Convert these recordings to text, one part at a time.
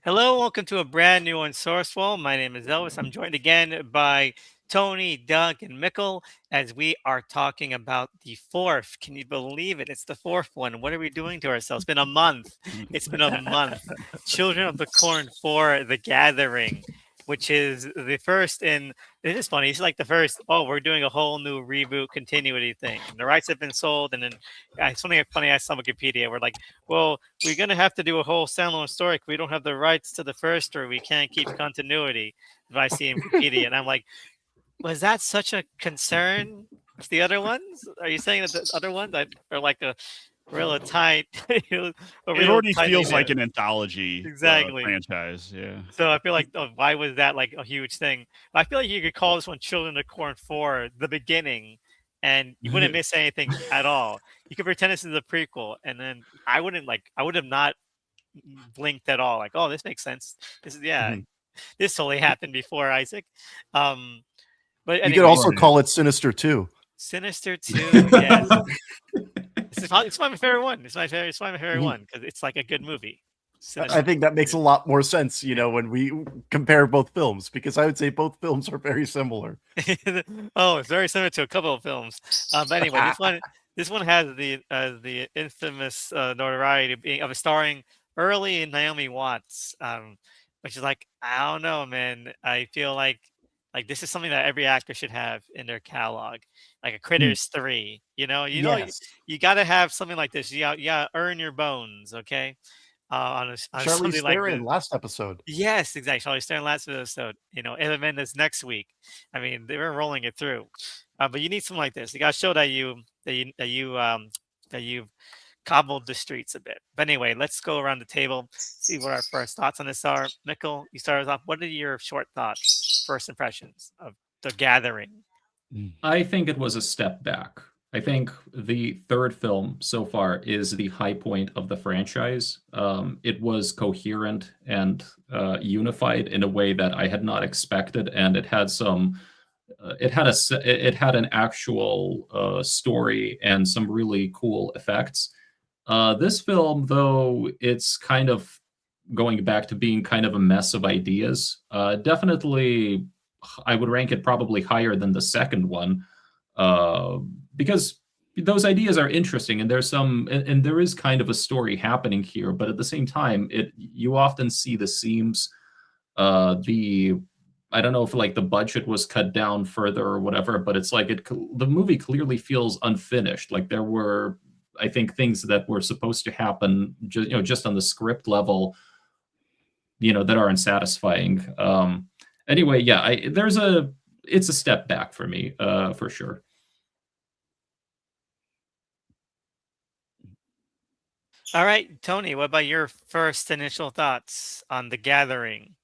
Hello, welcome to a brand new Unsourced. My name is Elvis. I'm joined again by Tony, Doug, and Mikkel as we are talking about the fourth. Can you believe it? It's the fourth one. What are we doing to ourselves? It's been a month. It's been a month. Children of the Corn 4, The Gathering, which is the first in. It is funny. It's like the first. Oh, we're doing a whole new reboot continuity thing. The rights have been sold, and then something funny I saw on Wikipedia. We're like, well, we're gonna have to do a whole standalone story. We don't have the rights to the first story. We can't keep continuity. If I see in Wikipedia, and I'm like, was that such a concern with the other ones? Are you saying that the other ones are like a real tight, a It real already tight feels idea? like an anthology Exactly. franchise. Yeah. So I feel like, oh, why was that like a huge thing? I feel like you could call this one "Children of the Corn 4" the beginning, and you wouldn't miss anything at all. You could pretend this is a prequel, and then I would have not blinked at all. Like, oh, this makes sense. This is yeah, Mhm. this totally happened before Isaac. Um, but You could anyway, also Right. call it Sinister too. Sinister 2, yes. It's my favorite one. It's my favorite Mhm. one because it's like a good movie. I Sinister think that makes a lot more sense, when we compare both films, because I would say both films are very similar. 2. Oh, it's very similar to a couple of films. But anyway, this one has the infamous notoriety of starring early Naomi Watts, which is like I don't know, man. I feel like this is something that every actor should have in their catalog, like a Hmm. Critters 3. Yes. You got to have something like this. You got to earn your bones, okay? On Charlize something like Theron this. last episode. Yes, exactly. Charlie Stern last episode. Eva Mendes next week. I mean, they were rolling it through. But you need something like this. You got to show that you've cobbled the streets a bit. But anyway, let's go around the table, see what our first thoughts on this are. Mikkel, you start us off. What are your short thoughts, first impressions of The Gathering? I think it was a step back. I think the third film so far is the high point of the franchise. It was coherent and unified in a way that I had not expected, and it had it had an actual story and some really cool effects. This film, though, it's kind of going back to being kind of a mess of ideas. Definitely, I would rank it probably higher than the second one, uh, because those ideas are interesting, and and there is kind of a story happening here. But at the same time, it you often see the seams. The I don't know if like the budget was cut down further or whatever, but it's like the movie clearly feels unfinished. Like there were, I think, things that were supposed to happen just on the script level, that are unsatisfying. Anyway, yeah, it's a step back for me, for sure. All right, Tony, what about your first initial thoughts on The Gathering?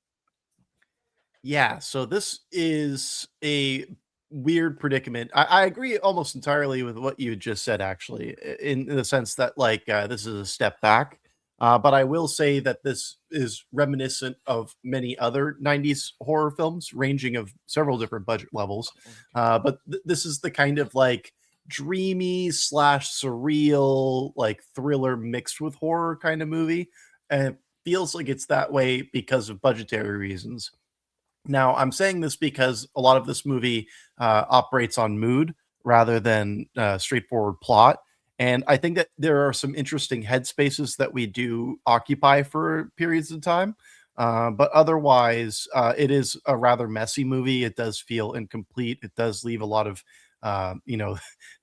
Yeah, so this is a weird predicament. I agree almost entirely with what you just said, actually, in the sense that, like, this is a step back. But I will say that this is reminiscent of many other 90s horror films, ranging of several different budget levels. But this is the kind of like dreamy slash surreal, like thriller mixed with horror kind of movie. And it feels like it's that way because of budgetary reasons. Now, I'm saying this because a lot of this movie operates on mood rather than straightforward plot. And I think that there are some interesting headspaces that we do occupy for periods of time. But otherwise, it is a rather messy movie. It does feel incomplete. It does leave a lot of,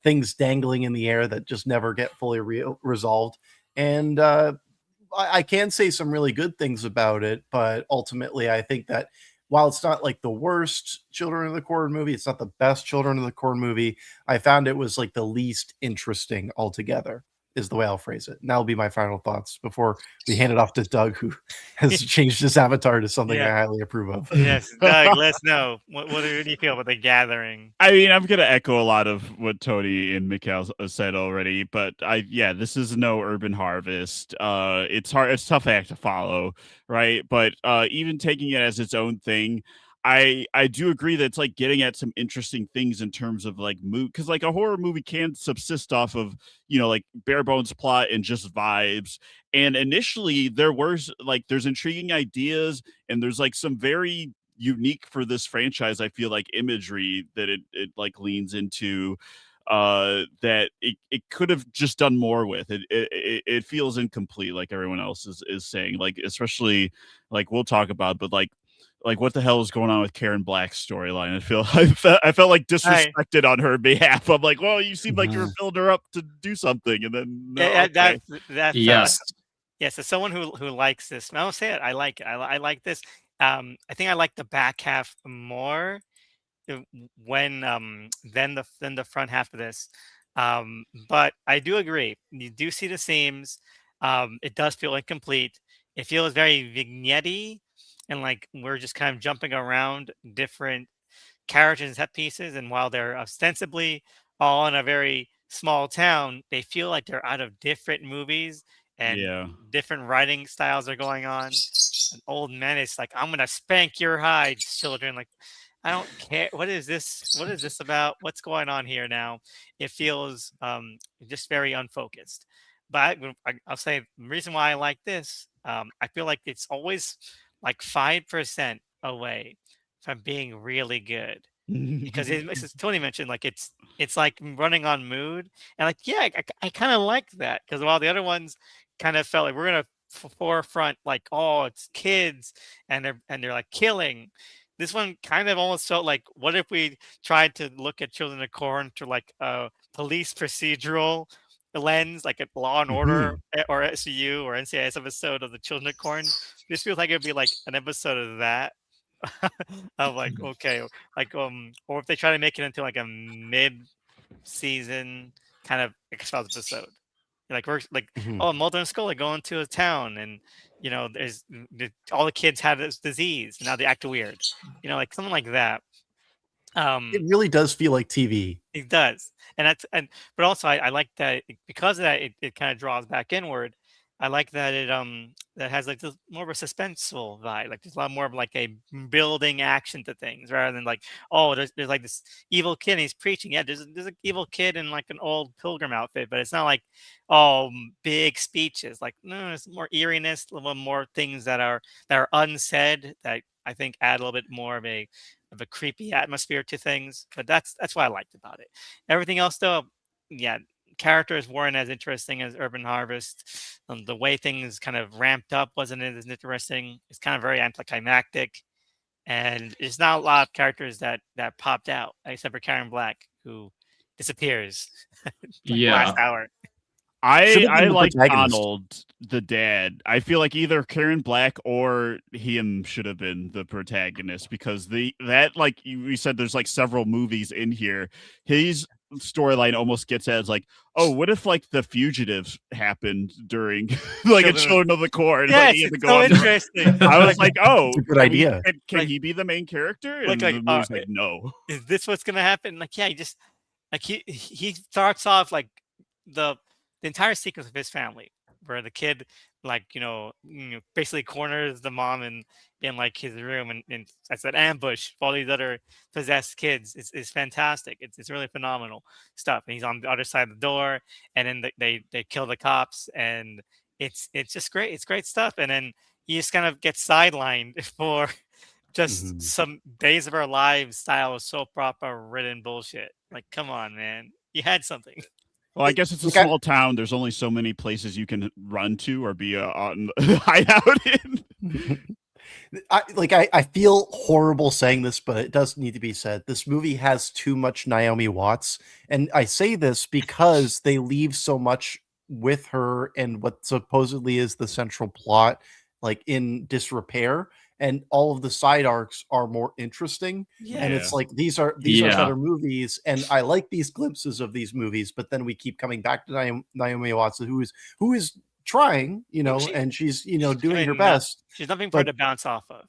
things dangling in the air that just never get fully resolved. And I can say some really good things about it, but ultimately, I think that while it's not like the worst Children of the Corn movie, it's not the best Children of the Corn movie. I found it was like the least interesting altogether, is the way I'll phrase it. And that'll be my final thoughts before we hand it off to Doug, who has changed his avatar to something I Yeah. highly approve of. Yes, Doug, let us know. What do you feel about The Gathering? I mean, I'm gonna echo a lot of what Tony and Mikhail said already, but yeah, this is no Urban Harvest. It's hard, it's tough act to follow, right? But even taking it as its own thing, I do agree that it's like getting at some interesting things in terms of like mood, because like a horror movie can subsist off of, you know, like bare bones plot and just vibes. And initially there's intriguing ideas, and there's like some very unique for this franchise, I feel like, imagery that it like leans into, that it could have just done more with it feels incomplete, like everyone else is saying, like especially like we'll talk about, but like what the hell is going on with Karen Black's storyline? I felt like Right. disrespected on her behalf. I'm like, well, you seem like you were Mhm. building her up to do something, and then no, Yeah, okay. that's Yes. yes. As someone who likes this, I will say it. I like it. I like this. I think I like the back half more when than the front half of this. But I do agree. You do see the seams. It does feel incomplete. It feels very vignette and like we're just kind of jumping around different characters and set pieces. And while they're ostensibly all in a very small town, they feel like they're out of different movies and Yeah. different writing styles are going on. An old menace like, I'm gonna spank your hides, children. Like, I don't care. What is this? What is this about? What's going on here now? It feels just very unfocused. But I'll say the reason why I like this, I feel like it's always like 5% away from being really good because as Tony mentioned, like it's like running on mood, and like yeah, I kind of like that because while the other ones kind of felt like we're gonna forefront like oh it's kids and they're like killing. This one kind of almost felt like what if we tried to look at Children of Corn through like a police procedural lens, like a Law and Order Mhm. or SU or NCIS episode of the Children of Corn. This feels like it'd be like an episode of that. I'm like, okay, like or if they try to make it into like a mid-season kind of X-Files episode, like we're like, Mhm. oh, Mulder and Scully go into a town, and there's all the kids have this disease, and now they act weird, like something like that. It Um, really does feel like TV. it does, and but also I like that because of that it kind of draws back inward. I like that that has like this more of a suspenseful vibe. Like there's a lot more of like a building action to things rather than like oh there's like this evil kid and he's preaching. Yeah, there's an evil kid in like an old pilgrim outfit, but it's not like oh big speeches. Like no, it's more eeriness, a little more things that are unsaid that I think add a little bit more of a creepy atmosphere to things. But that's what I liked about it. Everything else, though, yeah, characters weren't as interesting as Urban Harvest. The way things kind of ramped up wasn't as interesting. It's kind of very anticlimactic, and there's not a lot of characters that popped out except for Karen Black, who disappears like last Yeah. hour. Should have I been the like protagonist. Donald, the dad. I feel like either Karen Black or him should have been the protagonist, because that like we said, there's like several movies in here. His storyline almost gets as like, oh, what if like the fugitives happened during like a Children, Children of the Corn? Like yes, he had to it's go so on the. interesting. I was Like, like, oh, It's a good idea. can like, he be the main character? And like, the movie's like, no. is this what's gonna happen? Like, yeah, he just like he starts off like the the entire sequence of his family, where the kid like basically corners the mom in like his room and that's an ambush for all these other possessed kids is fantastic. It's really phenomenal stuff. And he's on the other side of the door, and then they kill the cops, and it's just great. It's great stuff. And then he just kind of gets sidelined for just Mhm. some Days of Our Lives style soap opera written bullshit. Like, come on, man. You had something. Well, I guess it's a Like I, small town. There's only so many places you can run to or be on hideout in. I feel horrible saying this, but it does need to be said. This movie has too much Naomi Watts, and I say this because they leave so much with her and what supposedly is the central plot, like in disrepair, and all of the side arcs are more interesting. And Yeah. it's like these are Yeah. better movies, and I like these glimpses of these movies, but then we keep coming back to Naomi Watts, who is trying, She, and she's she's doing her given best. she's nothing for her But to bounce off of.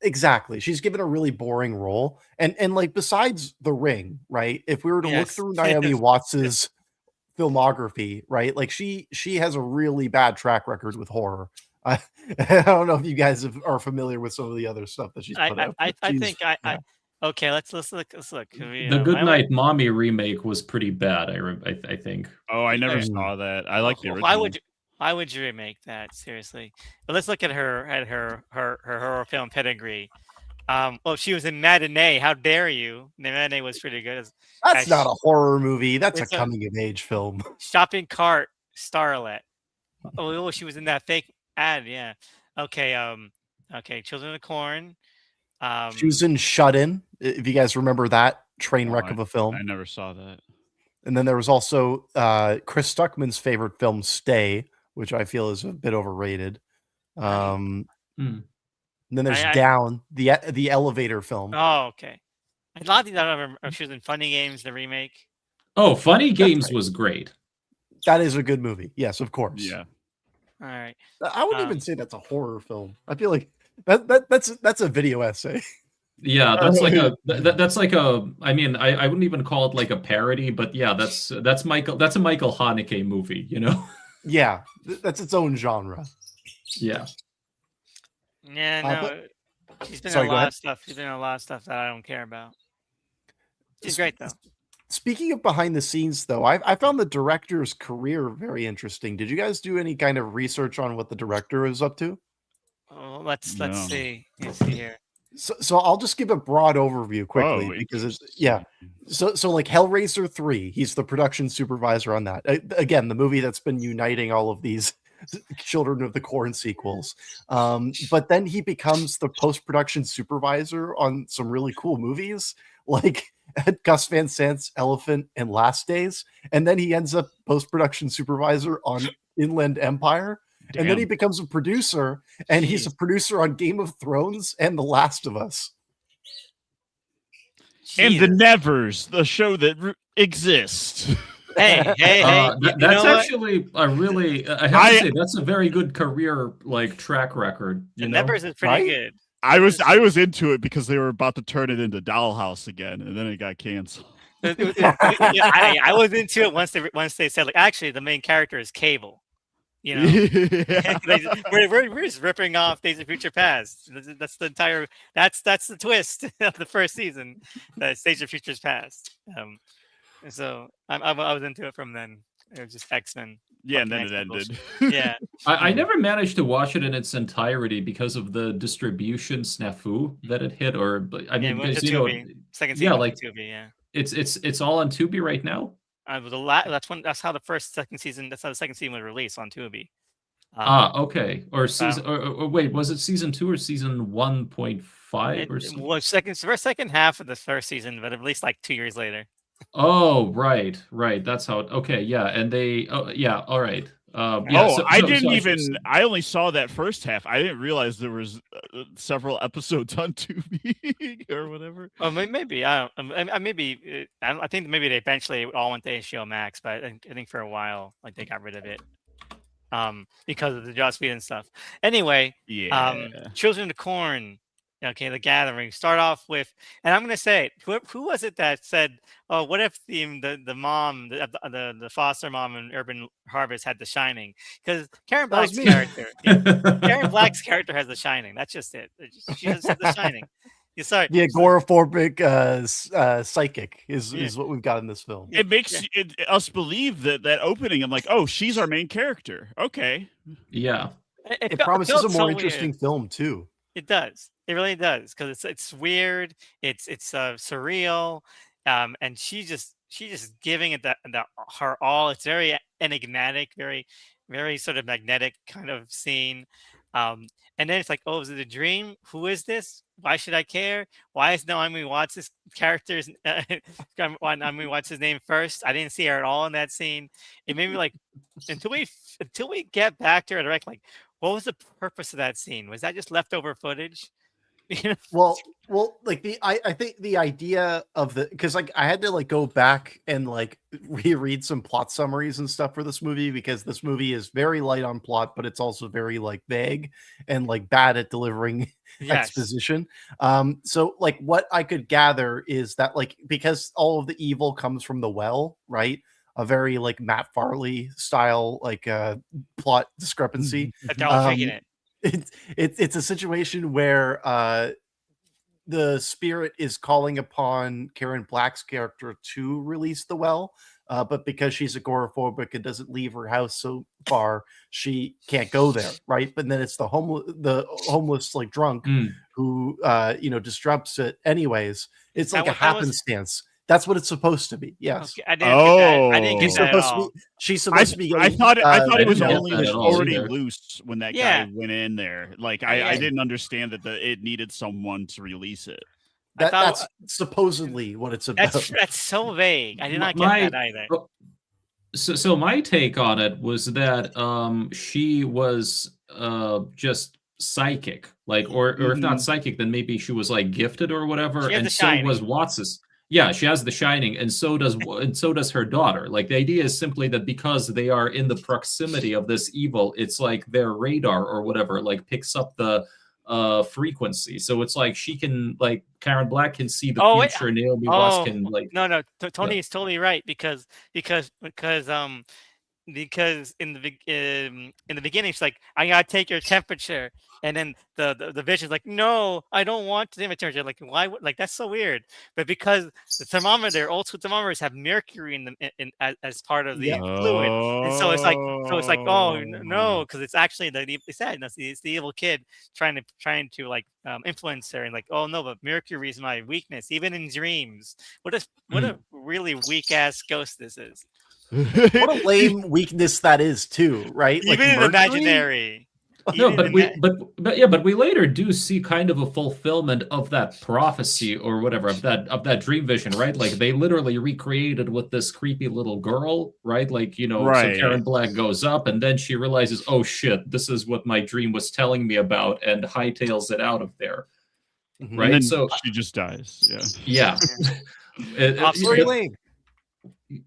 exactly. She's given a really boring role. And like besides The Ring, right? If we were to look Yes. through Naomi Watts's filmography, right? Like she has a really bad track record with horror. I, I don't know if you guys are familiar with some of the other stuff that she's put out. I think okay, let's look. The Goodnight Mommy remake was pretty bad. I think. Oh, I never Mhm. saw that. I like the original. Why would you remake that? Seriously. But let's look at her horror film pedigree. Well, she was in Matinee. How dare you? Matinee was pretty good. That's not a horror movie. That's a it's a- coming of age film. Shopping cart starlet. Oh, she was in that fake ad. Yeah. Okay. Okay. Children of the Corn. She was in Shut In, if you guys remember that train wreck of a film. I never saw that. And then there was also Chris Stuckman's favorite film, Stay, which I feel is a bit overrated. And then there's Down, the elevator film. Oh, okay. A lot of these I don't remember. She was in Funny Games, the remake. Oh, Funny Games was great. That is a good movie. Yes, of course. Yeah. All right. I wouldn't even say that's a horror film. I feel like that's a video essay. Yeah, that's like that's like a. I mean, I wouldn't even call it like a parody, but yeah, that's Michael. That's a Michael Haneke movie, you know. Yeah, that's its own genre. Yeah. Yeah, no. She's been in a lot of stuff. She's been in a lot of stuff that I don't care about. She's great though. Speaking of behind the scenes, though, I found the director's career very interesting. Did you guys do any kind of research on what the director is up to? Oh, let's see. Let's see here. So I'll just give a broad overview quickly because it's So like Hellraiser 3, he's the production supervisor on that. Again, the movie that's been uniting all of these Children of the Corn sequels. But then he becomes the post-production supervisor on some really cool movies like Gus Van Sant's Elephant and Last Days. And then he ends up post-production supervisor on Inland Empire. Damn. And then he becomes a producer, and he's a producer on Game of Thrones and The Last of Us. And The Nevers, the show that exists. Hey! That's actually a really. I have to say that's a very good career track record. The Nevers is pretty good. I was into it because they were about to turn it into Dollhouse again, and then it got canceled. I was into it once they said actually the main character is Cable. You know, we're just ripping off Days of Future Past. That's the entire. That's the twist of the first season. That Days of Future's Past. So I was into it from then. It was just X-Men. Yeah, and then it ended. Yeah, I never managed to watch it in its entirety because of the distribution snafu that it hit. Or I mean, second season, Tubi. Yeah, it's all on Tubi right now. That's how the second season was released on Tubi. Okay. Or season or wait, was it season 2 or season 1.5 or something? Was second half of the first season, but at least 2 years later. Oh, right. That's how okay, yeah. And they all right. I only saw that first half. I didn't realize there was several episodes on Tubi or whatever. Oh, maybe I think maybe they eventually all went to HBO Max, but I think for a while they got rid of it because of the Joss Whedon stuff. Anyway, Children of the Corn. Okay, The Gathering. Start off with, and I'm going to say, who was it that said, "Oh, what if the mom, the foster mom in Urban Harvest had The Shining?" Because Karen Black's character, Karen Black's character has The Shining. That's just it. She just has The Shining. Sorry. The agoraphobic psychic is what we've got in this film. It makes us believe that opening. I'm like, oh, she's our main character. Okay. Yeah. It promises a more interesting film too. It does. It really does because it's weird. It's surreal, and she's just giving it her all. It's very enigmatic, very very sort of magnetic kind of scene. And then it's like, oh, is it a dream? Who is this? Why should I care? Why is Naomi Watts' character's Naomi Watts' his name first? I didn't see her at all in that scene. It made me until we get back to her direct, what was the purpose of that scene? Was that just leftover footage? Well, I think the idea of because I had to go back and reread some plot summaries and stuff for this movie because this movie is very light on plot, but it's also very vague and bad at delivering exposition. So what I could gather is that because all of the evil comes from the well, right? A very Matt Farley style plot discrepancy. Adele taking it. it's a situation where the spirit is calling upon Karen Black's character to release the well, but because she's agoraphobic and doesn't leave her house so far, she can't go there, right? But then it's the homeless like drunk Mm. who disrupts it anyways. It's like a That was happenstance. That's what it's supposed to be. Yes. okay. I didn't get that. I didn't She's get that at supposed to be. all. She's supposed to be. I thought it I was didn't get only that at all already either. loose when that Yeah. guy went in there. Like Yeah. I didn't understand that it needed someone to release it. That's supposedly what it's about. That's so vague. I did not get that either. So my take on it was that she was just psychic, like, or if not psychic, then maybe she was like gifted or whatever, She has and the so Shining. was Watts's. Yeah, she has the Shining, and so does her daughter. Like, the idea is simply that because they are in the proximity of this evil, it's like their radar or whatever like picks up the frequency. So it's like she can, like, Karen Black can see the future, Naomi Watts can, like, no. Tony is totally right because in the beginning she's like, I gotta take your temperature, and then the vision's like, no, I don't want the temperature. Like, why would, like, that's so weird. But because the thermometer, old school thermometers have mercury as part of the fluid, and so it's like oh no, because it's actually it's the evil kid trying to like influence her, and like, oh no, but mercury is my weakness even in dreams. What a really weak ass ghost this is. What a lame weakness that is, too, right? Even in imaginary. No, but we later do see kind of a fulfillment of that prophecy or whatever, of that dream vision, right? Like, they literally recreated with this creepy little girl, right? Like, so Karen Black goes up and then she realizes, oh shit, this is what my dream was telling me about, and hightails it out of there. Right. And then so she just dies. Yeah.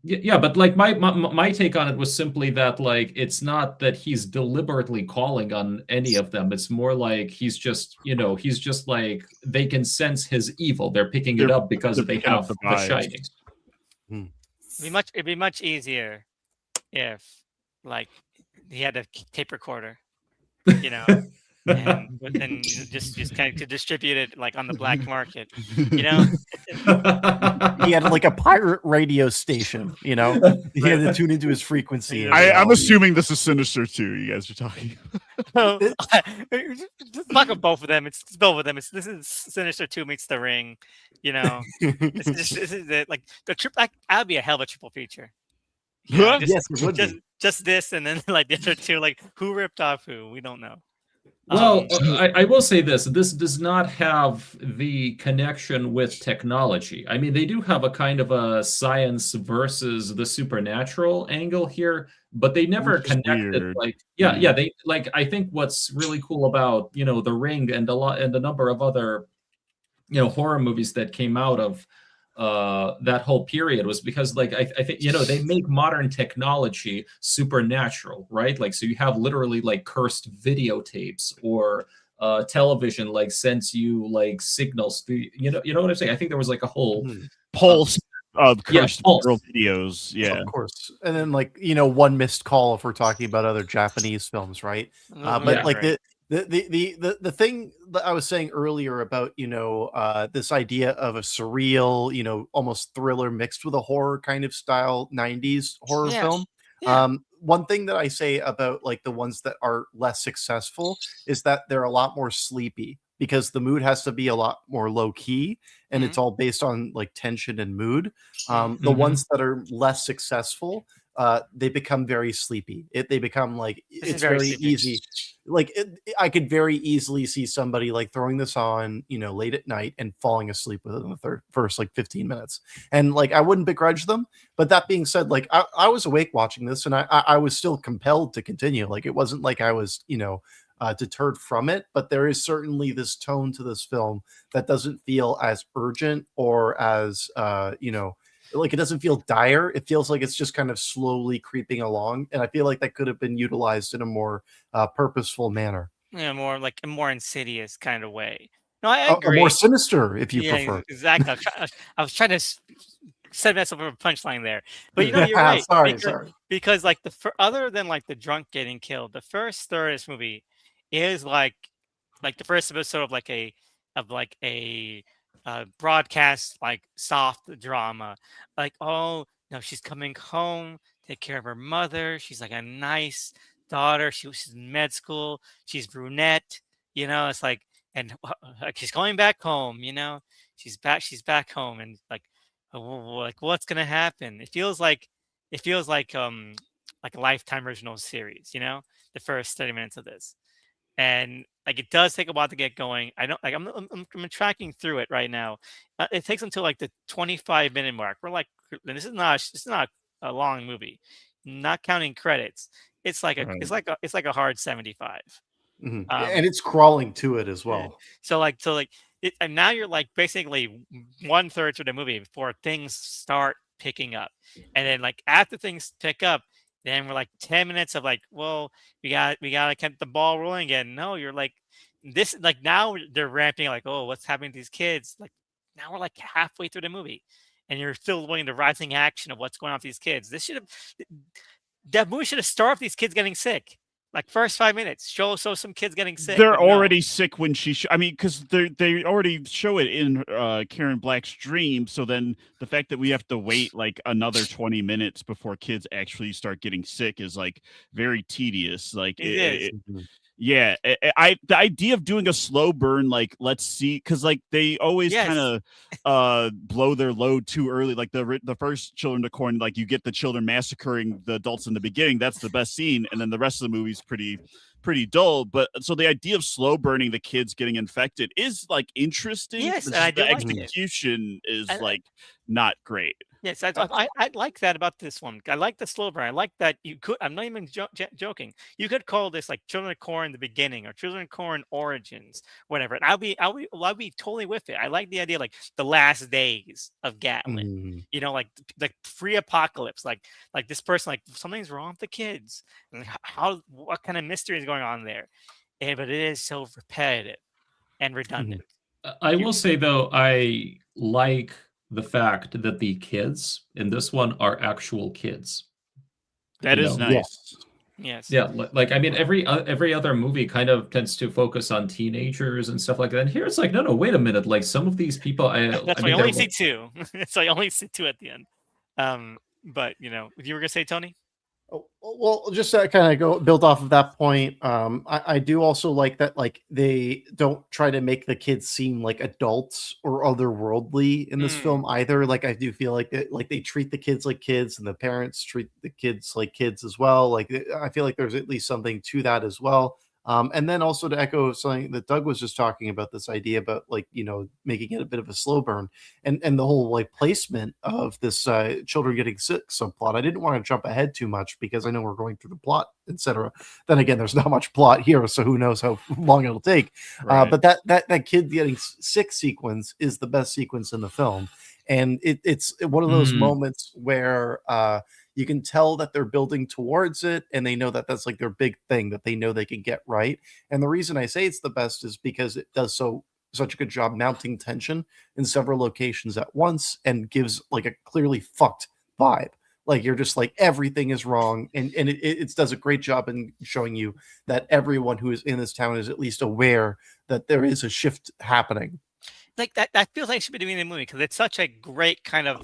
Yeah, but like my take on it was simply that, like, it's not that he's deliberately calling on any of them. It's more like he's just like, they can sense his evil. They're picking it up because they have the Shining. It'd be much easier if, like, he had a tape recorder, and just kind of to distribute it like on the black market, He had like a pirate radio station, He had to tune into his frequency. I'm assuming this is Sinister 2 you guys are talking about. Just talk about both of them. It's both of them. This is Sinister 2 meets The Ring, This is it. Like, the trip, that would be a hell of a triple feature. Yes, it would be. Just this, and then like the other two, like, who ripped off who? We don't know. Well, I will say this. This does not have the connection with technology. I mean, they do have a kind of a science versus the supernatural angle here, but they never connected. Like, they, like, I think what's really cool about, The Ring and a number of other, horror movies that came out of that whole period was because, like, I think, they make modern technology supernatural, right? Like, so you have literally like cursed videotapes, or television like sends you like signals through, you know what I'm saying? I think there was like a whole pulse of cursed girl videos. Yeah, of course. And then, like, one missed call if we're talking about other Japanese films, right? But like the thing that I was saying earlier about, this idea of a surreal, almost thriller mixed with a horror kind of style 90s horror film. One thing that I say about, like, the ones that are less successful is that they're a lot more sleepy, because the mood has to be a lot more low key, and it's all based on like tension and mood. The ones that are less successful, they become very sleepy. They become like, it's very easy. Like, I could very easily see somebody like throwing this on, late at night and falling asleep within the first like 15 minutes. And like, I wouldn't begrudge them. But that being said, like, I was awake watching this, and I was still compelled to continue. Like, it wasn't like I was, deterred from it, but there is certainly this tone to this film that doesn't feel as urgent or as, like, it doesn't feel dire. It feels like it's just kind of slowly creeping along. And I feel like that could have been utilized in a more purposeful manner. Yeah, more like a more insidious kind of way. No, I agree. Or more sinister, if you prefer. Exactly. I was trying to set myself up a punchline there. But you're right. Sorry. Because like other than like the drunk getting killed, the first third of this movie is like the first episode of like a broadcast like soft drama. Like, oh no, she's coming home, take care of her mother. She's like a nice daughter. She's in med school. She's brunette. It's like, and like she's going back home. She's back. She's back home, and like what's gonna happen? It feels like a Lifetime original series. The first 30 minutes of this, and like it does take a while to get going. I don't like I'm tracking through it right now. It takes until like the 25-minute mark. We're like, and this is not a long movie, not counting credits. It's like a Right. it's like a hard 75. Mhm. Um, And it's crawling to it as yeah. well. So and now you're like basically 1/3 through the movie before things start picking up, and then like after things pick up, then we're like 10 minutes of like, well, we gotta keep the ball rolling again. No, you're like this like now they're ramping like, oh, what's happening to these kids? Like now we're like halfway through the movie, and you're still waiting the rising action of what's going on with these kids. That movie should have started with these kids getting sick. Like first 5 minutes, show some kids getting sick. They're but no. already sick when I mean, because they already show it in Karen Black's dream. So then the fact that we have to wait like another 20 minutes before kids actually start getting sick is like very tedious. Like It is. Mhm. yeah, the idea of doing a slow burn, like let's see, because like they always Yes. kind of blow their load too early. Like the first Children of Corn, like you get the children massacring the adults in the beginning. That's the best scene, and then the rest of the movie's pretty dull. But so the idea of slow burning the kids getting infected is like interesting. Yes, It's and I just do the like it. execution is And- like not great. Yes, I like that about this one. I like the slow burn. I like that you could. I'm not even joking. You could call this like Children of Corn the beginning or Children of Corn Origins, whatever. And I'll be totally with it. I like the idea like the last days of Gatlin. Mhm. Like pre-apocalypse. Like this person like something's wrong with the kids. And what kind of mystery is going on there? But it is so repetitive and redundant. I will say though, I like the fact that the kids in this one are actual kids. That You is know, nice. Yes. Yeah, like I mean, every other movie kind of tends to focus on teenagers and stuff like that. And here it's like, no, wait a minute. Like some of these people, That's I why I mean, only they're see two. So I only see two at the end. But you were gonna say, Tony? Oh, well, just to kind of go build off of that point, I do also like that, like they don't try to make the kids seem like adults or otherworldly in this film either. Like I do feel like they treat the kids like kids, and the parents treat the kids like kids as well. Like I feel like there's at least something to that as well. And then also to echo something that Doug was just talking about, this idea about like making it a bit of a slow burn, and the whole like placement of this children getting sick subplot. I didn't want to jump ahead too much because I know we're going through the plot, etc. Then again, there's not much plot here, so who knows how long it'll take. Right. But that kid getting sick sequence is the best sequence in the film, and it's one of those moments where you can tell that they're building towards it, and they know that that's like their big thing that they know they can get right. And the reason I say it's the best is because it does such a good job mounting tension in several locations at once, and gives like a clearly fucked vibe. Like you're just like everything is wrong, and it does a great job in showing you that everyone who is in this town is at least aware that there is a shift happening. Like that feels like it should be doing in the movie because it's such a great kind of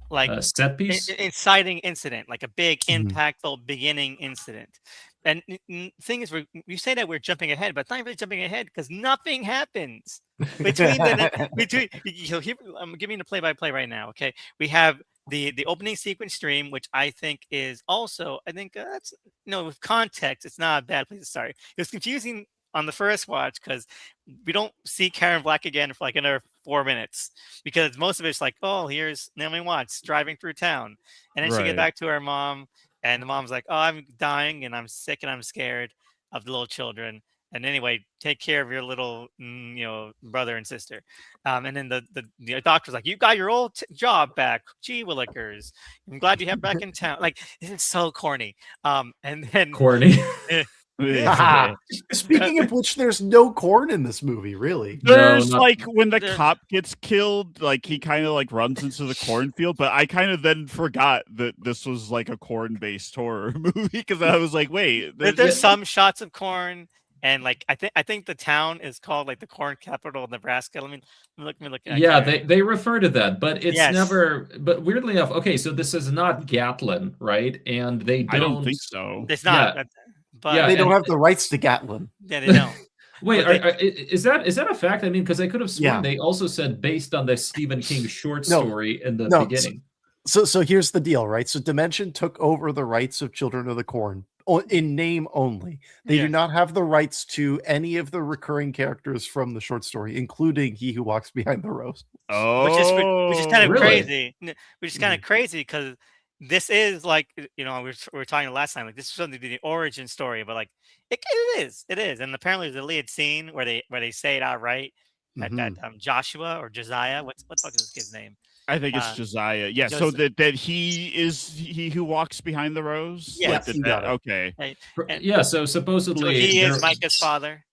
like set piece. inciting incident, like a big Mhm. impactful beginning incident. And thing is, we say that we're jumping ahead, but it's not really jumping ahead because nothing happens I'm giving the play-by-play right now. Okay, we have the opening sequence stream, which I think is also that's with context, it's not a bad place to start. It was confusing on the first watch because we don't see Karen Black again for like another 4 minutes because most of it's like, oh, here's Naomi Watts driving through town, and then she Right. gets back to her mom, and the mom's like, oh, I'm dying and I'm sick and I'm scared of the little children. And anyway, take care of your little, brother and sister. And then the doctor's like, you got your old job back. Gee willikers. I'm glad you have back in town. Like, this is so corny. And then Corny. Speaking of which, there's no corn in this movie, really. There's not- like when the there- cop gets killed, like he kind of like runs into the cornfield, but I kind of then forgot that this was like a corn-based horror movie because I was like, wait, there's some shots of corn, and like I think the town is called like the corn capital of Nebraska. Let me look at Yeah, here. they refer to that, but it's Yes, never. But weirdly enough, okay, so this is not Gatlin, right? And they I don't don't. think so. it's not, Yeah, but yeah, They don't and have the rights to Gatlin. yeah, they don't. wait, But they is that a fact? I mean, because I could have sworn Yeah. they also said based on the Stephen King short No, story in the no. beginning. So here's the deal, right? So Dimension took over the rights of Children of the Corn in name only. They do Yes. not have the rights to any of the recurring characters from the short story, including He Who Walks Behind the Rose. Which is kind of Really? crazy. Which is kind of crazy because this is like we were talking last time. Like this is something the origin story, but like it is. And apparently there's a lead scene where they say it outright that Joshua or Josiah, what the fuck is this kid's name? I think it's Josiah. Yeah, so Joseph. that he is he who walks behind the rose. Yes, you got it. Okay. Right? And Yeah, so so supposedly he is there- Micah's father.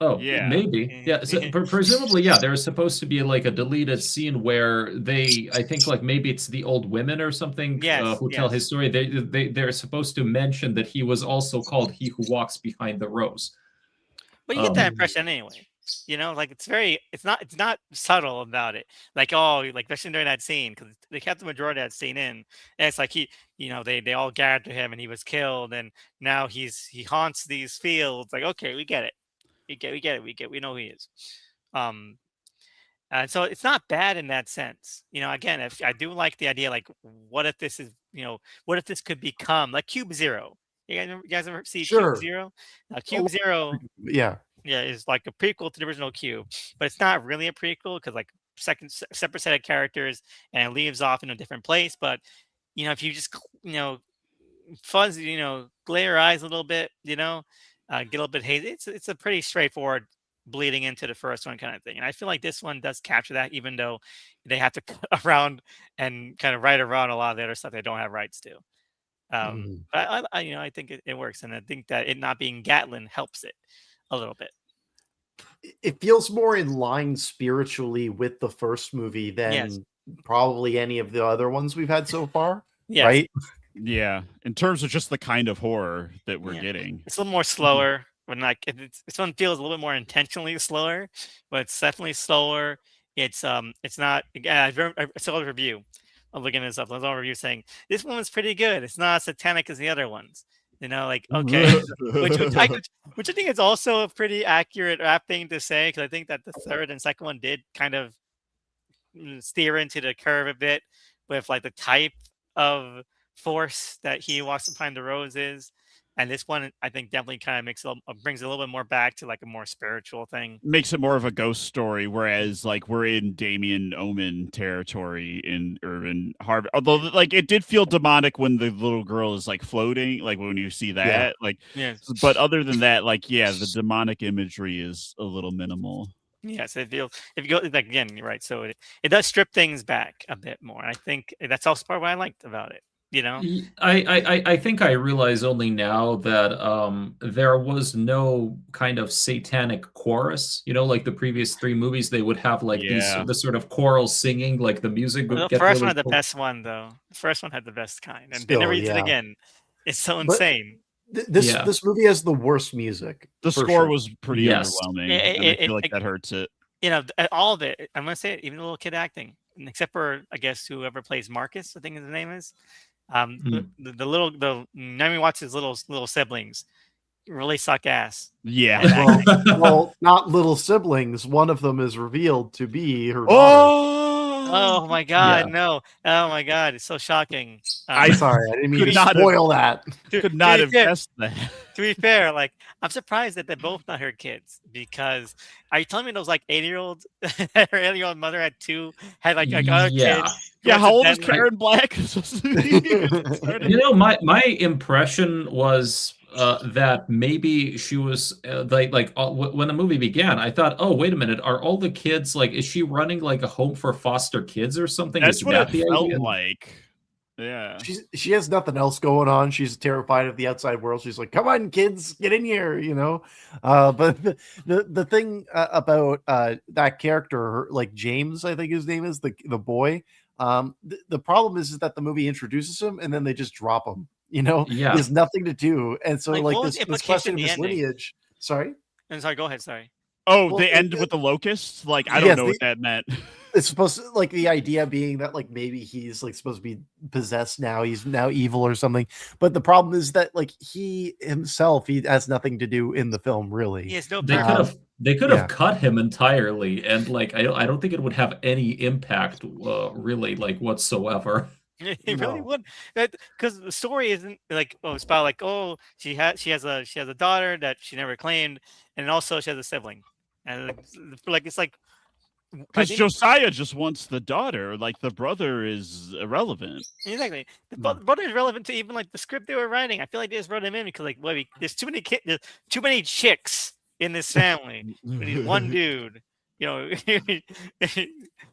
Oh, Yeah. maybe. Yeah. So presumably, yeah, there was supposed to be like a deleted scene where I think like maybe it's the old women or something Yes, who tell yes. his story. They're supposed to mention that he was also called He Who Walks Behind the Rose. But you get that impression anyway. Like it's not subtle about it. Like, like especially during that scene, because they kept the majority of that scene in. And it's like they all gathered to him and he was killed, and now he haunts these fields. Like, okay, we get it. We know who he is. And so it's not bad in that sense. Again, if I do like the idea, like, what if this is, what if this could become like Cube Zero? You guys ever see Sure. Cube Zero? Cube Zero, Yeah. is like a prequel to the original Cube, but it's not really a prequel because like separate set of characters and it leaves off in a different place. But if you just fuzz, glare your eyes a little bit, get a little bit hazy. It's a pretty straightforward bleeding into the first one kind of thing. And I feel like this one does capture that, even though they have to cut around and kind of write around a lot of the other stuff they don't have rights to. But I think it works, and I think that it not being Gatlin helps it a little bit. It feels more in line spiritually with the first movie than Yes. probably any of the other ones we've had so far. Yes. Right? Yeah, in terms of just the kind of horror that we're getting. It's a little more slower. When like this one feels a little bit more intentionally slower, but it's definitely slower. It's not. Again, I saw a review. I'm looking this up. There's a review saying this one was pretty good. It's not as satanic as the other ones. Like, okay, which I think is also a pretty accurate rap thing to say, because I think that the third and second one did kind of steer into the curve a bit with like the type of force that He Walks Behind the Rose is. And this one, I think, definitely kind of brings a little bit more back to like a more spiritual thing. Makes it more of a ghost story, whereas like we're in Damien Omen territory in Urban Harvest. Although like it did feel demonic when the little girl is like floating, like when you see that, But other than that, like the demonic imagery is a little minimal. Yes, it feels, if you go like again, you're right. So it does strip things back a bit more. I think that's also part of what I liked about it. I think I realize only now that there was no kind of satanic chorus. Like the previous three movies, they would have like this sort of choral singing, like the music would The get first really one had the cool. best one, though. The first one had the best kind, and they Still, never used it yeah. again. It's so But insane. This movie has the worst music. The for score sure. was pretty Yes. underwhelming, and I feel like that hurts it. All of it. I'm gonna say it, even the little kid acting, except for I guess whoever plays Marcus, I think his name is. The Naomi Watts' little siblings really suck ass. Yeah. Well, not little siblings. One of them is revealed to be her daughter. Oh my god, no! Oh my god, it's so shocking. I'm sorry, I didn't mean to not spoil that. Could not have guessed that. To be fair, like I'm surprised that they're both not her kids, because are you telling me those like 80-year-old her 80-year-old mother had like a kid? Yeah, how old is Karen Black? My impression was that maybe she was when the movie began, I thought, oh, wait a minute, are all the kids like, is she running like a home for foster kids or something? That's is what that it felt idea? like. Yeah, she has nothing else going on. She's terrified of the outside world. She's like, "Come on, kids, get in here," But the thing about that character, like James, I think his name is the boy. The problem is that the movie introduces him and then they just drop him You know, Yeah. he has nothing to do, and so Like, like what was this the this implication question of of the his ending? lineage. Sorry. I'm sorry. Go ahead. Sorry. Oh, Well, they end with the locusts? Like, I don't Yes, know what that meant. it's supposed to, like, the idea being that like maybe he's like supposed to be possessed now, he's now evil or something. But the problem is that like he himself, he has nothing to do in the film, He really. has no They purpose. could have they could yeah. have cut him entirely, and like I don't think it would have any impact really like whatsoever. It really No. would, because the story isn't like, oh, it's about like, oh, she has a daughter that she never claimed, and also she has a sibling, and like it's like I Because think Josiah just wants the daughter. Like, the brother is irrelevant. exactly the Mm. brother is relevant to even like the script they were writing. I feel like they just wrote him in because like, well, there's too many there's too many chicks in this family. We need one dude, you know.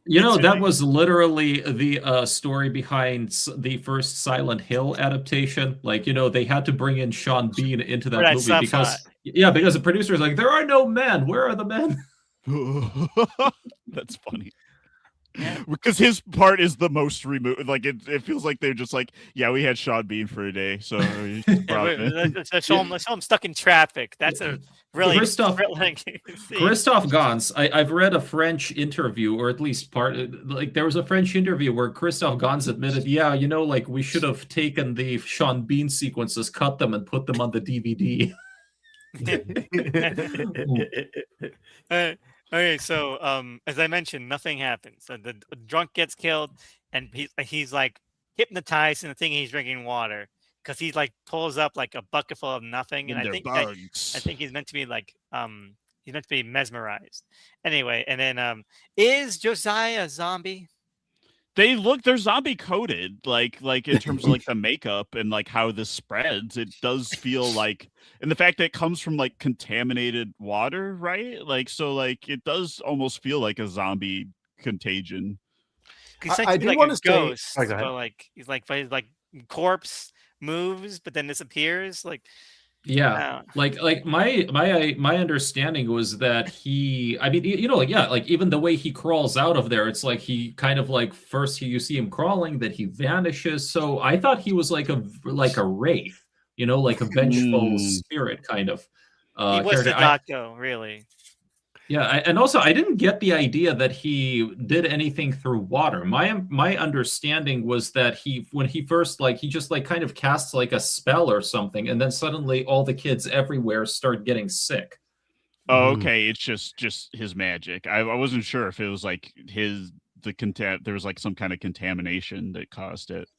You know, It's that really- was literally the story behind the first Silent Hill adaptation. Like, you know, they had to bring in Sean Bean into that that movie stuff, because the producer's like, there are no men. Where are the men? That's funny. Yeah. Because his part is the most removed. Like, it feels like they're just like, yeah, we had Sean Bean for a day, so you just brought him in. let's show him stuck in trappic. That's a really Christoph Gans. I've read a French interview, or at least part. Like, there was a French interview where Christoph Gans admitted, yeah, you know, like we should have taken the Sean Bean sequences, cut them, and put them on the DVD. Okay, so as I mentioned, nothing happens. So the drunk gets killed, and he's like hypnotized into thinking he's drinking water because he like pulls up like a bucket full of nothing, and And I they're think bugs. I think he's meant to be like he's meant to be mesmerized. Anyway, and then is Josiah a zombie? They're zombie coated, like in terms of like the makeup and like how this spreads. It does feel like, and the fact that it comes from like contaminated water, right? Like, so like it does almost feel like a zombie contagion. He's meant I to be do like want a to say. ghost, Oh, go ahead. but like but his like corpse moves, but then disappears. Like Yeah, like my understanding was that he, I mean, you know, like, yeah, like even the way he crawls out of there, it's like he kind of like first you see him crawling, then he vanishes. So I thought he was like a wraith, you know, like a vengeful spirit kind of he was the character. Daco, really. Yeah, and also I didn't get the idea that he did anything through water. My understanding was that when he first like he just like kind of casts like a spell or something, and then suddenly all the kids everywhere start getting sick. Oh, Mm. okay. It's just his magic. I wasn't sure if it was like there was like some kind of contamination that caused it.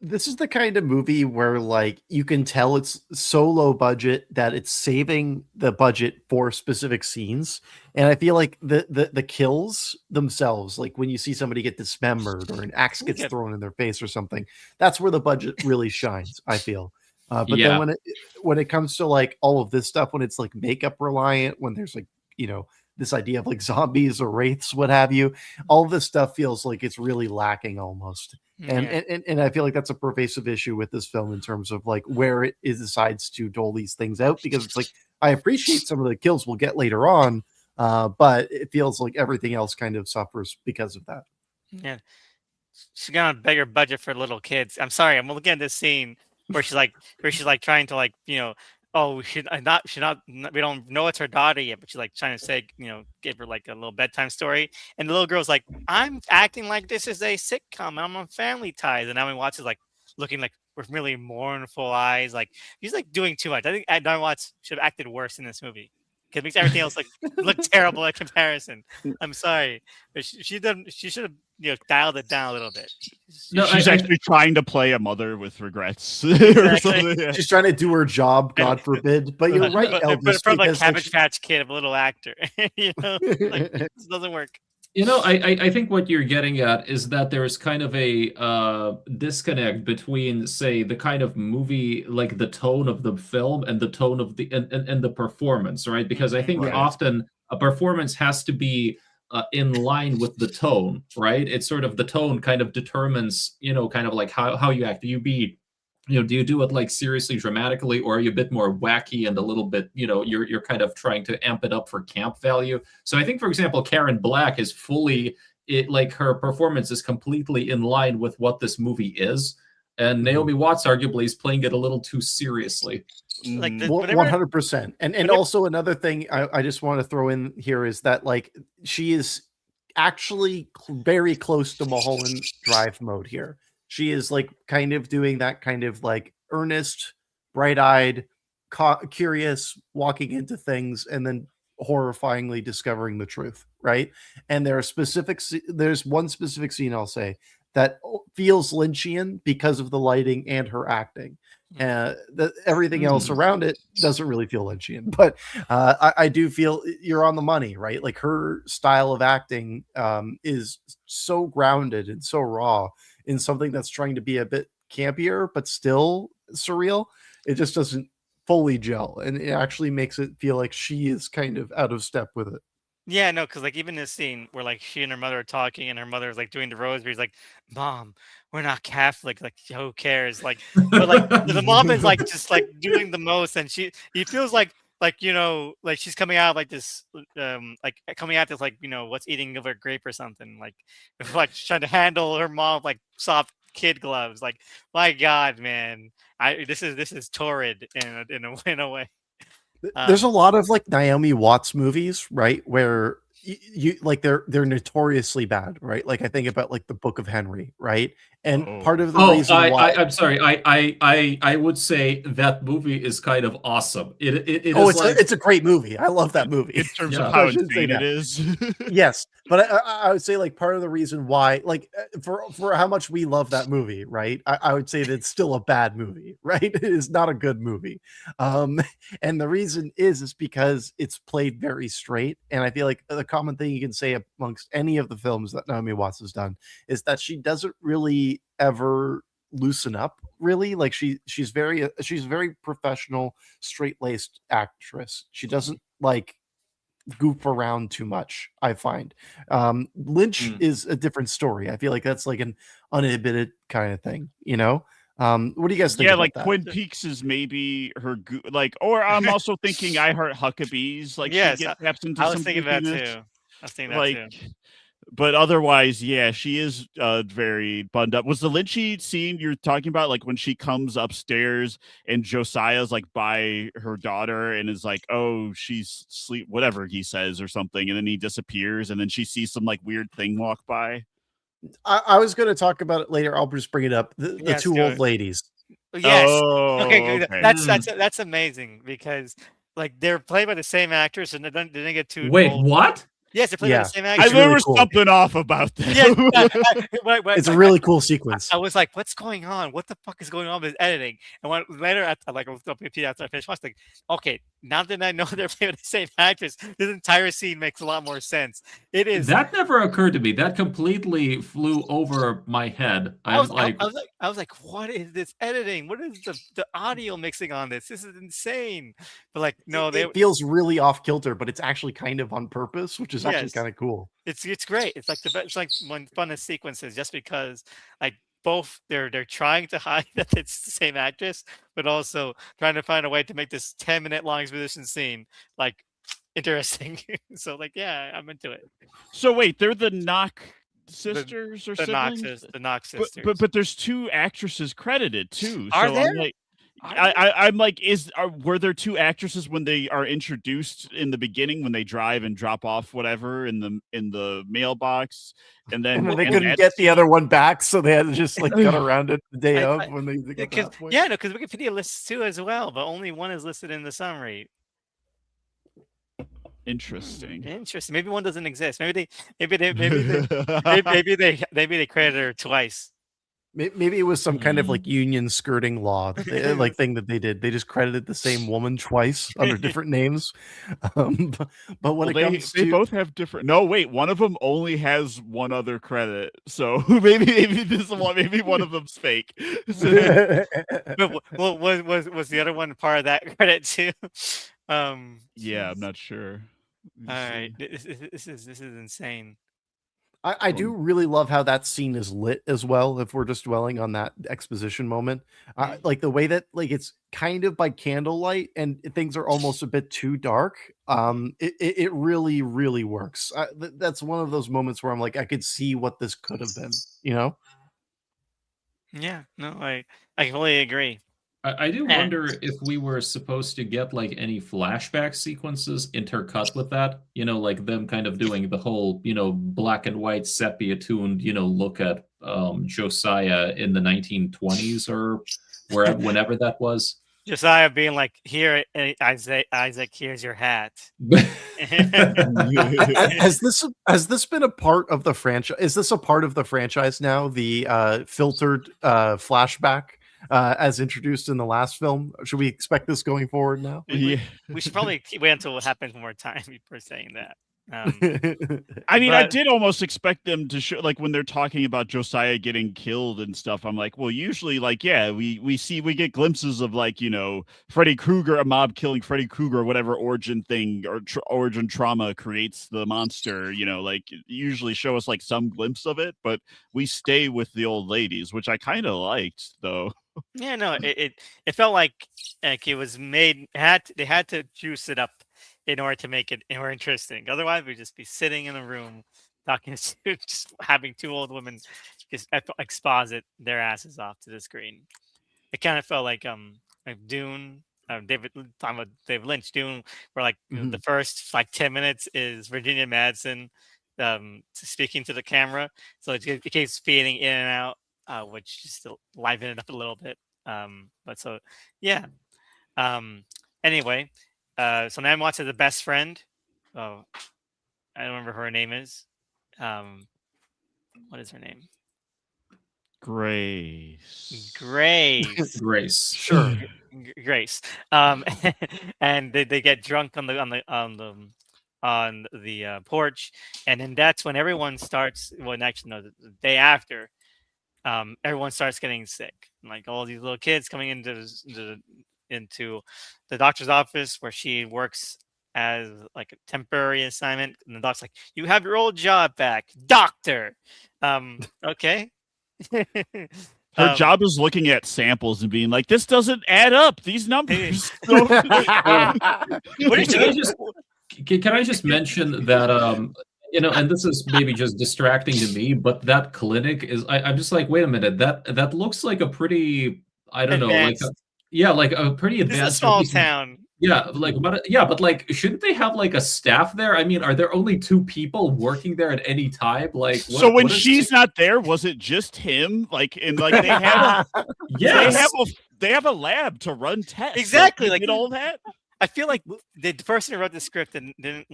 This is the kind of movie where like you can tell it's so low budget that it's saving the budget for specific scenes. And I feel like the kills themselves, like when you see somebody get dismembered or an axe gets Yeah. thrown in their face or something, that's where the budget really shines, I feel. But Yeah. then when it comes to like all of this stuff, when it's like makeup reliant, when there's like, you know, this idea of like zombies or wraiths, what have you, all of this stuff feels like it's really lacking almost. And, Yeah. and I feel like that's a pervasive issue with this film in terms of like where it decides to dole these things out, because it's like I appreciate some of the kills we'll get later on, but it feels like everything else kind of suffers because of that. Yeah. She's got a bigger budget for little kids. I'm sorry, I'm looking at this scene where she's like trying to like, oh, we don't know it's her daughter yet, but she's like trying to say, give her like a little bedtime story. And the little girl's like, I'm acting like this is a sitcom. I'm on Family Ties. And now we watch is like looking like with really mournful eyes. Like he's like doing too much. I think Don Watts should have acted worse in this movie. Because it makes everything else like look terrible in comparison. I'm sorry, but she should have dialed it down a little bit. No, She's I- actually trying to play a mother with regrets. Or Exactly. something. Yeah. She's trying to do her job, God forbid. But you're right, but Elvis. from like because, Cabbage Patch Kid of a little actor, like it doesn't work. You know, I think what you're getting at is that there's kind of a disconnect between, say, the kind of movie, like the tone of the film and the tone of and the performance, right? Because I think Right. often a performance has to be in line with the tone, right? It's sort of the tone kind of determines, kind of like how you act. Do you do it like seriously dramatically, or are you a bit more wacky and a little bit, you're kind of trying to amp it up for camp value? So I think, for example, Karen Black is like her performance is completely in line with what this movie is. And Naomi Watts arguably is playing it a little too seriously. Like Mhm. the, whenever 100%. And whenever- also another thing I just want to throw in here is that like she is actually very close to Mulholland Drive mode here. She is like kind of doing that kind of like earnest, bright-eyed, curious, walking into things and then horrifyingly discovering the truth, right? And there are there's one specific scene I'll say that feels Lynchian because of the lighting and her acting. Everything else around it doesn't really feel Lynchian, but I do feel you're on the money, right? Like her style of acting is so grounded and so raw in something that's trying to be a bit campier, but still surreal. It just doesn't fully gel, and it actually makes it feel like she is kind of out of step with it. Yeah, no, because like even this scene where like she and her mother are talking and her mother's like doing the rosaries, like, Mom, we're not Catholic, like who cares? Like, but like the mom is like just like doing the most, and he feels like like she's coming out of, like this like coming out this like what's eating of a grape or something, like she's trying to handle her mom with, like soft kid gloves. Like, my God, man, this is torrid in a way. There's a lot of like Naomi Watts movies, right, where you like they're notoriously bad, right? Like I think about like the Book of Henry, right? And part of the reason why I'm sorry. I would say that movie is kind of awesome. It is it's a great movie. I love that movie. In terms Yeah. of how I shouldn't say insane it that. is. Yes, but I would say like part of the reason why, like for how much we love that movie, right? I would say that it's still a bad movie, right? It is not a good movie, and the reason is because it's played very straight. And I feel like the common thing you can say amongst any of the films that Naomi Watts has done is that she doesn't really ever loosen up. Really, like she's very professional, straight laced actress. She doesn't like goof around too much, I find. Lynch is a different story. I feel like that's like an uninhibited kind of thing, you know? What do you guys think Yeah, about like that? Twin Peaks is maybe her like, or I'm also thinking I Heart Huckabees. Like Yes, she taps into I was some thinking that goofiness. too. I was thinking that Like, too. but otherwise, yeah, she is very bunned up. Was the Lynchy scene you're talking about like when she comes upstairs and Josiah's like by her daughter and is like, oh, she's sleep, whatever he says or something, and then he disappears, and then she sees some like weird thing walk by. I was going to talk about it later. I'll just bring it up. The Yes, two do old it. ladies. Yes. Okay, Oh, good. okay. That's amazing because like they're played by the same actors and they didn't get too Wait, old. what? Yes, they're played by Yeah. the same I, actors. It's there really was cool. something off about that. Yes, It's a really cool sequence. I was like, "What's going on? What the fuck is going on with editing?" And when later, I was up after I finished watching, like, okay, now that I know they're playing with the same actors, this entire scene makes a lot more sense. It is. That never occurred to me. That completely flew over my head. I I'm was, like, I was like, what is this editing? What is the audio mixing on this? This is insane. But like, no, it feels really off kilter, but it's actually kind of on purpose, which is actually Yes. kind of cool. It's great. It's like it's like one funnest sequences just because like both they're trying to hide that it's the same actress, but also trying to find a way to make this 10-minute long exposition scene like interesting. So like, yeah, I'm into it. So wait, they're the Knock sisters or The Knox, siblings? the Knox But, sisters. but there's two actresses credited too. Are So there? I'm like, Are there? I'm like, were there two actresses when they are introduced in the beginning when they drive and drop off whatever in the mailbox, and then And they in couldn't that get the scene- other one back, so they had to just like cut around it the day of when they got to Because that point. yeah, no, because Wikipedia lists two as well, but only one is listed in the summary. Interesting. Interesting. Maybe one doesn't exist. Maybe they credited her twice. Maybe it was some kind of like union skirting law that they, like thing that they did. They just credited the same woman twice under different names. But when Well, it comes they to both have different. No, wait, one of them only has one other credit, so maybe this one, maybe one of them's fake. But was the other one part of that credit too? Yeah, I'm not sure. All right, this is insane. I do really love how that scene is lit as well. If we're just dwelling on that exposition moment, like the way that like it's kind of by candlelight and things are almost a bit too dark. It really works. That's one of those moments where I'm like, I could see what this could have been. You know? Yeah, no, I completely agree. I do And wonder if we were supposed to get like any flashback sequences intercut with that, like them kind of doing the whole, black and white sepia tuned, look at Josiah in the 1920s or wherever, whenever that was. Josiah being like, "Here, Isaac, here's your hat." Has this been a part of the franchise? Is this a part of the franchise now? The filtered flashback as introduced in the last film. Should we expect this going forward now? We should probably wait until it happens one more time before saying that. I mean, I But did almost expect them to show, like, when they're talking about Josiah getting killed and stuff. I'm like, well, usually, like, yeah, we get glimpses of, like, Freddy Krueger, a mob killing Freddy Krueger, whatever origin thing or origin trauma creates the monster. Like, usually show us like some glimpse of it, but we stay with the old ladies, which I kind of liked, though. yeah, no, it felt like it was made they had to juice it up in order to make it more interesting. Otherwise, we'd just be sitting in a room talking to just having two old women just exposit their asses off to the screen. It kind of felt like Dune. Talking about David Lynch Dune, where like the first like 10 minutes is Virginia Madsen speaking to the camera, so it keeps fading in and out, which just to liven it up a little bit. But so yeah. Anyway, so Nan Watts is the best friend. Oh, I don't remember who her name is. What is her name? Grace. Grace. Sure. Grace. And they get drunk on the porch, and then that's when everyone starts. Well, actually, no, the day after, everyone starts getting sick. Like all these little kids coming into the doctor's office where she works as like a temporary assignment, and the doc's like, "You have your old job back, doctor." Okay. Her job is looking at samples and being like, "This doesn't add up. These numbers." don't-" What did Can I just mention that and this is maybe just distracting to me, but that clinic is I'm just like, wait a minute, that looks like a pretty, I don't know, like like a pretty This is a advanced small town. Yeah, like but like shouldn't they have like a staff there? I mean, are there only two people working there at any time? Like so when she's not there, was it just him? Like, and like they have they have a lab to run tests. Exactly, like did all that. I feel like the person who wrote the script didn't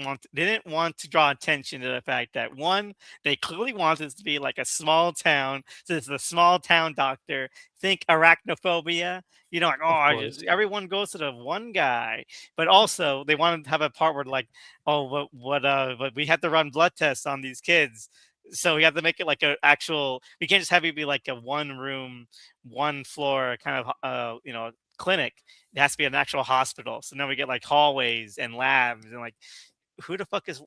want to draw attention to the fact that one, they clearly want this to be like a small town. So it's a small town doctor. Think arachnophobia. Like everyone goes to the one guy. But also they wanted to have a part where like, oh, but we had to run blood tests on these kids. So we have to make it like we can't just have it be like a one room, one floor kind of clinic. It has to be an actual hospital. So now we get like hallways and labs and like, who the fuck is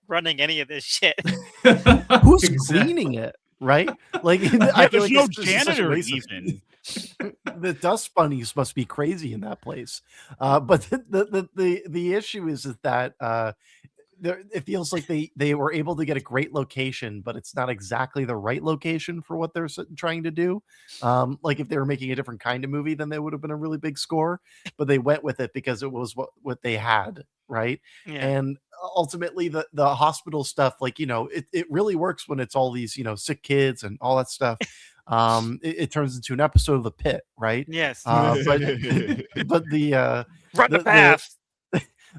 running any of this shit? Who's cleaning it? Right? Like, I feel there's like no this is such a janitor waste of- even. The dust bunnies must be crazy in that place. But the issue is that it feels like they were able to get a great location, but it's not exactly the right location for what they're trying to do. Like if they were making a different kind of movie, then they would have been a really big score. But they went with it because it was what they had, right? Yeah. And ultimately, the hospital stuff, like it really works when it's all these sick kids and all that stuff. It turns into an episode of The Pit, right? Yes. But the Run the path.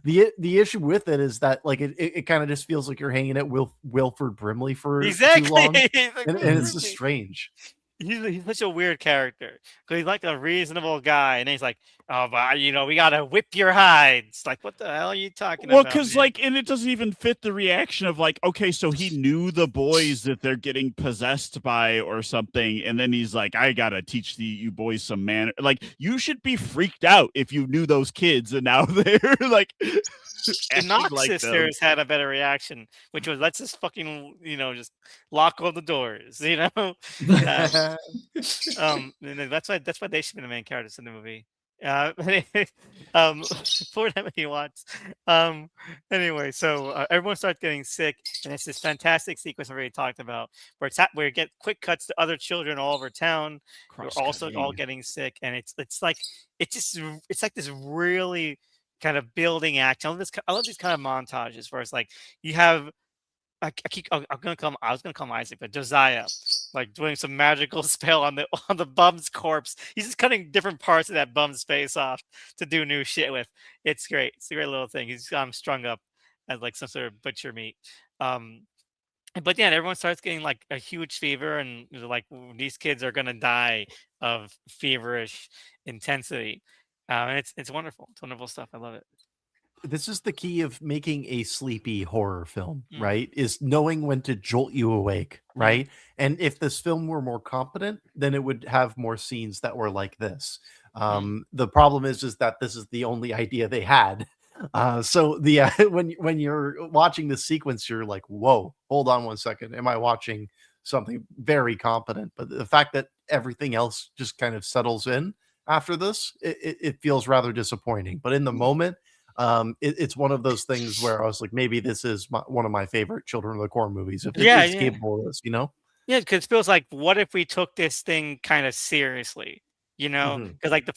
The issue with it is that like it kind of just feels like you're hanging at Wilford Brimley for Exactly. too long, Like, and it's just strange. He's such a weird character because he's like a reasonable guy, and then he's like, "Oh, but we gotta whip your hides." Like, what the hell are you talking Well, about? because man? like, and it doesn't even fit the reaction of like, okay, so he knew the boys that they're getting possessed by or something, and then he's like, I gotta teach you boys some manner. Like, you should be freaked out if you knew those kids, and now they're like. The Knox sisters had a better reaction, which was let's just fucking just lock all the doors, and that's why they should be the main characters in the movie. for that many watts. Anyway, so everyone starts getting sick, and it's this fantastic sequence we already talked about, where where you get quick cuts to other children all over town. They're also all Cross-cutting. getting sick, and it's like it's like this really kind of building act. I love these kind of montages where it's like you have I was gonna call him Isaac, but Josiah, like doing some magical spell on the bum's corpse. He's just cutting different parts of that bum's face off to do new shit with. It's great. It's a great little thing. He's strung up as like some sort of butcher meat. Um, but yeah, everyone starts getting like a huge fever, and they're like, these kids are gonna die of feverish intensity. And it's wonderful. It's wonderful stuff. I love it. This is the key of making a sleepy horror film, Mm, right? Is knowing when to jolt you awake, mhm, right? And if this film were more competent, then it would have more scenes that were like this. mhm. The problem is that this is the only idea they had. So the when you're watching this sequence, you're like, "Whoa, hold on one second. Am I watching something very competent?" But the fact that everything else just kind of settles in after this, it feels rather disappointing. But in the moment, it's one of those things where I was like, maybe this is one of my favorite Children of the Corn movies if Yeah, it's yeah. capable of this, you know? Yeah, because it feels like, what if we took this thing kind of seriously? You know, Mhm. because like the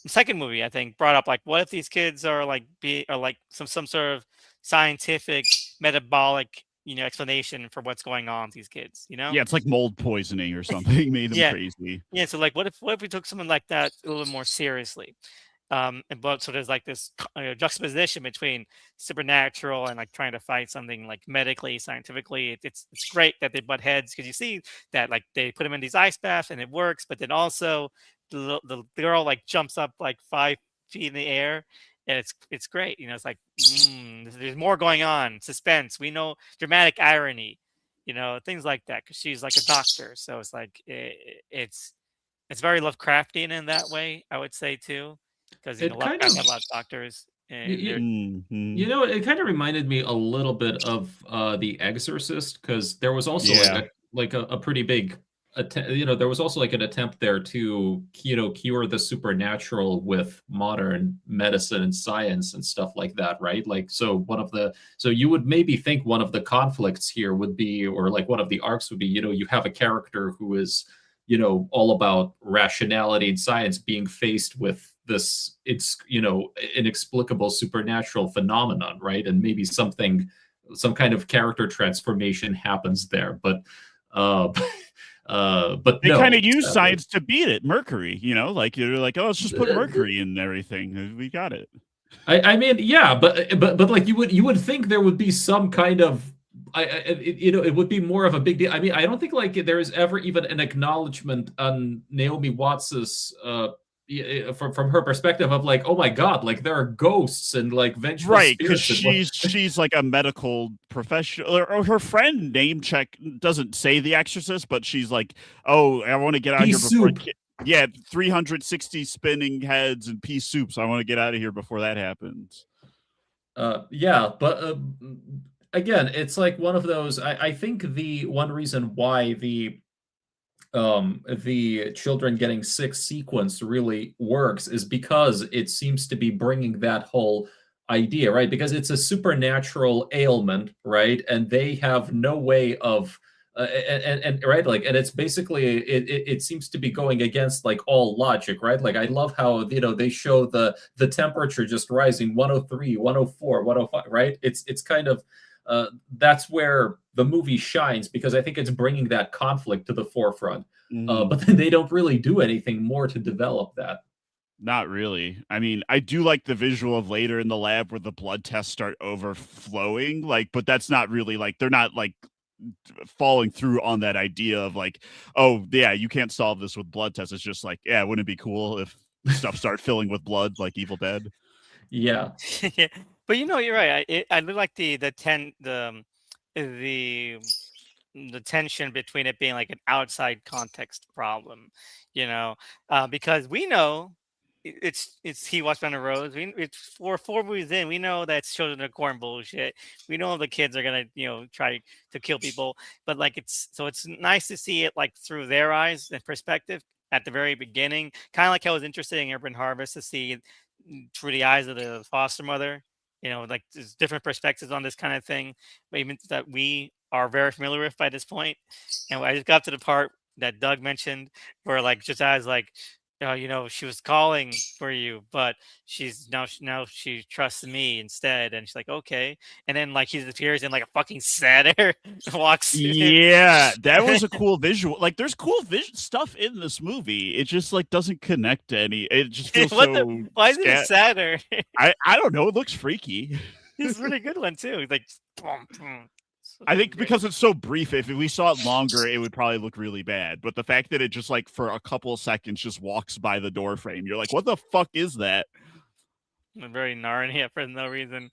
second movie, I think, brought up like, what if these kids are like or like some sort of scientific metabolic explanation for what's going on with these kids? You know? Yeah, it's like mold poisoning or something made them Yeah, crazy. yeah. So like, what if we took something like that a little bit more seriously? But so there's like this juxtaposition between supernatural and like trying to fight something like medically, scientifically. It's great that they butt heads, because you see that like they put them in these ice baths and it works, but then also the girl like jumps up like 5 feet in the air, and it's great. It's like, there's more going on, suspense. We know, dramatic irony, things like that, because she's like a doctor, so it's like it's very Lovecraftian in that way, I would say, too, because It kind Lovecraft of had a lot of doctors in you, their. Mhm. it kind of reminded me a little bit of The Exorcist, because there was also like Yeah. a pretty big there was also like an attempt there to cure the supernatural with modern medicine and science and stuff like that, right? Like, so you would maybe think one of the conflicts here would be, or like one of the arcs would be, you have a character who is all about rationality and science being faced with this, it's inexplicable supernatural phenomenon, right? And maybe some kind of character transformation happens there, uh but They kind no, of use sadly. science to beat it. Mercury, like you're like, oh, let's just put mercury in everything. We got it. I mean, yeah, but like you would think there would be some kind of it would be more of a big deal. I mean, I don't think like there is ever even an acknowledgement on Naomi Watts's from her perspective of like, oh my god, like there are ghosts and like vengeful Right, because spirits and what. she's like a medical professional, or her friend name check doesn't say The Exorcist, but she's like, oh, I want to get out of Pea here before soup. yeah, 360 spinning heads and pea soup. So I want to get out of here before that happens. Yeah, but again, it's like one of those. I think the one reason why the children getting sick sequence really works is because it seems to be bringing that whole idea, right? Because it's a supernatural ailment, right? And they have no way of and right, like, and it's basically it seems to be going against like all logic, right? Like, I love how they show the temperature just rising 103, 104, 105, right? It's kind of that's where the movie shines, because I think it's bringing that conflict to the forefront. Mhm. But then they don't really do anything more to develop that. Not really. I mean, I do like the visual of later in the lab where the blood tests start overflowing, like, but that's not really like they're not like falling through on that idea of like, oh yeah, you can't solve this with blood tests. It's just like, yeah, wouldn't it be cool if stuff start filling with blood like Evil Dead? Yeah. Yeah, but you're right. I really like the the tension between it being like an outside context problem, because we know it's He Walks Down the Road. It's four movies in. We know that's Children of Corn bullshit. We know the kids are gonna try to kill people, but like it's nice to see it like through their eyes and perspective. at the very beginning, kind of like I was interested in Urban Harvest to see through the eyes of the foster mother. Like there's different perspectives on this kind of thing, but even that we are very familiar with by this point. And I just got to the part that Doug mentioned, where like just as like, she was calling for you, but she's now she trusts me instead, and she's like, okay. And then like he disappears in like a fucking satyr walks. Yeah, that was a cool visual. Like, there's cool stuff in this movie. It just like doesn't connect to any. It just feels so. Why is it a satyr? I don't know. It looks freaky. He's a really good one too. Like, boom, boom. I think because it's so brief, if we saw it longer, it would probably look really bad. But the fact that it just like for a couple of seconds just walks by the door frame, you're like, what the fuck is that? Very Narnia for no reason.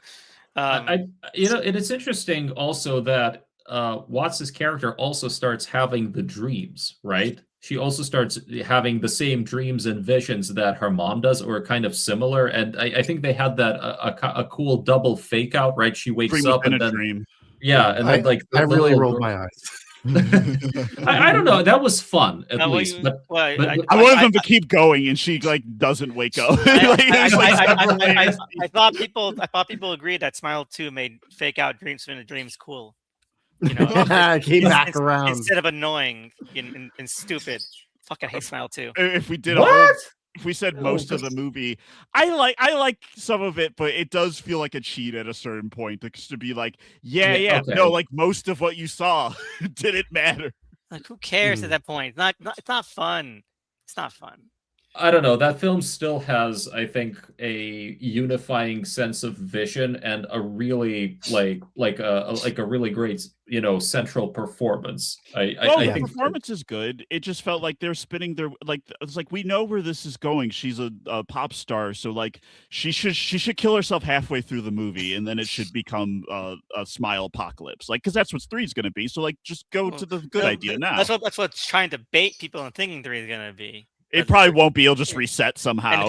And it's interesting also that Watts' character also starts having the dreams, right? She also starts having the same dreams and visions that her mom does, or kind of similar. And I think they had that a cool double fake out, right? She wakes up and then dream. Yeah, and then like I really rolled my eyes. I don't know. That was fun at least. But I wanted them to keep going, and she like doesn't wake up. I thought people agreed that Smile 2 made fake out dreams from the dreams cool. Came back around instead of annoying and stupid. Fucking hate Smile 2. If we did what? If we said most of the movie, I like some of it, but it does feel like a cheat at a certain point to be like, okay. No, like most of what you saw didn't matter. Like, who cares at that point? It's not fun. It's not fun. I don't know. That film still has, I think, a unifying sense of vision and a really like a really great central performance. I think the performance is good. It just felt like they're spinning their it's like we know where this is going. She's a pop star, so like she should kill herself halfway through the movie, and then it should become a smile apocalypse. Like because that's what 3 is going to be. So like just go to the good idea now. That's what's trying to bait people into thinking 3 is going to be. It probably won't be. It'll just reset somehow.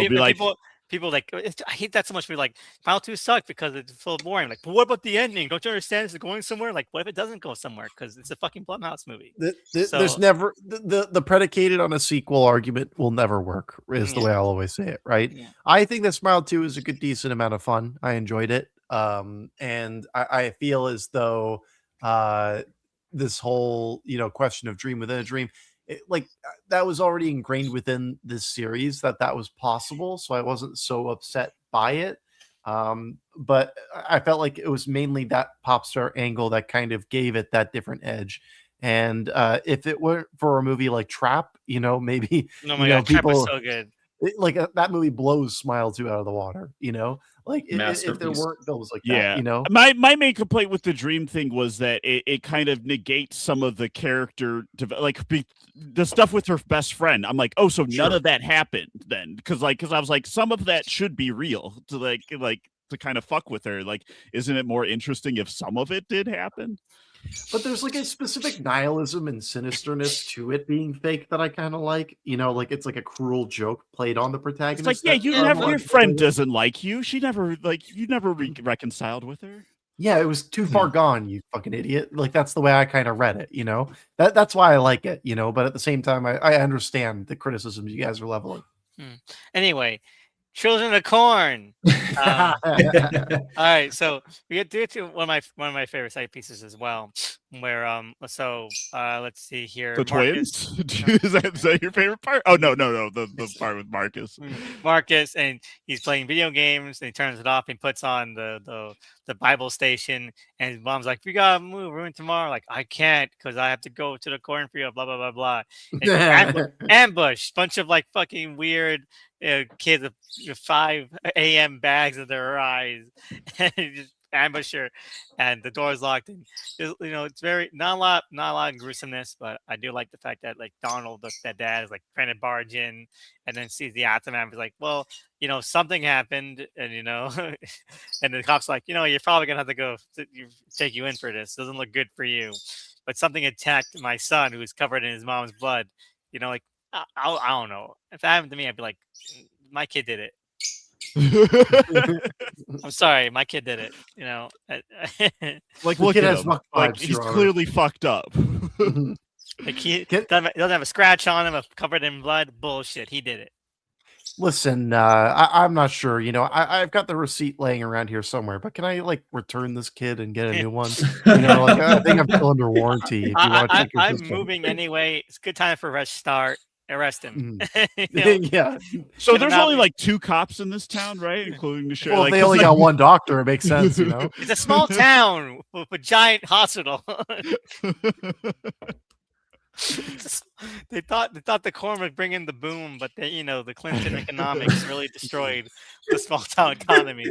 People like, I hate that so much. Be like, Final 2 sucked because it's so boring. Like, but what about the ending? Don't you understand? Is it going somewhere? Like, what if it doesn't go somewhere? Because it's a fucking Blumhouse movie. There's never the predicated on a sequel argument will never work. Is the way I'll always say it. Right. Yeah. I think that Smile 2 is a good, decent amount of fun. I enjoyed it. And I feel as though this whole question of dream within a dream. That was already ingrained within this series that was possible, so I wasn't so upset by it. But I felt like it was mainly that pop star angle that kind of gave it that different edge. And if it weren't for a movie like Trap, maybe God, Trap was so good. That movie blows Smile 2 out of the water. If there weren't films like that, my main complaint with the dream thing was that it kind of negates some of the character, the stuff with her best friend. I'm like, oh, so none of that happened then, because I was like, some of that should be real to kind of fuck with her. Like, isn't it more interesting if some of it did happen? But there's like a specific nihilism and sinisterness to it being fake that I kind of like. It's like a cruel joke played on the protagonist. It's like, your friend doesn't like you. She never you never reconciled with her. Yeah, it was too far gone, you fucking idiot. Like that's the way I kind of read it. That's why I like it. But at the same time, I understand the criticisms you guys are leveling. Anyway. Children of Corn. All right, so we get to one of my favorite side pieces as well. Where let's see here. The twins. is that your favorite part? Oh no, the part with Marcus. Marcus, and he's playing video games, and he turns it off and puts on the Bible station, and his mom's like, "We gotta move. We're in tomorrow." Like, I can't because I have to go to the cornfield. Blah blah blah blah. And ambush, bunch of like fucking weird. Kids with 5 a.m. bags in their eyes, and just ambush her, and the door is locked. And it's very not a lot of gruesomeness, but I do like the fact that like Donald, that dad, is like trying to barge in, and then sees the aftermath. He's like, well, something happened, and and the cop's like, you're probably gonna have to go take you in for this. Doesn't look good for you, but something attacked my son who's covered in his mom's blood. I don't know. If that happened to me, I'd be like, my kid did it. I'm sorry, my kid did it. Like, look at him. Like, he's clearly fucked up. Like he Get- doesn't have a scratch on him, covered in blood. Bullshit. He did it. Listen, I'm not sure. I've got the receipt laying around here somewhere, but can I like return this kid and get a new one? Like I think I'm still under warranty. If you want to check your I'm system. moving anyway. It's a good time for a fresh start. Arrest him. Yeah. So Get him there's out. only like 2 cops in this town, right? Including the sheriff. Well, if they only got one doctor, it makes sense, It's a small town with a giant hospital. They thought the corn would bring in the boom, but the Clinton economics really destroyed the small town economy.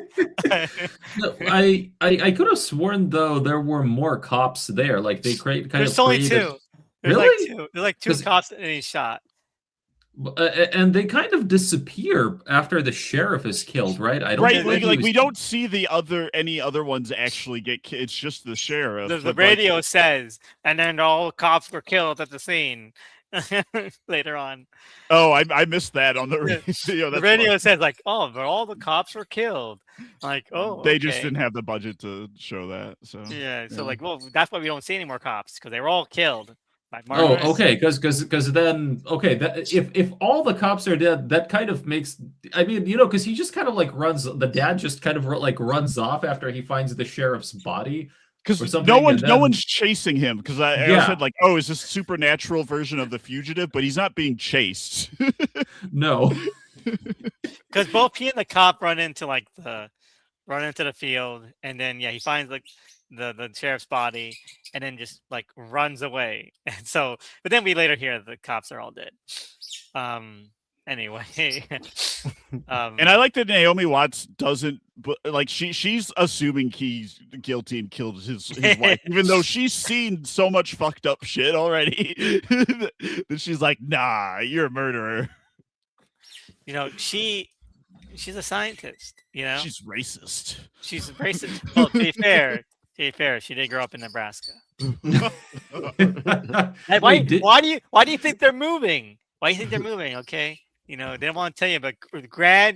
No, I could have sworn though there were more cops there. Like they There's only two. There's Really? There's like 2 cops in each shot. And they kind of disappear after the sheriff is killed, right? I don't Right, think like, he like was- we don't see any other ones actually get killed. It's just the sheriff. The but, like, radio says, and then all the cops were killed at the scene later on. oh, I missed that on the radio. The That's radio fun. says like, oh, but all the cops were killed. Like, oh, They just okay. didn't have the budget to show that. So Yeah, so yeah. like, well, that's why we don't see any more cops because they were all killed by Oh, murderers. okay, because then that if all the cops are dead, that kind of makes. I mean, because he just kind of like runs. The dad just kind of like runs off after he finds the sheriff's body. Or Because something, no and then- one's chasing him. Because I Yeah. said like, oh, is this supernatural version of the fugitive? But he's not being chased. No. Because both he and the cop run into the field, and then he finds like the sheriff's body, and then just like runs away. And so, but then we later hear the cops are all dead. Anyway, And I like that Naomi Watts doesn't, but like she's assuming he's guilty and killed his wife, even though she's seen so much fucked up shit already. That she's like, nah, you're a murderer. she's a scientist. She's racist. She's racist. Well, to be fair, she did grow up in Nebraska. Hey, why do you think they're moving? Why do you think they're moving? Okay, they don't want to tell you, but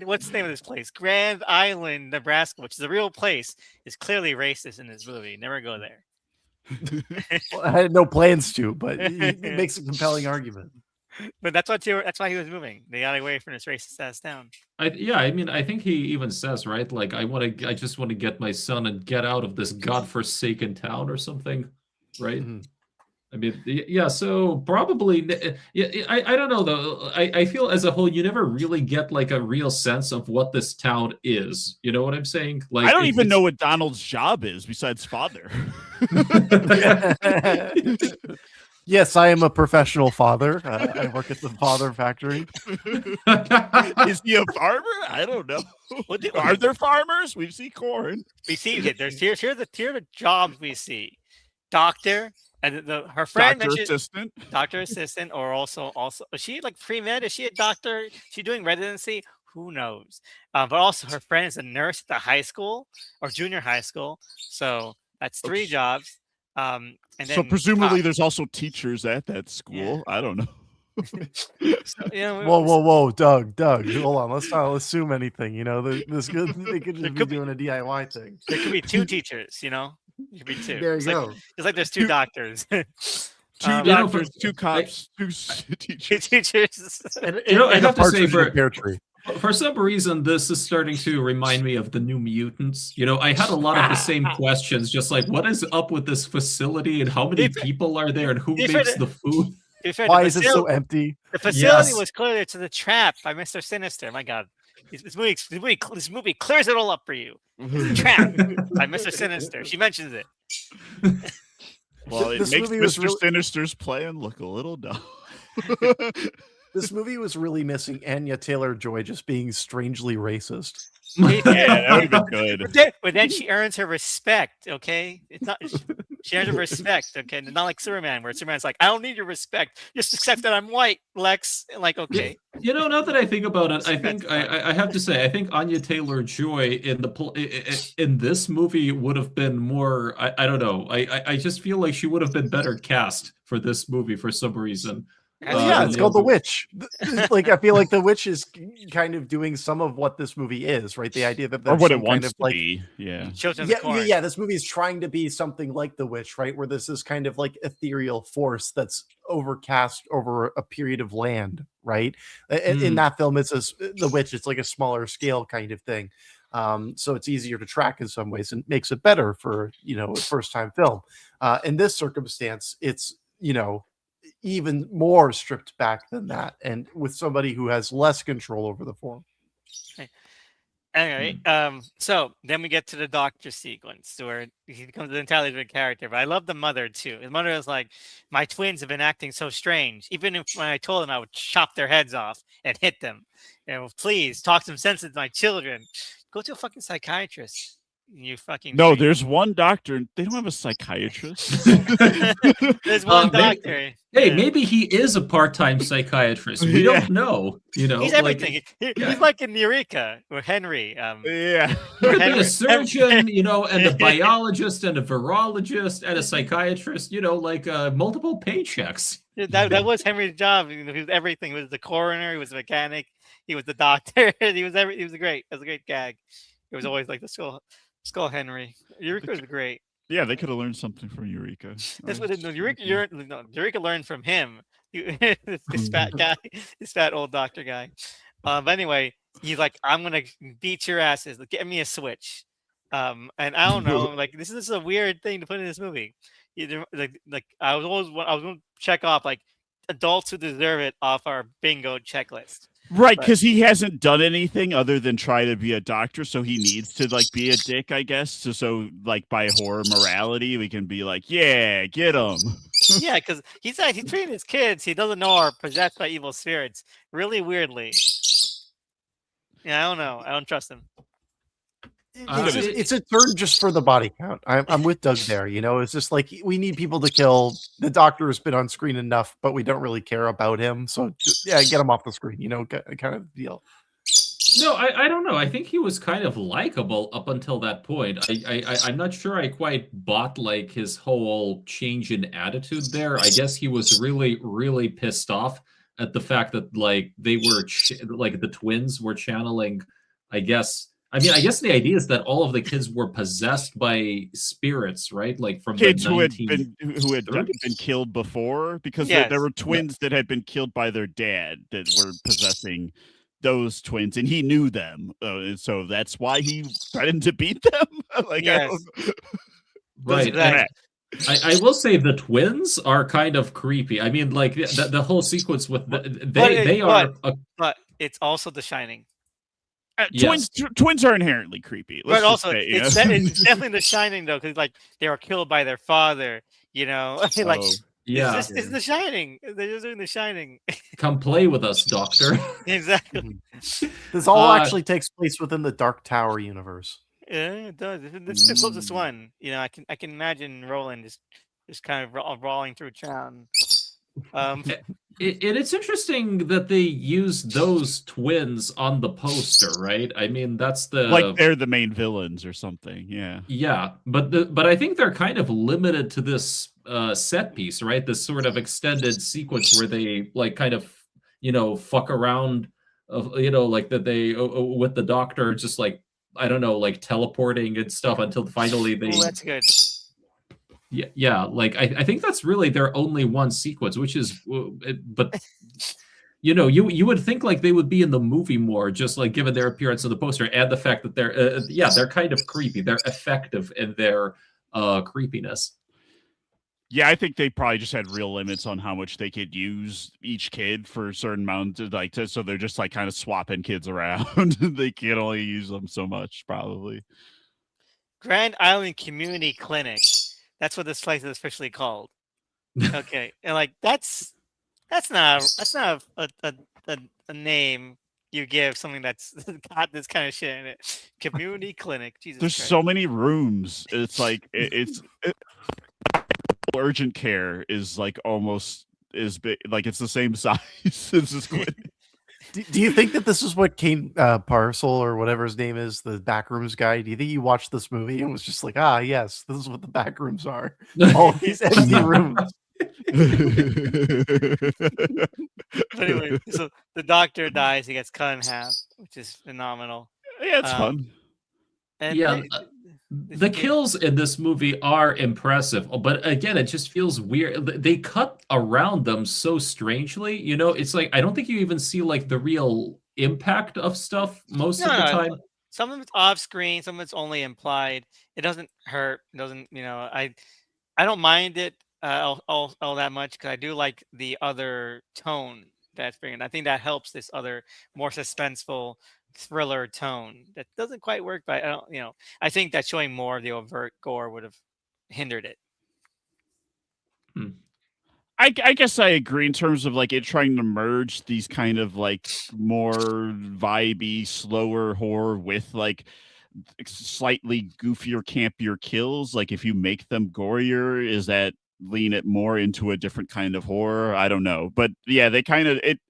what's the name of this place? Grand Island, Nebraska, which is a real place, is clearly racist in this movie. Never go there. Well, I had no plans to, but it makes a compelling argument. But that's why he was moving. They got away from this racist ass town. I mean, I think he even says, right? Like, I just want to get my son and get out of this godforsaken town or something, right? Mhm. I mean, yeah. So probably, I don't know though. I feel as a whole, you never really get like a real sense of what this town is. You know what I'm saying? Like, I don't even know what Donald's job is besides father. Yes, I am a professional father. I work at the father factory. Is he a farmer? I don't know. Are there farmers? We see corn. We see here are the jobs we see: doctor, and her friend Doctor mentioned assistant. doctor assistant, or also is she like pre-med? Is she a doctor? She doing residency? Who knows? But also her friend is a nurse at the high school or junior high school. So that's 3 jobs. And then So presumably there's also teachers at that school. I don't know. Whoa, Doug, hold on. Let's not assume anything. They could just be doing a DIY thing. There could be 2 teachers. It could be 2. There you It's go. Just like there's 2 doctors. 2 Um, doctors, 2 cops, 2 2 teachers. teachers. And, I have to say, partridge in a pear tree. For some reason, this is starting to remind me of the New Mutants. I had a lot of the same questions, just like, what is up with this facility and how many people are there and who makes the food? Why is it so empty? The facility Yes. was clearly to the trap by Mr. Sinister. My God, this movie clears it all up for you. Trap by Mr. Sinister. She mentions it. Well, it This makes movie was Mr. really- Sinister's plan look a little dumb. This movie was really missing Anya Taylor-Joy just being strangely racist. Yeah, that would have been good. But then she earns her respect. Okay, it's not. She earns her respect. Okay, not like Superman, where Superman's like, I don't need your respect. Just accept that I'm white, Lex. Like, okay. Now that I think about it, I think I have to say, I think Anya Taylor-Joy in this movie would have been more. I don't know. I just feel like she would have been better cast for this movie for some reason. Well, yeah, it's you called know, The Witch. Like, I feel like The Witch is kind of doing some of what this movie is, right? The idea that Or there's what it some kind wants of to like, be. Yeah. Children of the Corn. yeah, this movie is trying to be something like The Witch, right? Where there's this kind of like ethereal force that's overcast over a period of land, right? In that film, The Witch. It's like a smaller scale kind of thing. So it's easier to track in some ways and makes it better for, a first time film. In this circumstance, it's, even more stripped back than that, and with somebody who has less control over the form. Anyway, so then we get to the doctor sequence where he becomes an entirely different character. But I love the mother too. His mother is like, my twins have been acting so strange. Even if when I told them I would chop their heads off and hit them, please talk some sense into my children. Go to a fucking psychiatrist. You fucking No, freak. there's one doctor. They don't have a psychiatrist. There's one maybe- doctor. Hey, Yeah. maybe he is a part-time psychiatrist. We Yeah. don't know. He's like, everything. yeah. He's like in Eureka or Henry. Yeah. He could be Henry- a surgeon, and a biologist and a virologist and a psychiatrist. Like multiple paychecks. That was Henry's job. He was everything. He was the coroner. He was the mechanic. He was the doctor. He was He was great. It was a great gag. It was always like the skull Henry. Eureka was great. Yeah, they could have learned something from Eureka. That's what Eureka learned from him. This fat guy, this fat old doctor guy. But anyway, he's like, I'm gonna beat your asses. Get me a switch. And I don't know, like this is a weird thing to put in this movie. Like I was going to check off like adults who deserve it off our bingo checklist. Right, But- because he hasn't done anything other than try to be a doctor, so he needs to like be a dick, I guess. So like by horror morality, we can be like, yeah, get him. Yeah, because he's treating his kids he doesn't know are possessed by evil spirits really weirdly. Yeah, I don't know. I don't trust him. It's a turn just for the body count. I'm with Doug there. It's just like we need people to kill. The doctor has been on screen enough, but we don't really care about him. So yeah, get him off the screen. Kind of deal. No, I don't know. I think he was kind of likable up until that point. I'm not sure I quite bought like his whole change in attitude there. I guess he was really, really pissed off at the fact that like they were like the twins were channeling. I guess the idea is that all of the kids were possessed by spirits, right? Like from Kids the who had 19... been killed before, because Yes. there were twins that had been killed by their dad that were possessing those twins, and he knew them, and so that's why he threatened to beat them. Like, Yes. Right. Exactly. I will say the twins are kind of creepy. I mean, like the whole sequence with But it's also The Shining. Yes. Twins are inherently creepy. But Let's also, just say, it's definitely The Shining though, because like they were killed by their father. Like Oh. Yeah, it's The Shining. They're just doing The Shining. come play with us, Doctor. Exactly. This all actually takes place within the Dark Tower universe. Yeah, it does. This is the closest one. I can imagine Roland just kind of brawling through town. It's interesting that they use those twins on the poster, right? I mean, that's like they're the main villains or something. Yeah, but I think they're kind of limited to this set piece, right? This sort of extended sequence where they like kind of fuck around, like that they with the doctor, just like I don't know, like teleporting and stuff until finally they. Oh, that's good. Yeah. Like I think that's really their only one sequence, which is, but you would think like they would be in the movie more, just like given their appearance in the poster and the fact that they're kind of creepy. They're effective in their creepiness. Yeah, I think they probably just had real limits on how much they could use each kid for a certain amount, so they're just like kind of swapping kids around. They can only use them so much, probably. Grand Island Community Clinic. That's what this place is officially called. Okay, and like that's not a name you give something that's got this kind of shit in it. Community clinic. Jesus There's Christ. so many rooms. It's like urgent care is like almost as big, like it's the same size as this clinic. Do you think that this is what Kane Parcel or whatever his name is, the Backrooms guy? Do you think he watched this movie and was just like, yes, this is what the Backrooms are? All these empty rooms. But anyway, so the doctor dies. He gets cut in half, which is phenomenal. Yeah, it's fun. And Yeah, the kills in this movie are impressive, but again, it just feels weird. They cut around them so strangely. You know, it's like I don't think you even see like the real impact of stuff most of the time. some of it's off screen, some of it's only implied. It doesn't hurt. It doesn't, I don't mind it all that much because I do like the other tone that's bringing. I think that helps this other more suspenseful thriller tone that doesn't quite work. But I don't, I think that showing more of the overt gore would have hindered it. I guess I agree in terms of like it trying to merge these kind of like more vibey, slower horror with like slightly goofier, campier kills. Like if you make them gorier, is that lean it more into a different kind of horror? I don't know, but yeah, they kind of it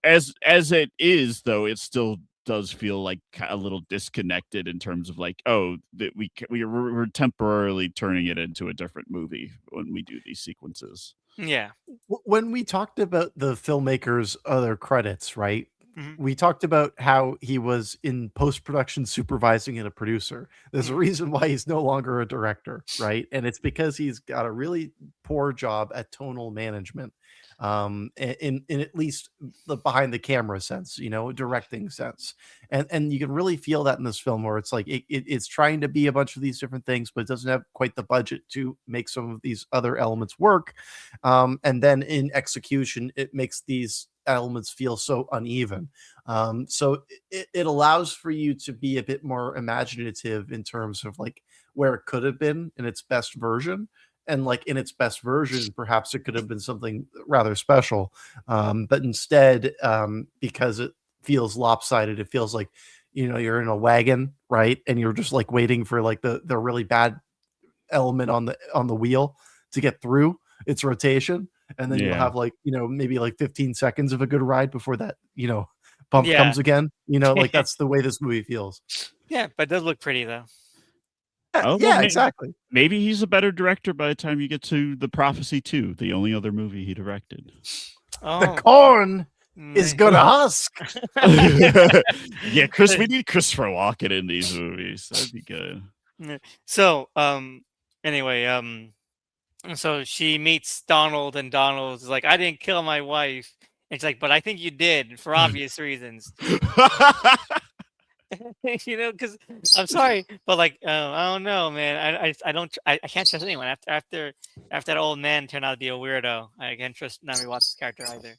as it is though. It still does feel like a little disconnected in terms of like, oh, that we're temporarily turning it into a different movie when we do these sequences. Yeah. When we talked about the filmmaker's other credits, right? Mhm. We talked about how he was in post-production supervising and a producer. There's a reason why he's no longer a director, right? And it's because he's got a really poor job at tonal management. In at least the behind the camera sense, directing sense, and you can really feel that in this film where it's like it's trying to be a bunch of these different things, but it doesn't have quite the budget to make some of these other elements work, and then in execution it makes these elements feel so uneven. So it allows for you to be a bit more imaginative in terms of like where it could have been in its best version. And like in its best version, perhaps it could have been something rather special. But instead, because it feels lopsided, it feels like, you're in a wagon, right? And you're just like waiting for like the really bad element on the wheel to get through its rotation. And then you'll have like, maybe like 15 seconds of a good ride before that, bump comes again. Like that's the way this movie feels. Yeah, but it does look pretty though. Oh, yeah, exactly. Maybe he's a better director by the time you get to The Prophecy 2, the only other movie he directed. The corn is gonna husk. Yeah, we need Christopher Walken in these movies. That'd be good. So, anyway, so she meets Donald, and Donald is like, "I didn't kill my wife." And she's like, "But I think you did for obvious reasons." Because I'm sorry, but like, I don't know, man. I can't trust anyone after that old man turned out to be a weirdo. I can't trust Naomi Watts' character either.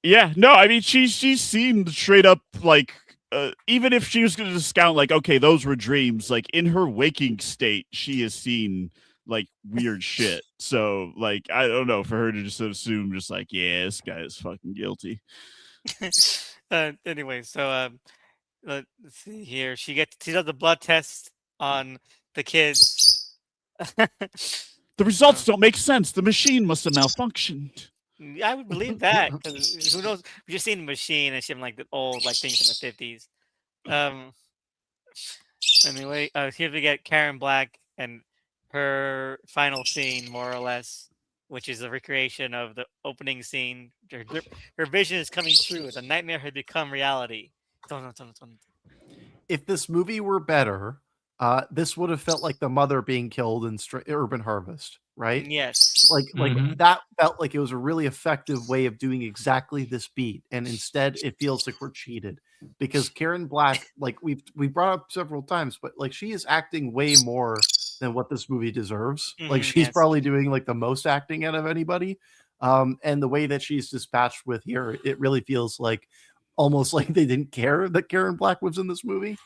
Yeah, no, I mean she seemed straight up like even if she was going to discount like, okay, those were dreams. Like in her waking state, she has seen like weird shit. So like, I don't know, for her to just assume just like, yeah, this guy is fucking guilty. Anyway, so let's see here. She does the blood test on the kids. The results don't make sense. The machine must have malfunctioned. I would believe that, because who knows? We just seen the machine and she having like the old like things from the 50s. Anyway, here we get Karen Black and her final scene, more or less, which is a recreation of the opening scene. Her vision is coming true. The nightmare had become reality. If this movie were better, this would have felt like the mother being killed in Urban Harvest, right? Yes. Like that felt like it was a really effective way of doing exactly this beat, and instead it feels like we're cheated because Karen Black, like we brought up several times, but like she is acting way more than what this movie deserves. Like she's probably doing like the most acting out of anybody, and the way that she's dispatched with here, it really feels like almost like they didn't care that Karen Black was in this movie.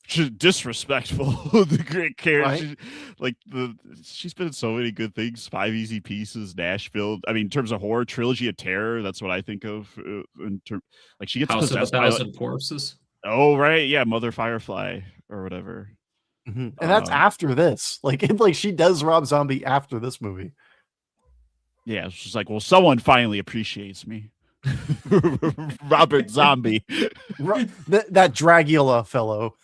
She's disrespectful. The great Karen, right? She's been in so many good things. 5 Easy Pieces, Nashville. I mean, in terms of horror, Trilogy of Terror. That's what I think of. Like she gets House of a possessed Thousand Corpses. Oh right, yeah, Mother Firefly or whatever. And that's after this. Like she does Rob Zombie after this movie. Yeah, she's like, well, someone finally appreciates me. Robert Zombie. That Dragula fellow.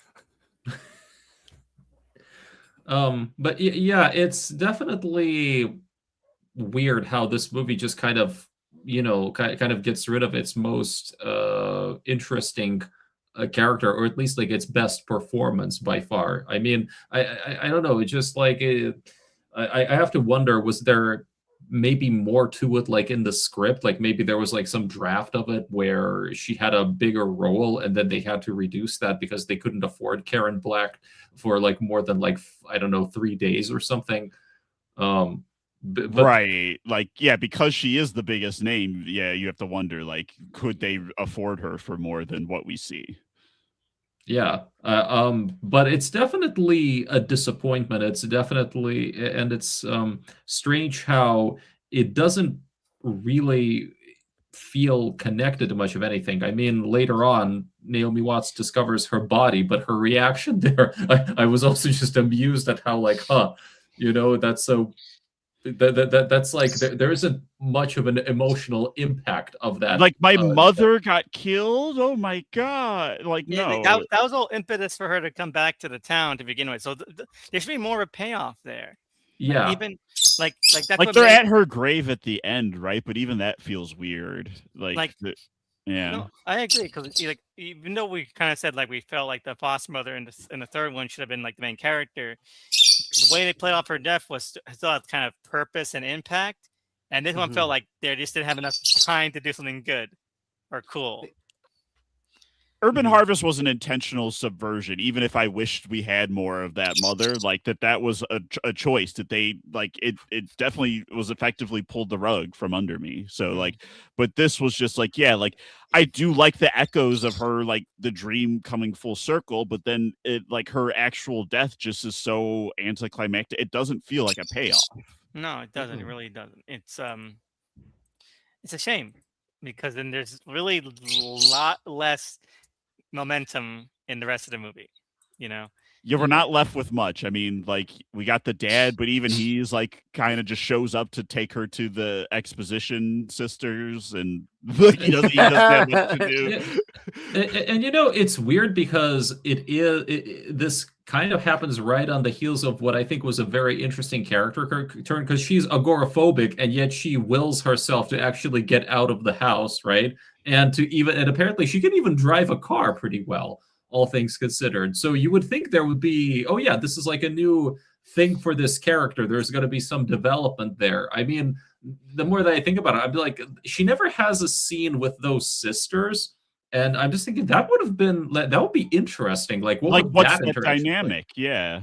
But yeah, it's definitely weird how this movie just kind of, kind of gets rid of its most interesting character, or at least like its best performance by far. I mean, I don't know. It's just like I have to wonder, was there maybe more to it, like in the script? Like maybe there was like some draft of it where she had a bigger role, and then they had to reduce that because they couldn't afford Karen Black for like more than like I don't know 3 days or something. But Right. Like, yeah, because she is the biggest name, yeah, you have to wonder, like, could they afford her for more than what we see? yeah, but it's definitely a disappointment. It's definitely, and it's strange how it doesn't really feel connected to much of anything. I mean, later on, Naomi Watts discovers her body, but her reaction there, I was also just amused at how, like, that's so. That's like there isn't much of an emotional impact of that. Like, my mother got killed? Oh my god. Like, Yeah, no. that was all impetus for her to come back to the town to begin with. So there should be more of a payoff there. Like, Yeah. even like that's Like, what they're made, at her grave at the end, right? But even that feels weird. like Yeah. no, I agree, because like even though we kind of said like we felt like the foster mother in the third one should have been like the main character, the way they played off her death was still had kind of purpose and impact, and this one felt like they just didn't have enough time to do something good or cool. Urban Harvest was an intentional subversion, even if I wished we had more of that mother, like that was a choice that they like it definitely was effectively pulled the rug from under me. So like, but this was just like, yeah, like I do like the echoes of her, like the dream coming full circle, but then it like her actual death just is so anticlimactic. It doesn't feel like a payoff. No, it doesn't. It really doesn't. It's a shame, because then there's really a lot less momentum in the rest of the movie, you know. Yeah, we're not left with much. I mean, like we got the dad, but even he's like kind of just shows up to take her to the exposition sisters, and like he doesn't have much to do. And it's weird because this kind of happens right on the heels of what I think was a very interesting character turn, because she's agoraphobic and yet she wills herself to actually get out of the house, right? And apparently she can even drive a car pretty well, all things considered. So you would think there would be, oh yeah, this is like a new thing for this character. There's going to be some development there. I mean, the more that I think about it, I'd be like, she never has a scene with those sisters. And I'm just thinking that would be interesting. Like, what's that dynamic? Like? Yeah.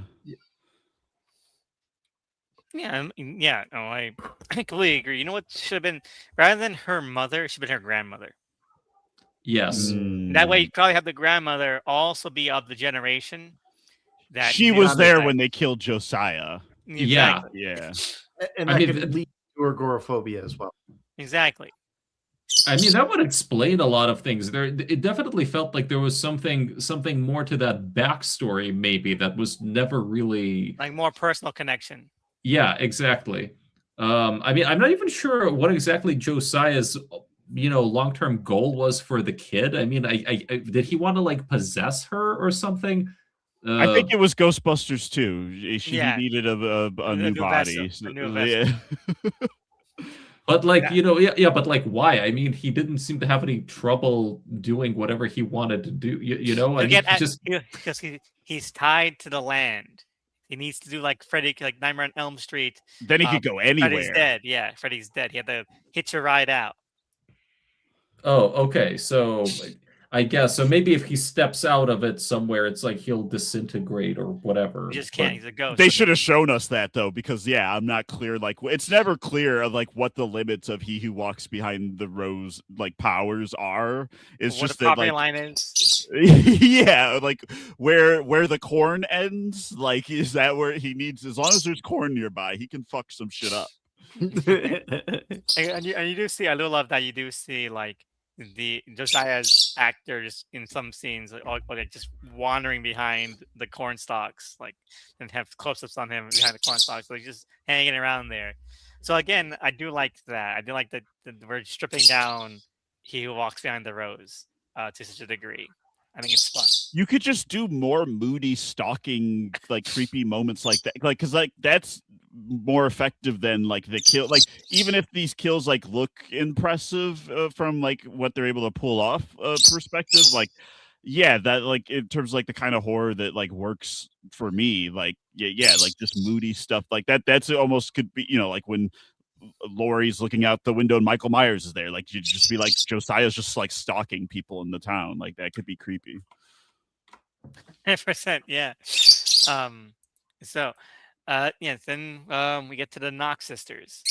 Yeah, yeah. No, I completely agree. You know what should have been, rather than her mother, it should have been her grandmother. Yes. That way, you probably have the grandmother also be of the generation that she was there when they killed Josiah. Exactly. Yeah. And that could lead to agoraphobia as well. Exactly. I mean, that would explain a lot of things. It definitely felt like there was something more to that backstory, maybe, that was never really like more personal connection. Yeah, exactly. I mean, I'm not even sure what exactly Josiah's long-term goal was for the kid. I mean, I did he want to like possess her or something? I think it was Ghostbusters too. He needed a new body. Yeah. But like, but like, why? I mean, he didn't seem to have any trouble doing whatever he wanted to do, because he's tied to the land. He needs to do like Freddy, like Nightmare on Elm Street. Then he could go anywhere. Freddy's dead. Yeah, Freddy's dead. He had to hitch a ride out. Oh, okay. So I guess so. Maybe if he steps out of it somewhere, it's like he'll disintegrate or whatever. He just can't. He's a ghost. They should have shown us that though, because I'm not clear. Like it's never clear of like what the limits of He Who Walks Behind the Rose like powers are. It's what just the that property like line is. yeah, like where the corn ends. Like is that where he needs? As long as there's corn nearby, he can fuck some shit up. and you do see. I do love that you do see like the Josiah's actors in some scenes, like just wandering behind the corn stalks, like, and have close-ups on him behind the corn stalks, like just hanging around there. So again, I do like that. I do like that we're stripping down He Who Walks Behind the Rose to such a degree. I think it's fun. You could just do more moody, stalking, like creepy moments like that, like because like that's more effective than like the kill. Like even if these kills like look impressive from like what they're able to pull off perspective, like yeah, that like in terms of like the kind of horror that like works for me, like yeah, like just moody stuff like that. That's almost could be, you know, like when Laurie's looking out the window and Michael Myers is there. Like you'd just be like Josiah's just like stalking people in the town. Like that could be creepy. 100%, yeah. So, yeah, then we get to the Knox sisters,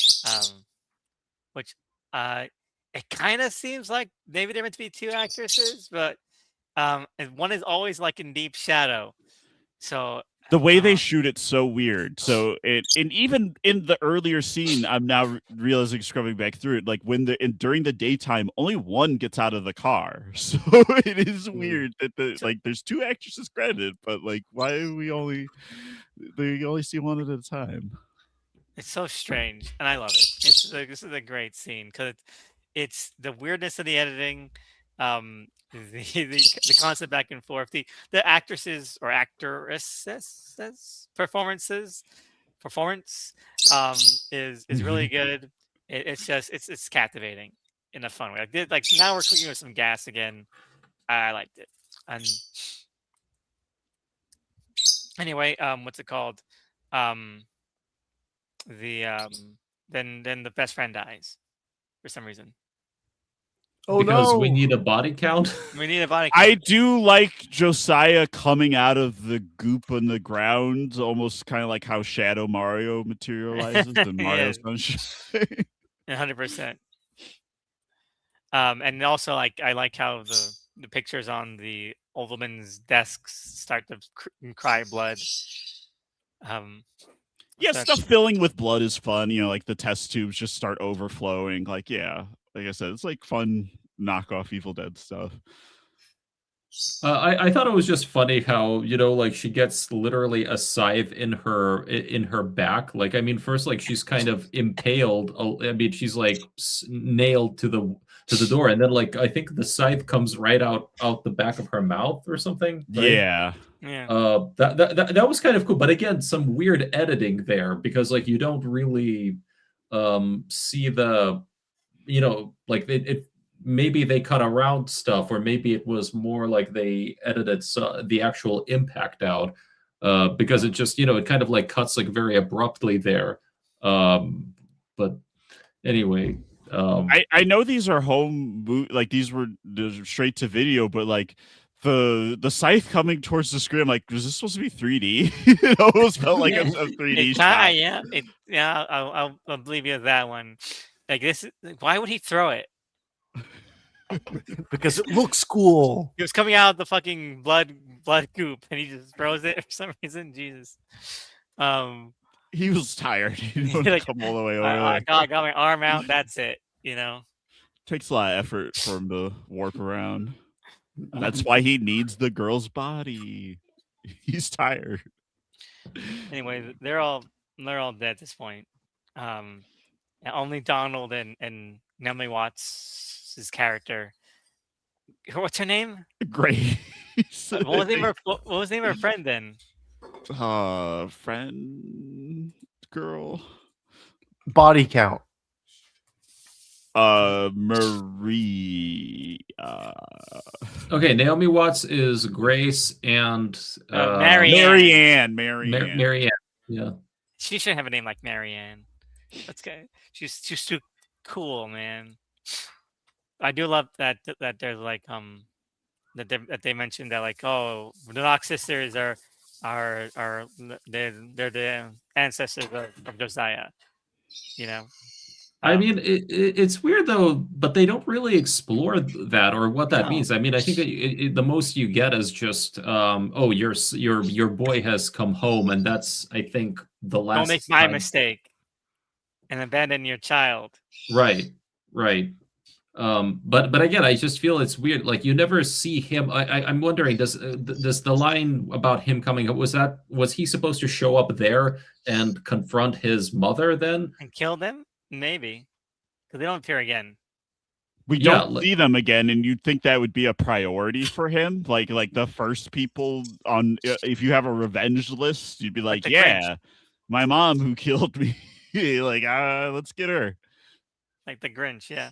which it kind of seems like maybe they're meant to be two actresses, but and one is always like in deep shadow. So The way they shoot it's so weird. So and even in the earlier scene, I'm now realizing scrubbing back through it, like when during the daytime, only one gets out of the car. So it is weird that like there's two actresses credited, but like why are they only see one at a time? it's so strange, and I love it. It's like, this is a great scene because it's the weirdness of the editing, the constant back and forth, the actresses or actresses performance is really good. It's just it's captivating in a fun way. Like now we're cooking with some gas again. I liked it. And anyway, what's it called? The then the best friend dies for some reason. Oh because we no! need a body count. We need a body I count. do like Josiah coming out of the goop on the ground, almost kind of like how Shadow Mario materializes in Mario Yes. Sunshine. 100%. And also like I like how the pictures on the old woman's desks start to cry blood. Yeah, That's- stuff filling with blood is fun. You know, like the test tubes just start overflowing. Like, yeah, like I said, it's like fun knockoff Evil Dead stuff. I thought it was just funny how, you know, like she gets literally a scythe in her back. Like, I mean, first, like she's kind of impaled. I mean, she's like nailed to the door, and then like I think the scythe comes right out the back of her mouth or something. Right? Yeah. Yeah. That was kind of cool, but again, some weird editing there because like you don't really see the, you know, like it maybe they cut around stuff, or maybe it was more like they edited the actual impact out because it just, you know, it kind of like cuts like very abruptly there. But anyway, I know these are like these were straight to video, but like the scythe coming towards the screen, I'm like, was this supposed to be 3D? It almost felt like a 3D shot. Yeah, I'll believe you that one. Like this, why would he throw it? Because it looks cool. He was coming out of the fucking blood goop, and he just throws it for some reason. Jesus. He was tired. He didn't Like, come all the way over. I got my arm out. That's it. You know. Takes a lot of effort for him to warp around. That's why he needs the girl's body. He's tired. Anyway, they're all dead at this point. Only Donald and Naomi Watts' character. What's her name? Great. What was the name of her friend then? Friend girl. Body count. Marie. okay, Naomi Watts is Grace and Marianne. Marianne. Yeah. She shouldn't have a name like Marianne. That's good. She's too cool, man. I do love that there's like that they mentioned that like, oh, the Knox sisters are they're the ancestors of Josiah. You know. I mean, it's weird though, but they don't really explore that or what that means. I mean, I think that the most you get is just, oh, your boy has come home, and that's, I think, the last. Don't make my mistake and abandon your child. Right. But again, I just feel it's weird. Like you never see him. I'm wondering, does the line about him coming up, was he supposed to show up there and confront his mother then and kill them? Maybe, because they don't appear again. We don't see them again, and you'd think that would be a priority for him. Like the first people on, if you have a revenge list, you'd be like, yeah. my mom who killed me. Like, let's get her. Like the Grinch, yeah.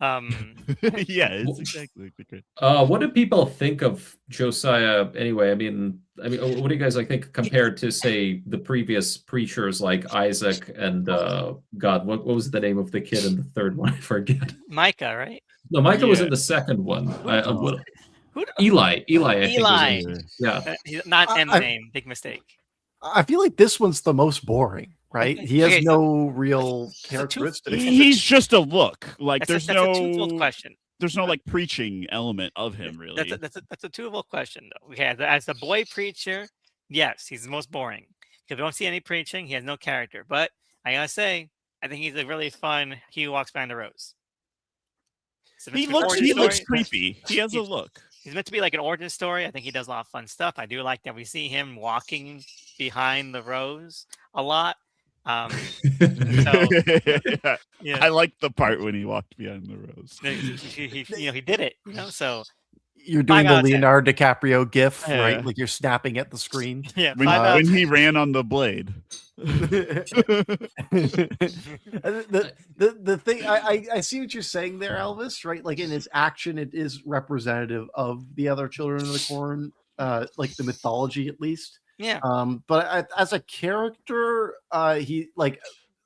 Yeah, it's exactly like the Grinch. What do people think of Josiah anyway? I mean, what do you guys think compared to say the previous preachers like Isaac and God? What was the name of the kid in the third one? I forget. Micah, right? No, Micah was Yeah. in the second one. Who Eli, I think was Eli. in. Yeah. He's not M name. Big mistake. I feel like this one's the most boring, right? He has Okay, so- no real characteristics. He's just a look. Like That's there's a twofold question. there's no like preaching element of him really. That's a twofold question though. Okay, as a boy preacher, yes, he's the most boring because we don't see any preaching. He has no character. But I gotta say, I think he's a really fun. He who walks behind the rose. So He it's an origin looks story. creepy. He has a look. He's meant to be like an origin story. I think he does a lot of fun stuff. I do like that we see him walking behind the rose a lot. So, yeah. I like the part when he walked behind the rose. He did it. So You're doing 5 the out of 10. Leonardo DiCaprio gif, Yeah. right? Like you're snapping at the screen. yeah, When, 5 out of when 10. he ran on the blade. the thing I see what you're saying there, Elvis, right? Like in his action, it is representative of the other Children of the Corn, like the mythology at least. Yeah. But as a character, he like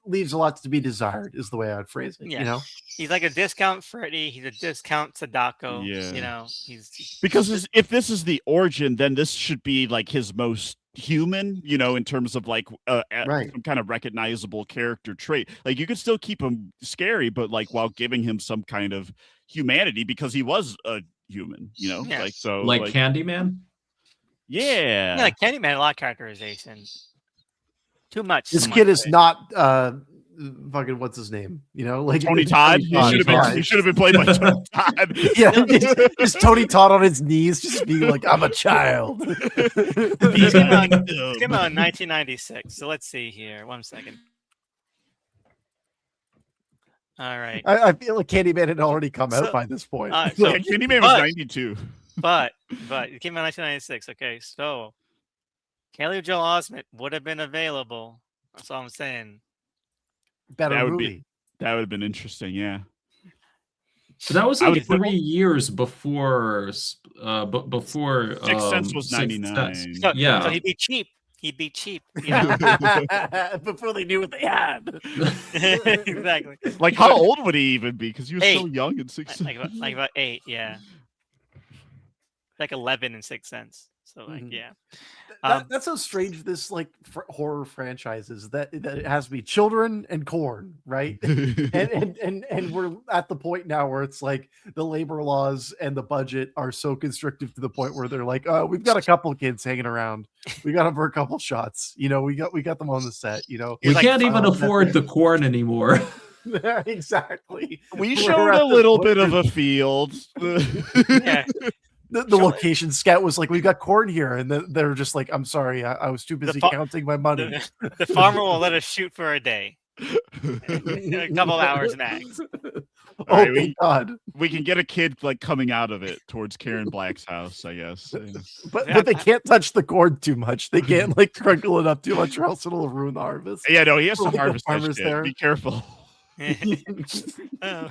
leaves a lot to be desired, is the way I'd phrase it. Yeah. You know, He's like a discount Freddy. He's a discount Sadako. Yeah. He's Because if this is the origin, then this should be like his most human, in terms of like Right. some kind of recognizable character trait. Like you could still keep him scary, but like while giving him some kind of humanity because he was a human, Yeah. like so Like Candyman? yeah. like Candyman, a lot of characterization. Too much. this some kid might is say. not fucking what's his name? Like Tony Todd. Tony Todd. He should have been played by Tony Todd. Yeah, just Tony Todd on his knees, just being like, "I'm a child." This came out in 1996. So let's see here. 1 second. All right. I feel like Candyman had already come out So- by this point. so- Yeah, Candyman was but- 92. But it came out in 1996. Okay, so Kelly Joel Osment would have been available. That's all I'm saying. Better that would movie. That would have been interesting. Yeah. So that was I like would- 3 years before. Before Sixth Sense was Sixth 99. Sense. So, Yeah. So he'd be cheap. He'd be cheap. You know? Before they knew what they had. Exactly. Like how old would he even be? Because he was so 8. young in Sixth Sense. Like about 8. Yeah. Like 11 in Sixth Sense. So like Mhm. yeah. That's so strange. This like horror franchises that it has to be children and corn, right? and we're at the point now where it's like the labor laws and the budget are so constrictive to the point where they're like, oh, we've got a couple kids hanging around. We got them for a couple shots. We got them on the set. We He's like, can't even that's afford it. the corn anymore. Exactly. We We're showed at a the little point bit of where a field. Yeah. the location scout was like, we've got corn here, and they're just like, I'm sorry, I was too busy counting my money. The farmer will let us shoot for a day. A couple hours max. Oh, All right, thank God. We can get a kid like coming out of it towards Karen Black's house, I guess. But they can't touch the corn too much. They can't like crinkle it up too much, or else it'll ruin the harvest. Yeah, no, he has to Like the harvest that farmers shit. there. Be careful. Oh.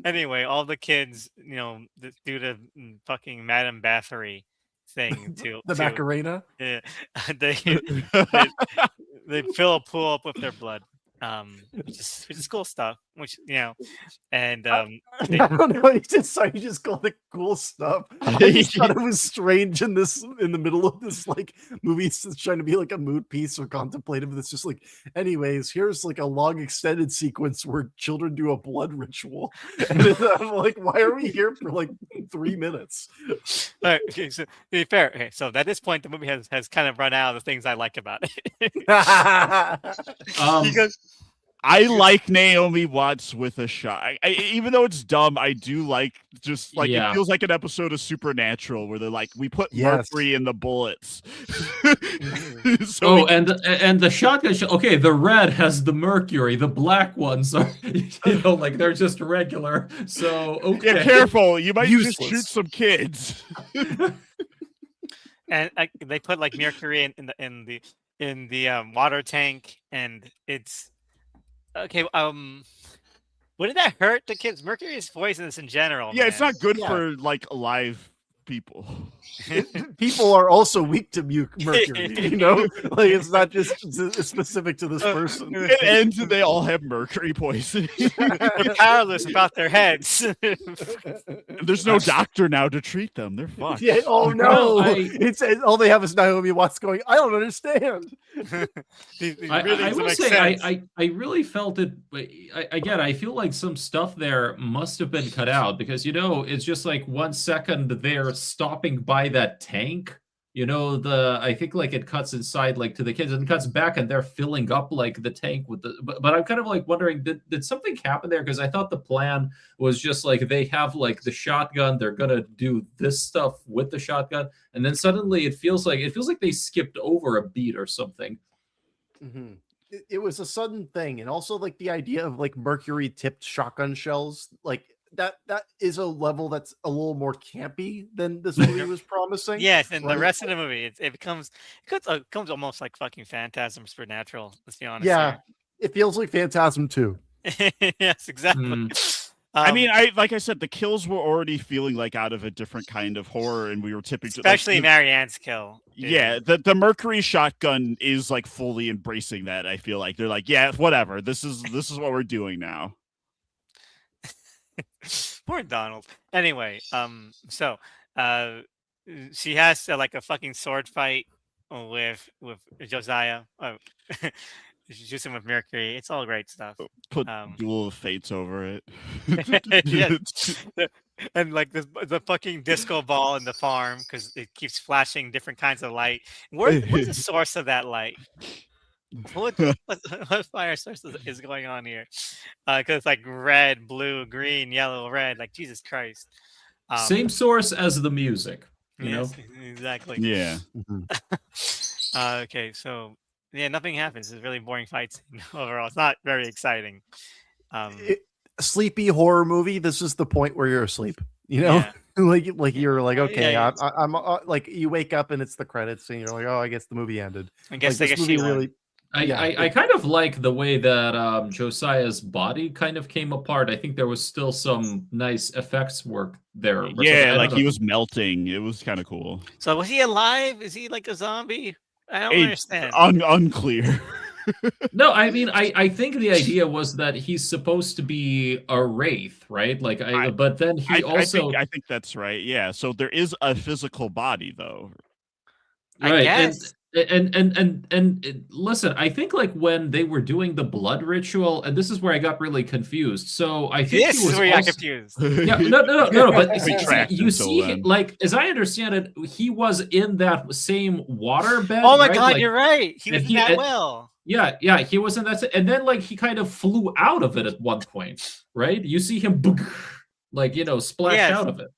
Anyway, all the kids, due to fucking Madame Bathory thing to The Macarena. yeah, they fill a pool up with their blood, which is cool stuff. And I don't know. You just called it cool stuff. I just thought it was strange in the middle of this like movie. It's trying to be like a mood piece or contemplative. It's just like, anyways, here's like a long extended sequence where children do a blood ritual, and I'm like, why are we here for like 3 minutes? all right, okay, so to be fair, okay, so at this point, the movie has kind of run out of the things I like about it. Because I like Naomi Watts with a shot. Even though it's dumb, I do like just like Yeah. it feels like an episode of Supernatural where they're like, we put Yes. mercury in the bullets. Oh, and the shotgun okay, the red has the mercury, the black ones are like they're just regular. So okay. yeah, careful. You might just Useless. shoot some kids. and they put like mercury in the in the water tank, and it's okay. Would that hurt the kids? Mercury is poisonous in general. Yeah, it's man. not good Yeah. for like alive people. People are also weak to mercury, you know, like it's not just specific to this person. And they all have mercury poisoning. They're powerless about their heads. There's no doctor now to treat them. They're fucked. Yeah, oh no! Well, It's all they have is Naomi Watts going. I don't understand. I will say I really felt it. Again, I feel like some stuff there must have been cut out because it's just like 1 second they're stopping by that tank. I think like it cuts inside like to the kids and cuts back and they're filling up like the tank with the. But I'm kind of like wondering did something happen there because I thought the plan was just like they have like the shotgun, they're gonna do this stuff with the shotgun, and then suddenly it feels like they skipped over a beat or something. Mm-hmm. It was a sudden thing, and also like the idea of like mercury tipped shotgun shells, like that is a level that's a little more campy than this movie was promising. Yes, and right? the rest of the movie, it becomes almost like fucking Phantasm Supernatural. Let's be honest. Yeah, it feels like Phantasm too. Yes, exactly. I mean, like I said, the kills were already feeling like out of a different kind of horror, and we were tipping especially like, Marianne's kill. Dude. Yeah, the mercury shotgun is like fully embracing that. I feel like they're like, yeah, whatever. This is what we're doing now. Poor Donald. Anyway, so she has like a fucking sword fight with Josiah. She shoots him with Mercury. It's all great stuff. Put Duel of Fates over it. Yes. And like the fucking disco ball in the farm because it keeps flashing different kinds of light. What's the source of that light? What fire source is going on here? Because it's like red, blue, green, yellow, red. Like Jesus Christ. Same source as the music. You know exactly. Yeah. Okay, so yeah, nothing happens. It's a really boring fight scene overall. It's not very exciting. Sleepy horror movie. This is the point where you're asleep. Yeah. like you're like, okay, Yeah. I'm like you wake up and it's the credits and you're like, oh, I guess the movie ended. I guess like, they this movie really. I kind of like the way that Josiah's body kind of came apart. I think there was still some nice effects work there. Yeah, like he was melting. It was kind of cool. So was he alive? Is he like a zombie? I don't understand. Unclear. No, I mean, I think the idea was that he's supposed to be a wraith, right? Like, but then he also. I think that's right. Yeah. So there is a physical body, though. I Right. guess. And listen, I think like when they were doing the blood ritual, and this is where I got really confused. So I think This he was is where you got also- confused. Yeah, no. But Retract you until see, then. like as I understand it, he was in that same water bed. Oh my right? God, Like, you're right. He was and in that and- well. Yeah, he was in that, and then like he kind of flew out of it at one point, right? You see him, like splash Yes. out of it.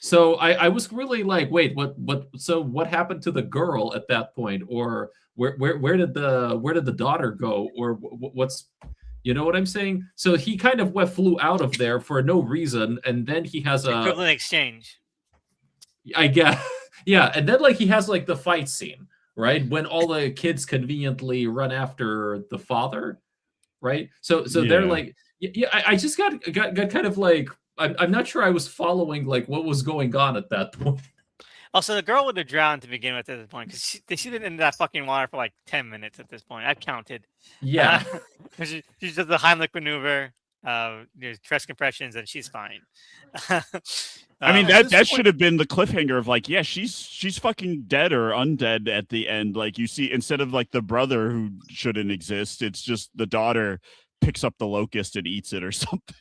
So I was really like, wait, what? So what happened to the girl at that point, or where did the daughter go, or what's, you know what I'm saying? So he kind of flew out of there for no reason, and then he has a Equivalent exchange. I guess, yeah, and then like he has like the fight scene, right, when all the kids conveniently run after the father, right? So they're like, yeah, I just got kind of like. I'm not sure I was following like what was going on at that point. Also, the girl would have drowned to begin with at this point because she's been in that fucking water for like 10 minutes at this point. I've counted. Yeah. She does the Heimlich maneuver, chest compressions, and she's fine. I mean, at this that should have been the cliffhanger of like, yeah, she's fucking dead or undead at the end. Like you see, instead of like the brother who shouldn't exist, it's just the daughter picks up the locust and eats it or something.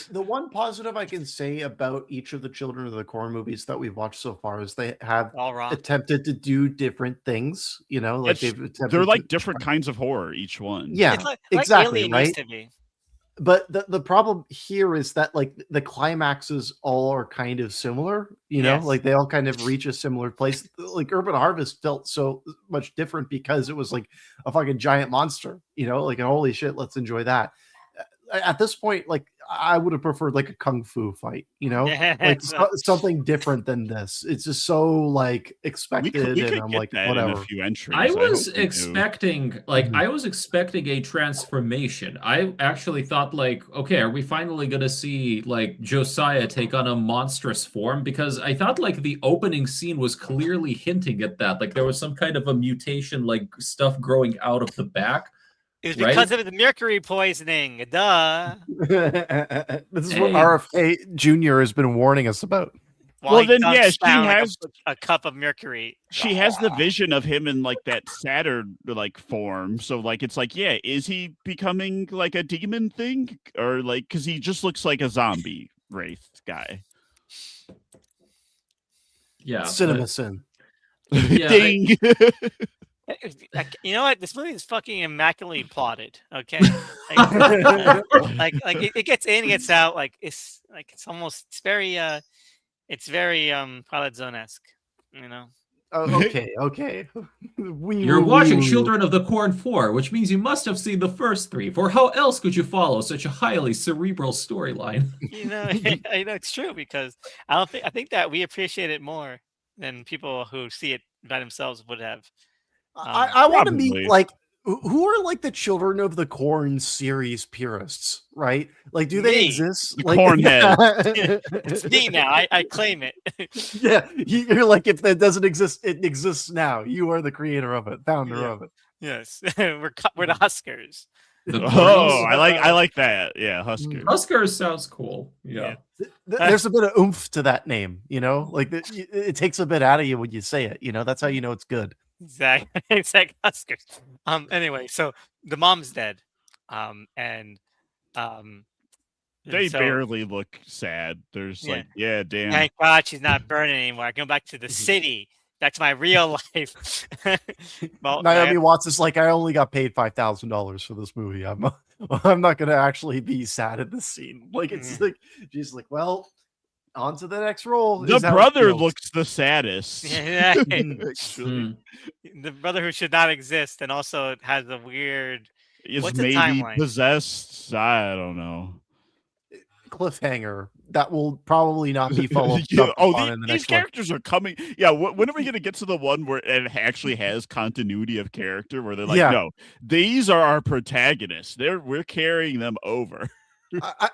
The one positive I can say about each of the Children of the Corn movies that we've watched so far is they have all wrong. attempted to do different things. Like they've attempted They're like to different kinds of horror, each one. Yeah, It's like exactly, Alien right? used to be. But the problem here is that like the climaxes all are kind of similar, Yes. like they all kind of reach a similar place. Like Urban Harvest felt so much different because it was like a fucking giant monster, like holy shit, let's enjoy that. at this point, like I would have preferred like a kung fu fight, Yeah, like it's not- something different than this. It's just so like We expected, could and I'm get like, that in a whatever. few entries. I hope was we do. expecting Mhm. I was expecting a transformation. I actually thought like, okay, are we finally gonna see like Josiah take on a monstrous form? Because I thought like the opening scene was clearly hinting at that. Like there was some kind of a mutation, like stuff growing out of the back, It was right? because of the mercury poisoning. Duh. This is what Hey, RFK Jr. has been warning us about. While Well, he then, dunks yeah, she down like has a cup of mercury. she has the vision of him in like that Saturn like form. So like it's like, yeah, is he becoming like a demon thing, or like because he just looks like a zombie wraith guy? yeah, Cinema sin. Yeah, Ding. Like, you know what? This movie is fucking immaculately plotted. Okay, like it gets in, gets out. Like it's it's very Twilight Zone-esque. You know. Okay. You're watching Children of the Corn 4, which means you must have seen the first three. For how else could you follow such a highly cerebral storyline? You know, I know it's true because I think that we appreciate it more than people who see it by themselves would have. I want to meet Probably. like who are like the Children of the Corn series purists, right? Like, do they Me. exist? The Like, corn head. It's me now. I claim it. yeah, you're like, if that doesn't exist, it exists now. You are the creator of it, founder Yeah. of it. Yes, we're the Huskers. The Oh, Cornies? I like that. Yeah, Husker. Huskers sounds cool. Yeah. There's a bit of oomph to that name, like it takes a bit out of you when you say it. That's how you know it's good. Exactly. It's like Huskers. Anyway, so the mom's dead. And They so, barely look sad. There's Yeah. like, yeah, damn. thank God she's not burning anymore. I can go back to the city. Back to my real life. Well, Naomi Watts is like, I only got paid $5,000 for this movie. I'm not gonna actually be sad at this scene. Like, it's like she's like, well, on to the next role. The is how it brother feels. looks the saddest. yeah, Actually, the brother who should not exist, and also has a weird. is What's the maybe timeline? possessed. I don't know. Cliffhanger that will probably not be followed Yeah, up oh, on in the these next one. characters are coming. Yeah, when are we gonna get to the one where it actually has continuity of character? Where they're like, Yeah. no, these are our protagonists. We're carrying them over.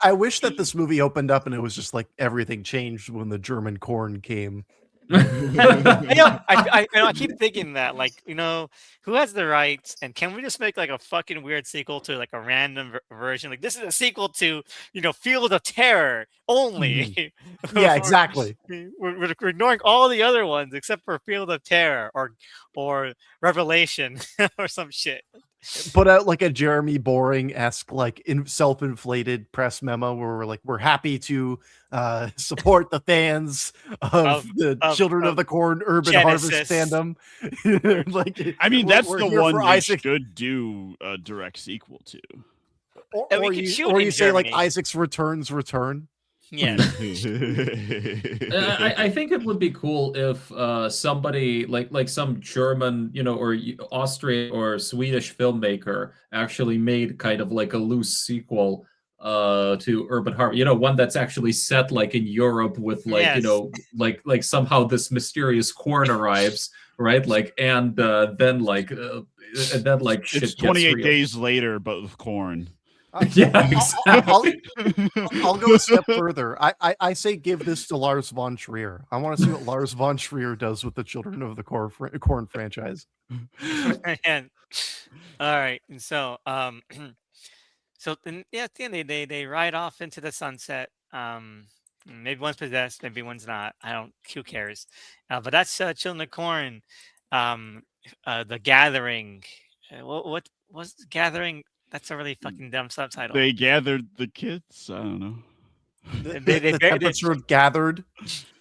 I wish that this movie opened up and it was just like everything changed when the German corn came. I keep thinking that, like, who has the rights, and can we just make like a fucking weird sequel to like a random version? Like, this is a sequel to, Field of Terror only. Yeah, exactly. We're ignoring all the other ones except for Field of Terror or Revelation or some shit. Put out like a Jeremy Boring-esque, like self-inflated press memo where we're like, we're happy to support the fans of the Children of the Corn Urban Genesis. Harvest fandom. Like, I mean, that's we're the here one for they Isaac. should do a direct sequel to. And we can shoot Or in you say like Germany. Isaac's return. Yeah. I think it would be cool if somebody like some German, or Austrian or Swedish filmmaker actually made kind of like a loose sequel to Urban Harvest, one that's actually set like in Europe with like, Yes. like somehow this mysterious corn arrives, right? Like and then like shit It's gets 28 real. days later, but with corn. Yeah, exactly. I'll go a step further. I say give this to Lars von Trier. I want to see what Lars von Trier does with the Children of the Corn franchise. And, all right, and so so then at the end they ride off into the sunset. Maybe one's possessed, maybe one's not. Who cares? But that's Children of the Corn. The Gathering. What was the Gathering? That's a really fucking dumb subtitle. They gathered the kids. I don't know. The temperature gathered.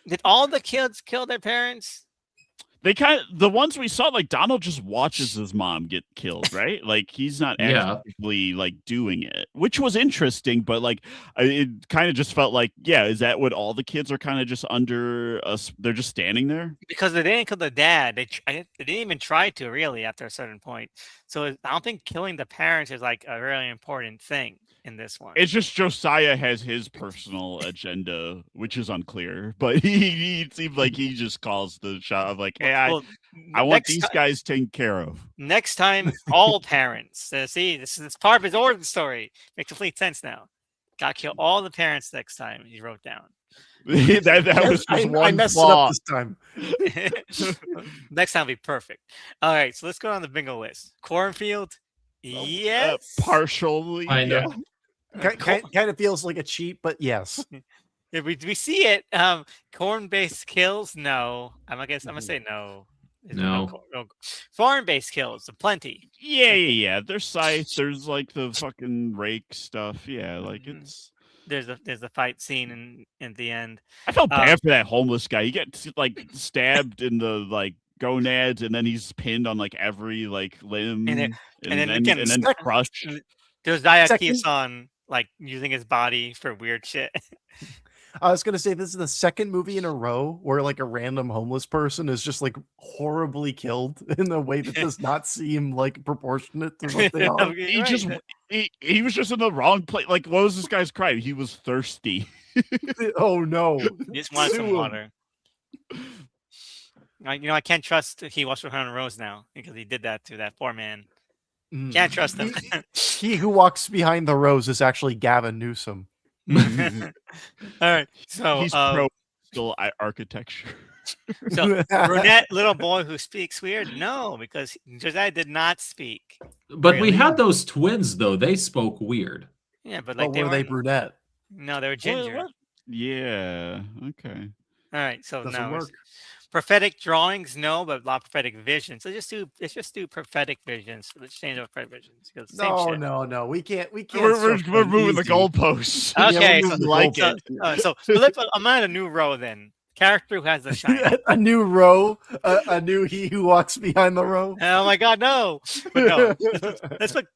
Did all the kids kill their parents? They the ones we saw, like Donald just watches his mom get killed, right? Like he's not Yeah. actively like doing it, which was interesting, but like it kind of just felt like, yeah, is that what all the kids are kind of just under us? They're just standing there. Because they didn't kill the dad. They didn't even try to, really, after a certain point. So I don't think killing the parents is like a really important thing. in this one. It's just Josiah has his personal agenda, which is unclear. But he seems like he just calls the shot of like, hey, Well, I want these guys taken care of. Next time, all parents. See, this is part of his origin story. Makes complete sense now. Got to kill all the parents next time. He wrote down. that was just one I messed flaw. it up this time. Next time will be perfect. All right, so let's go on the bingo list. Cornfield, yes. Partially, Kind of. Kind of feels like a cheat, but yes. If we see it, corn-based kills, no. I'm gonna say no. No. Farm-based kills, plenty. Yeah. There's scythe. There's like the fucking rake stuff. Yeah, like it's. There's a fight scene in the end. I felt bad for that homeless guy. He gets like stabbed in the like gonads, and then he's pinned on like every like limb, and then crushed. Josiah keeps on like using his body for weird shit. I was gonna say this is the second movie in a row where like a random homeless person is just like horribly killed in a way that does not seem like proportionate to what they are. He was just in the wrong place. Like, what was this guy's crime? He was thirsty. Oh no! He just wanted some water. I can't trust he watched with Hunter Rose now because he did that to that poor man. Can't trust him. He who walks behind the rose is actually Gavin Newsom. All right, so he's pro still architecture. So brunette little boy who speaks weird? No, because Josiah did not speak. But we had those twins though; they spoke weird. Yeah, but like were they brunette? No, they were ginger. What? Yeah. Okay. All right, so Doesn't now work. prophetic drawings, no, but a lot of prophetic visions. So let's just do prophetic visions. Let's change up prophetic visions because No. We can't. We're moving the goalposts. Okay, so I'm at a new row then. Character who has the shining. A new row, a new he who walks behind the row. Oh my God, no! But no, let's put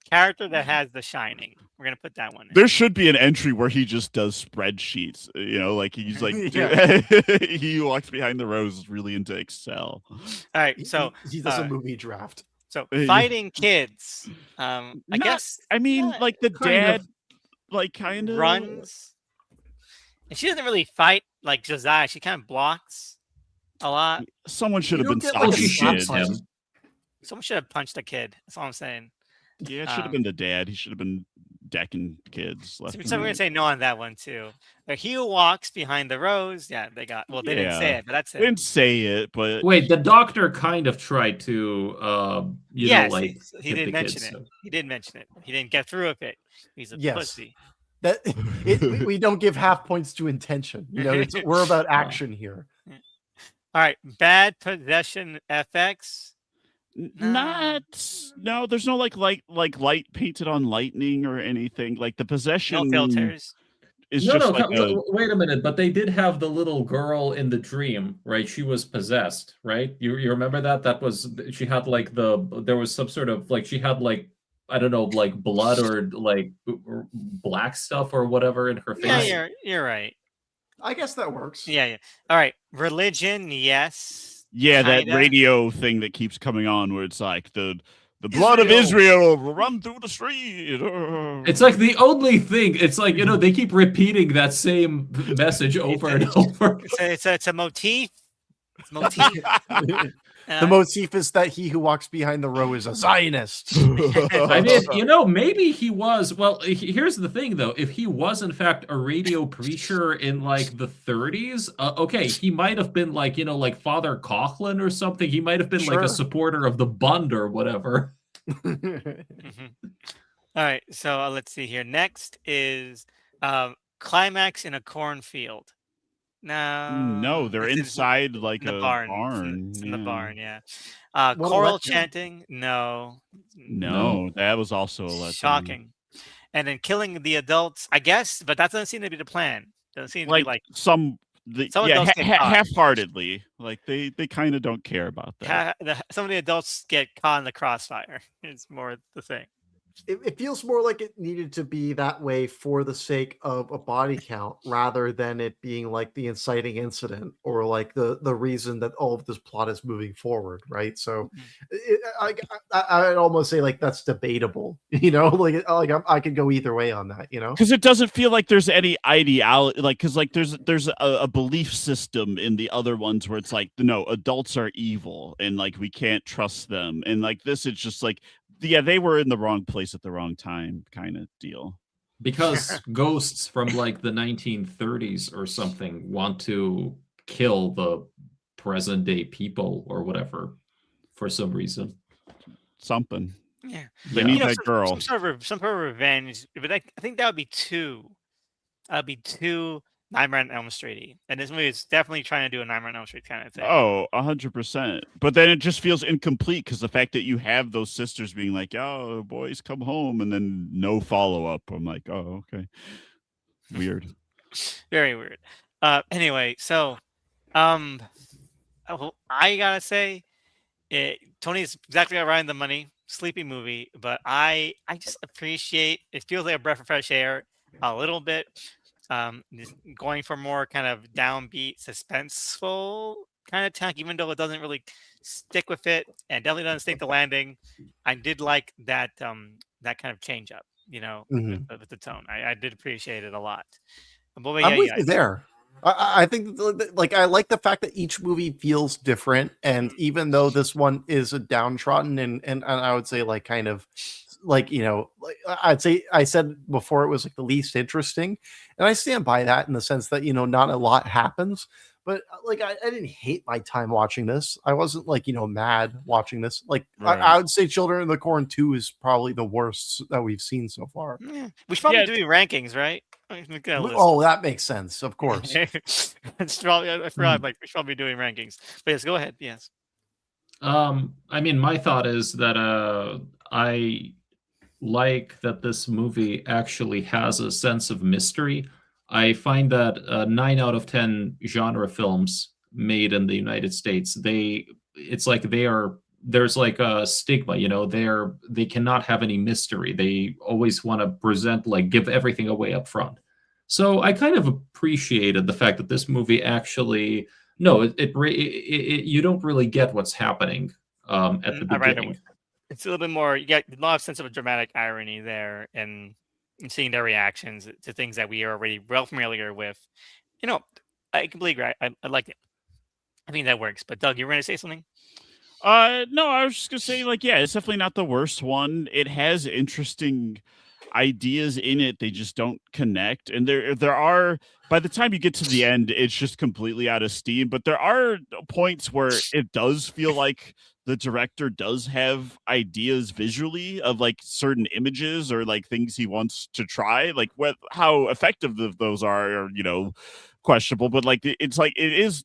character that has the shining. We're gonna put that one. There should be an entry where he just does spreadsheets. Like he's like, he who walks behind the rows is really into Excel. All right, so he does a movie draft. So fighting kids. I guess. I mean, like the dad, like kind of runs. And she doesn't really fight like Josiah. She kind of blocks a lot. Someone should have been stopping. Someone should have punched a kid. That's all I'm saying. Yeah, it should have been the dad. He should have been decking kids. So we're gonna say no on that one too. He who walks behind the rows. Yeah, they got. Well, they didn't say it, but that's it. They didn't say it, but wait, the doctor kind of tried to, he didn't mention it. He didn't mention it. He didn't get through with it. He's a pussy. We don't give half points to intention. We're about action here. All right, bad possession FX. No, there's no like light painted on lightning or anything. Like the possession no filters. Wait a minute, but they did have the little girl in the dream, right? She was possessed, right? You remember that? That was she had like there was some sort of like she had like I don't know, like blood or like black stuff or whatever in her face. Yeah, you're right. I guess that works. Yeah. All right. Religion, yes. Yeah, kinda. That radio thing that keeps coming on where it's like the blood of Israel will run through the street. It's like the only thing. It's like, they keep repeating that same message over and over. It's a motif. It's a motif. The motif is that he who walks behind the row is a Zionist. I mean, maybe he was. Well, here's the thing, though. If he was, in fact, a radio preacher in, like, the 30s, okay, he might have been, like, like Father Coughlin or something. He might have been, like, a supporter of the Bund or whatever. Mm-hmm. All right, so let's see here. Next is climax in a cornfield. No, they're inside like a barn. It's in the barn, yeah. Choral chanting, no, that was also a shocking. And then killing the adults, I guess, but that doesn't seem to be the plan. Doesn't seem to be like half-heartedly. Like they kind of don't care about that. Some of the adults get caught in the crossfire. It's more the thing. it feels more like it needed to be that way for the sake of a body count rather than it being like the inciting incident or like the reason that all of this plot is moving forward, right? So Mhm. I'd almost say like that's debatable, you know, I could go either way on that, you know. Because it doesn't feel like there's any ideology, like because like there's a belief system in the other ones where it's like no, adults are evil and like we can't trust them, and like this it's just like yeah, they were in the wrong place at the wrong time kind of deal. Because ghosts from like the 1930s or something want to kill the present day people or whatever for some reason. Something Yeah. they Yeah. need You know, that girl. some sort of revenge, but I think that would be too. That'd be too Nightmare on Elm Street, and this movie is definitely trying to do a Nightmare on Elm Street kind of thing. Oh, 100%. But then it just feels incomplete because the fact that you have those sisters being like, "Oh, boys, come home," and then no follow up. I'm like, "Oh, okay, weird." Very weird. Anyway, so I gotta say, Tony's exactly right on the money. Sleepy movie, but I just appreciate it. Feels like a breath of fresh air a little bit. Just going for more kind of downbeat, suspenseful kind of tack, even though it doesn't really stick with it and definitely doesn't stick the landing. I did like that kind of change up, you know, Mhm. with the tone. I did appreciate it a lot. But yeah, I'm with yeah. you there. I think like I like the fact that each movie feels different, and Mhm. even though this one is a downtrodden and I would say like kind of like like I'd say I said before it was like the least interesting, and I stand by that in the sense that not a lot happens. But like I didn't hate my time watching this. I wasn't like mad watching this. Like Right. I would say Children of the Corn 2 is probably the worst that we've seen so far. Yeah. We should probably Yeah, do rankings, right? Look at a list. Oh, that makes sense, of course. It's probably, I forgot, like we should probably be doing rankings. But yes, go ahead. Yes. I mean, my thought is that I like that this movie actually has a sense of mystery. I find that 9 out of 10 genre films made in the United States, it's like there's like a stigma, they cannot have any mystery. They always want to present like give everything away up front. So I kind of appreciated the fact that this movie actually no, you don't really get what's happening at the Right away. beginning. It's a little bit more. You get a lot of sense of a dramatic irony there, and seeing their reactions to things that we are already well familiar with. You know, I completely agree. I like it. I think that works. But Doug, you were going to say something? No, I was just gonna say, like, yeah, it's definitely not the worst one. It has interesting ideas in it. They just don't connect. And there are by the time you get to the end, it's just completely out of steam. But there are points where it does feel like the director does have ideas visually of like certain images or like things he wants to try. Like how effective those are, questionable. But like it's like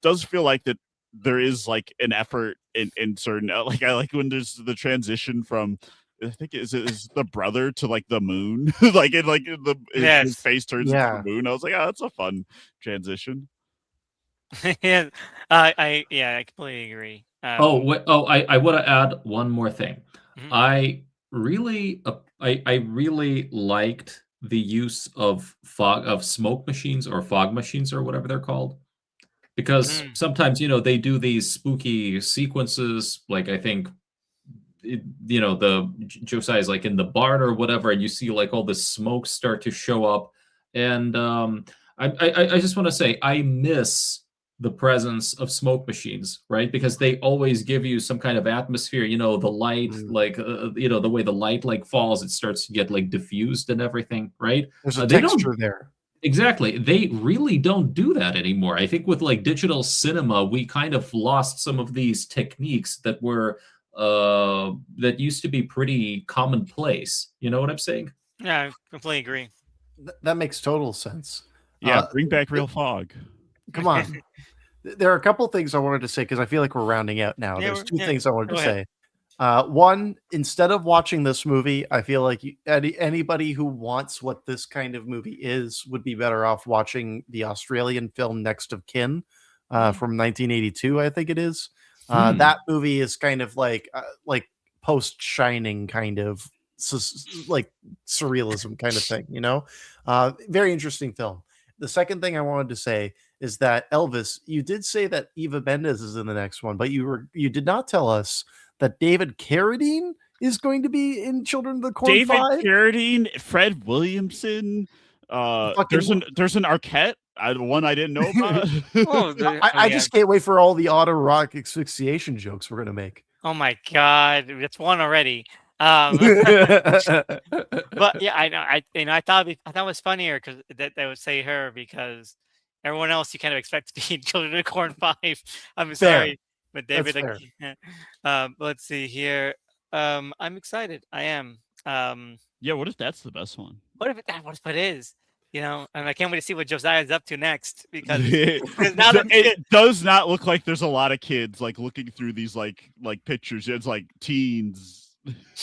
does feel like that there is like an effort in certain like I like when there's the transition from I think is the brother to like the moon like it like his Yes. face turns into the Yeah. moon. I was like, oh, that's a fun transition. Yeah. I completely agree. I want to add one more thing. Mhm. I really liked the use of smoke machines or fog machines or whatever they're called. Because Mm. sometimes, they do these spooky sequences, like I think the Josiah is like in the barn or whatever, and you see like all the smoke start to show up. And I just want to say I miss the presence of smoke machines, right? Because they always give you some kind of atmosphere. The light, Mm. like the way the light like falls, it starts to get like diffused and everything, right? There's a They don't texture there. Exactly. They really don't do that anymore. I think with like digital cinema, we kind of lost some of these techniques that used to be pretty commonplace. You know what I'm saying? Yeah, I completely agree. That makes total sense. Yeah, Uh, bring back real fog. Come on. There are a couple things I wanted to say because I feel like we're rounding out now. Yeah, There's two yeah. things I wanted Go to ahead. say. One, instead of watching this movie, I feel like anybody who wants what this kind of movie is would be better off watching the Australian film Next of Kin Mm. from 1982, I think it is. Hmm. That movie is kind of like post Shining kind of like surrealism kind of thing, you know. Very interesting film. The second thing I wanted to say is that Elvis, you did say that Eva Mendes is in the next one, but you did not tell us that David Carradine is going to be in Children of the Corn David 5. Carradine, Fred Williamson. There's an Arquette. One I didn't know about. I just can't wait for all the autoerotic asphyxiation jokes we're gonna make. Oh my god, that's one already. But yeah, I know. I thought it was funnier because that they would say her because everyone else you kind of expect to be in Children of the Corn 5. I'm sorry, but David. Let's see here. I'm excited. I am. Yeah, what if that's the best one? What if it is? You know, and I can't wait to see what Josiah's up to next because now it does not look like there's a lot of kids like looking through these like pictures. It's like teens,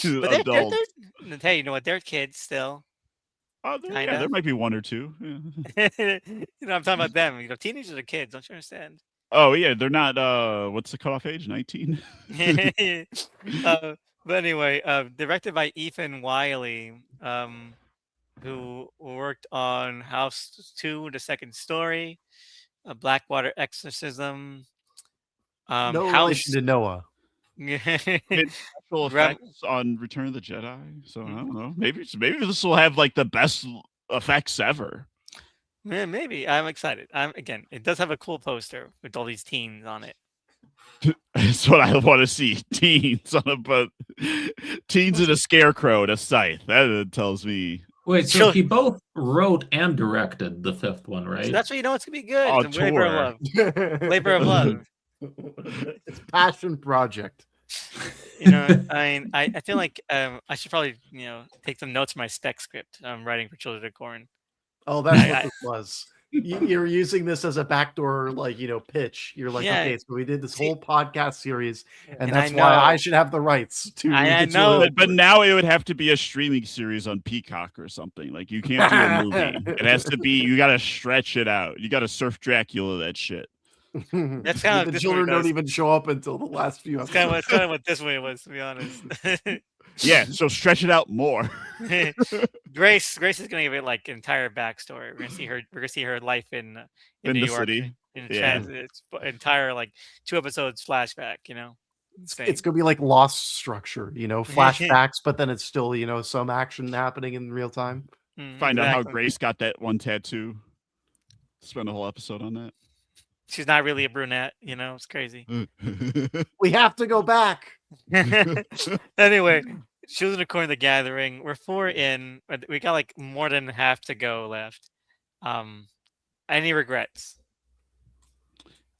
adults. Hey, you know what? They're kids still. Oh, there might be one or two. Yeah. You know, I'm talking about them. You know, teenagers are kids. Don't you understand? Oh yeah, they're not. What's the cutoff age? 19. But anyway, directed by Ethan Wiley, who worked on House 2, The Second Story, Blackwater Exorcism, no relation to Noah. Special effects on Return of the Jedi. So I don't know. Maybe this will have like the best effects ever. Yeah, maybe. I'm excited. It does have a cool poster with all these teens on it. That's what I want to see. Teens on teens in a scarecrow and a scythe. That tells me. Wait, so he both wrote and directed the fifth one, right? So that's what you know it's gonna be good. Oh, it's a labor of love. Labor of love. It's passion project. You know, I feel like I should probably take some notes from my spec script I'm writing for Children of the Corn. Oh, that's what this was. You're using this as a backdoor, pitch. You're like, okay, so we did this whole podcast series, and that's why I should have the rights to. I know, but now it would have to be a streaming series on Peacock or something. Like you can't do a movie. It has to be. You got to stretch it out. You got to Surf Dracula that shit. That's kind of the children don't even show up until the last few episodes. That's kind of what this way was, to be honest. Yeah, so stretch it out more. Grace is gonna give it like entire backstory. We're gonna see her life in New the York, city. It's entire like 2 episodes flashback. You know, it's gonna be like Lost structure. Flashbacks, but then it's still some action happening in real time. Find out how Grace got that one tattoo. Spend a whole episode on that. She's not really a brunette. It's crazy. We have to go back. Anyway, Children of the Corn: The Gathering. We're 4 in. We got like more than half to go left. Any regrets?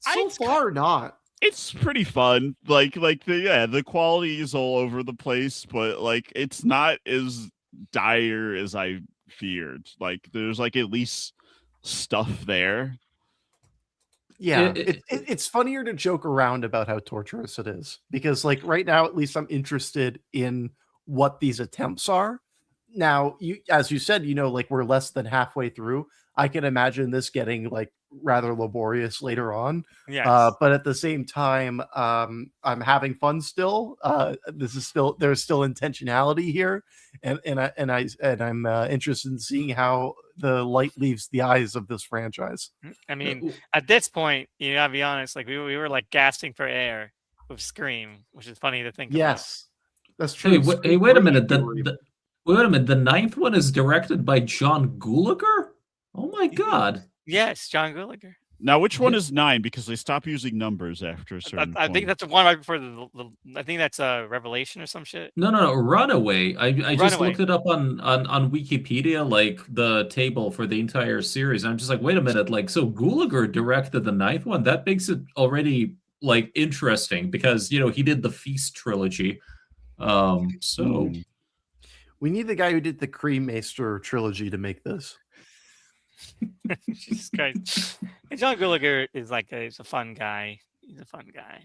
So far, not. It's pretty fun. The quality is all over the place, but like it's not as dire as I feared. Like there's like at least stuff there. Yeah, it's funnier to joke around about how torturous it is because, like, right now, at least I'm interested in what these attempts are. Now, as you said, like we're less than halfway through. I can imagine this getting like rather laborious later on. Yes. But at the same time, I'm having fun still. There's still intentionality here, and I'm interested in seeing how the light leaves the eyes of this franchise. I mean, at this point, you gotta be honest. Like we were like gasping for air with Scream, which is funny to think. Yes, that's true. Hey, wait a minute. Wait a minute. The 9th one is directed by John Gulager. Oh my god. Yes, John Gulager. Now, which one is 9? Because they stop using numbers after a certain I think that's the one right before I think that's a Revelation or some shit. No. Runaway. I just looked it up on Wikipedia, like the table for the entire series. And I'm just like, wait a minute. Like, so Gulager directed the 9th one. That makes it already like interesting because he did the Feast trilogy. So we need the guy who did the Cremaster trilogy to make this. Jesus Christ. And John Gulager is like he's a fun guy. He's a fun guy.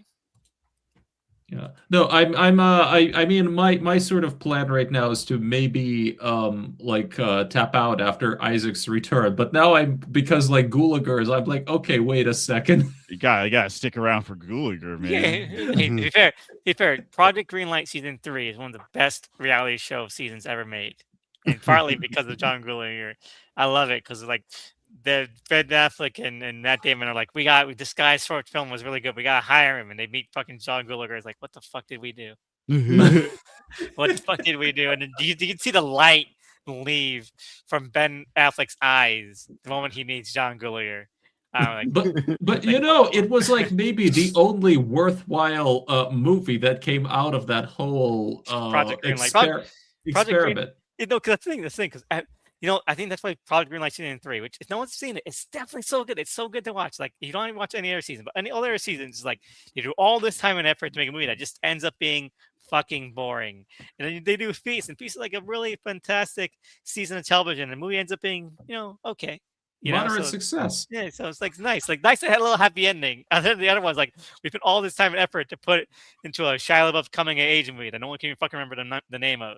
Yeah. No, I mean my sort of plan right now is to maybe tap out after Isaac's return. But now because like Gulager's, I'm like, okay, wait a second. You gotta stick around for Gulager, Yeah, man. hey, to be fair, Project Greenlight season 3 is one of the best reality show seasons ever made, and partly because of John Gulager. I love it because like the Ben Affleck and Matt Damon are like, this guy's short film was really good. We gotta hire him, and they meet fucking John Gulager. It's like, what the fuck did we do? What the fuck did we do? And then you can see the light leave from Ben Affleck's eyes the moment he meets John Gulager. Like, But you know, it was like maybe the only worthwhile movie that came out of that whole Project Greenlight. experiment. No, because that's the thing, because I think that's why Project Greenlight season 3, which if no one's seen it, it's definitely so good. It's so good to watch. Like you don't even watch any other season, but any other seasons, like you do all this time and effort to make a movie that just ends up being fucking boring. And then they do Feast, and Feast is like a really fantastic season of television. And the movie ends up being, okay. Moderate success. Yeah, so it's like nice to have a little happy ending. And then the other one's like, we put all this time and effort to put it into a Shia LaBeouf coming of age movie that no one can even fucking remember the name of.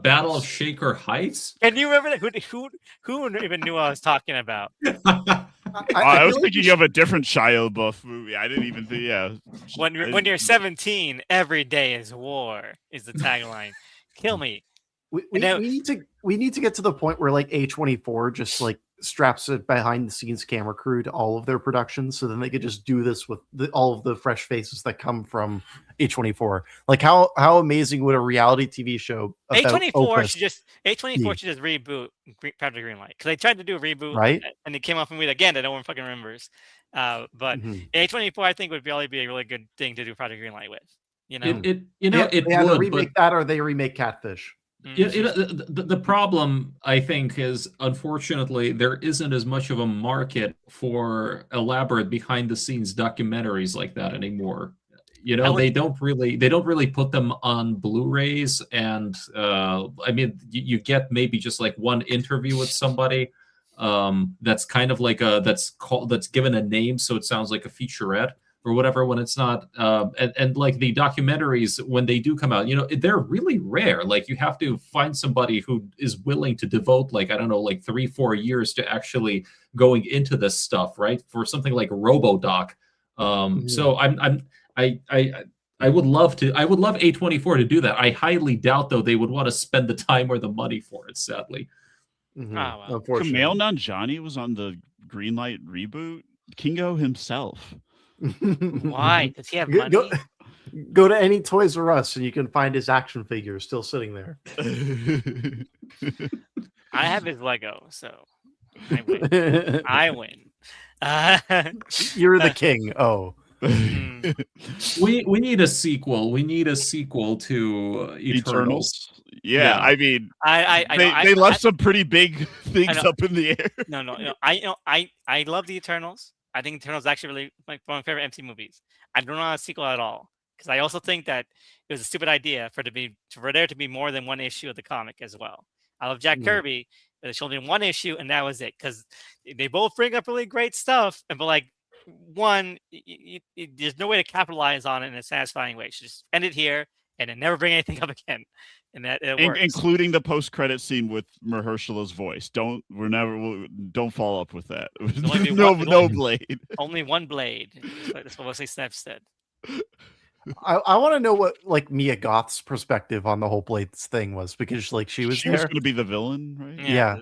Battle of Shaker Heights. Can you remember that? Who even knew what I was talking about? I was thinking of a different Shia LaBeouf movie. I didn't even think. Yeah. When you're 17, every day is war is the tagline. Kill me. We need to get to the point where like A24 just like straps a behind the scenes camera crew to all of their productions, so then they could just do this with all of the fresh faces that come from A24. Like how amazing would a reality TV show about A24 should just reboot Project Greenlight, because they tried to do a reboot, right? And they came off and again that no one fucking remembers. But A24 I think would probably be a really good thing to do Project Greenlight with. They either remake that or they remake Catfish. The problem, I think, is unfortunately there isn't as much of a market for elaborate behind-the-scenes documentaries like that anymore. They don't really put them on Blu-rays, and I mean, you get maybe just like one interview with somebody that's kind of like that's given a name, so it sounds like a featurette or whatever, when it's not and like the documentaries, when they do come out, they're really rare. Like you have to find somebody who is willing to devote like 3-4 years to actually going into this stuff, right? For something like RoboDoc. So I would love A24 to do that. I highly doubt though they would want to spend the time or the money for it, sadly. Unfortunately. Kumail Nanjiani was on the Greenlight reboot. Kingo himself. Why? Does he have money? Go to any Toys R Us and you can find his action figure still sitting there. I have his Lego, so I win. I win. You're the king. Oh. We need a sequel. We need a sequel to Eternals. Yeah, I mean, they left some pretty big things up in the air. No. I love the Eternals. I think Eternals is actually really one of my favorite MC movies. I don't want a sequel at all, because I also think that it was a stupid idea for there to be more than one issue of the comic as well. I love Jack Kirby, but it showed me one issue and that was it, because they both bring up really great stuff, but like one, there's no way to capitalize on it in a satisfying way. So just end it here and then never bring anything up again. And that it works. Including the post-credit scene with Mahershala's voice. Don't follow up with that. No blade. Only one blade. That's what Wesley Snipes said. I want to know what like Mia Goth's perspective on the whole Blades thing was, because like she was going to be the villain, right? Yeah.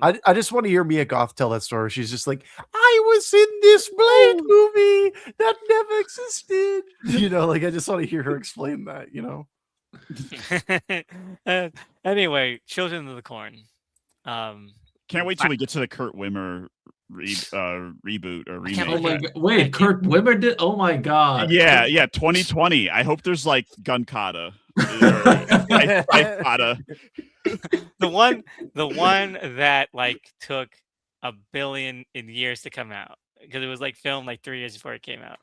I just want to hear Mia Goth tell that story. She's just like, I was in this Blade movie that never existed. Like I just want to hear her explain that. Anyway, Children of the Corn. Can't wait till we get to the Kurt Wimmer reboot or remake. Oh my God. Wait, Kurt Wimmer did? Oh my God. Yeah, 2020. I hope there's like gun kata. The one that like took 1 billion in years to come out, because it was like filmed like 3 years before it came out.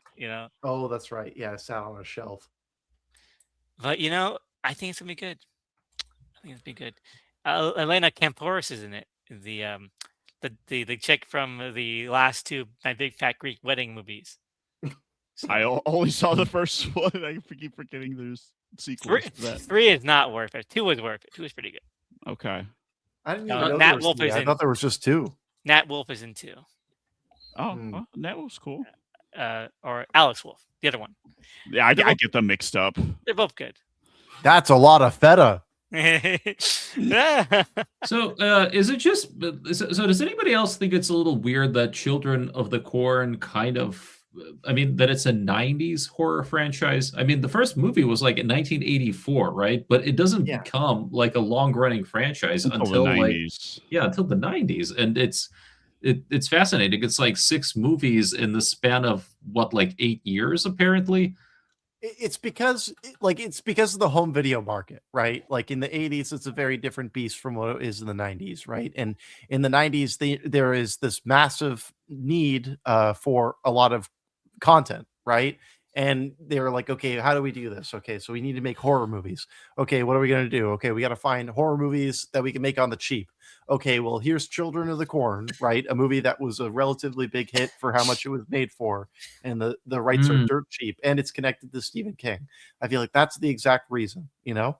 Oh, that's right. Yeah, it sat on a shelf. But I think it's gonna be good. Elena Kampouris is in it. The chick from the last two My Big Fat Greek Wedding movies. I only saw the first one. I keep forgetting there's sequels to that. 3 is not worth it. 2 is worth it. 2 is pretty good. Okay. I didn't No, even know Nat there was Wolff three. is I in- thought there was just two. Nat Wolff is in 2. Oh, well, that was cool. Or Alex Wolff, the other one. Yeah, I get them mixed up. They're both good. That's a lot of feta. So is it just so does anybody else think it's a little weird that Children of the Corn kind of that it's a 90s horror franchise? I mean, the first movie was like in 1984, right? But it doesn't Yeah. become like a long-running franchise Until until the like 90s. until the 90s. And it's fascinating. It's like 6 movies in the span of what, like 8 years apparently. It's because of the home video market, right? Like in the 80s, it's a very different beast from what it is in the 90s, right? And in the 90s, there is this massive need for a lot of content, right? And they were like, okay, how do we do this? Okay, so we need to make horror movies. Okay, what are we going to do? Okay, we got to find horror movies that we can make on the cheap. Okay, well, here's Children of the Corn, right? A movie that was a relatively big hit for how much it was made for, and the rights are dirt cheap, and it's connected to Stephen King. I feel like that's the exact reason, you know?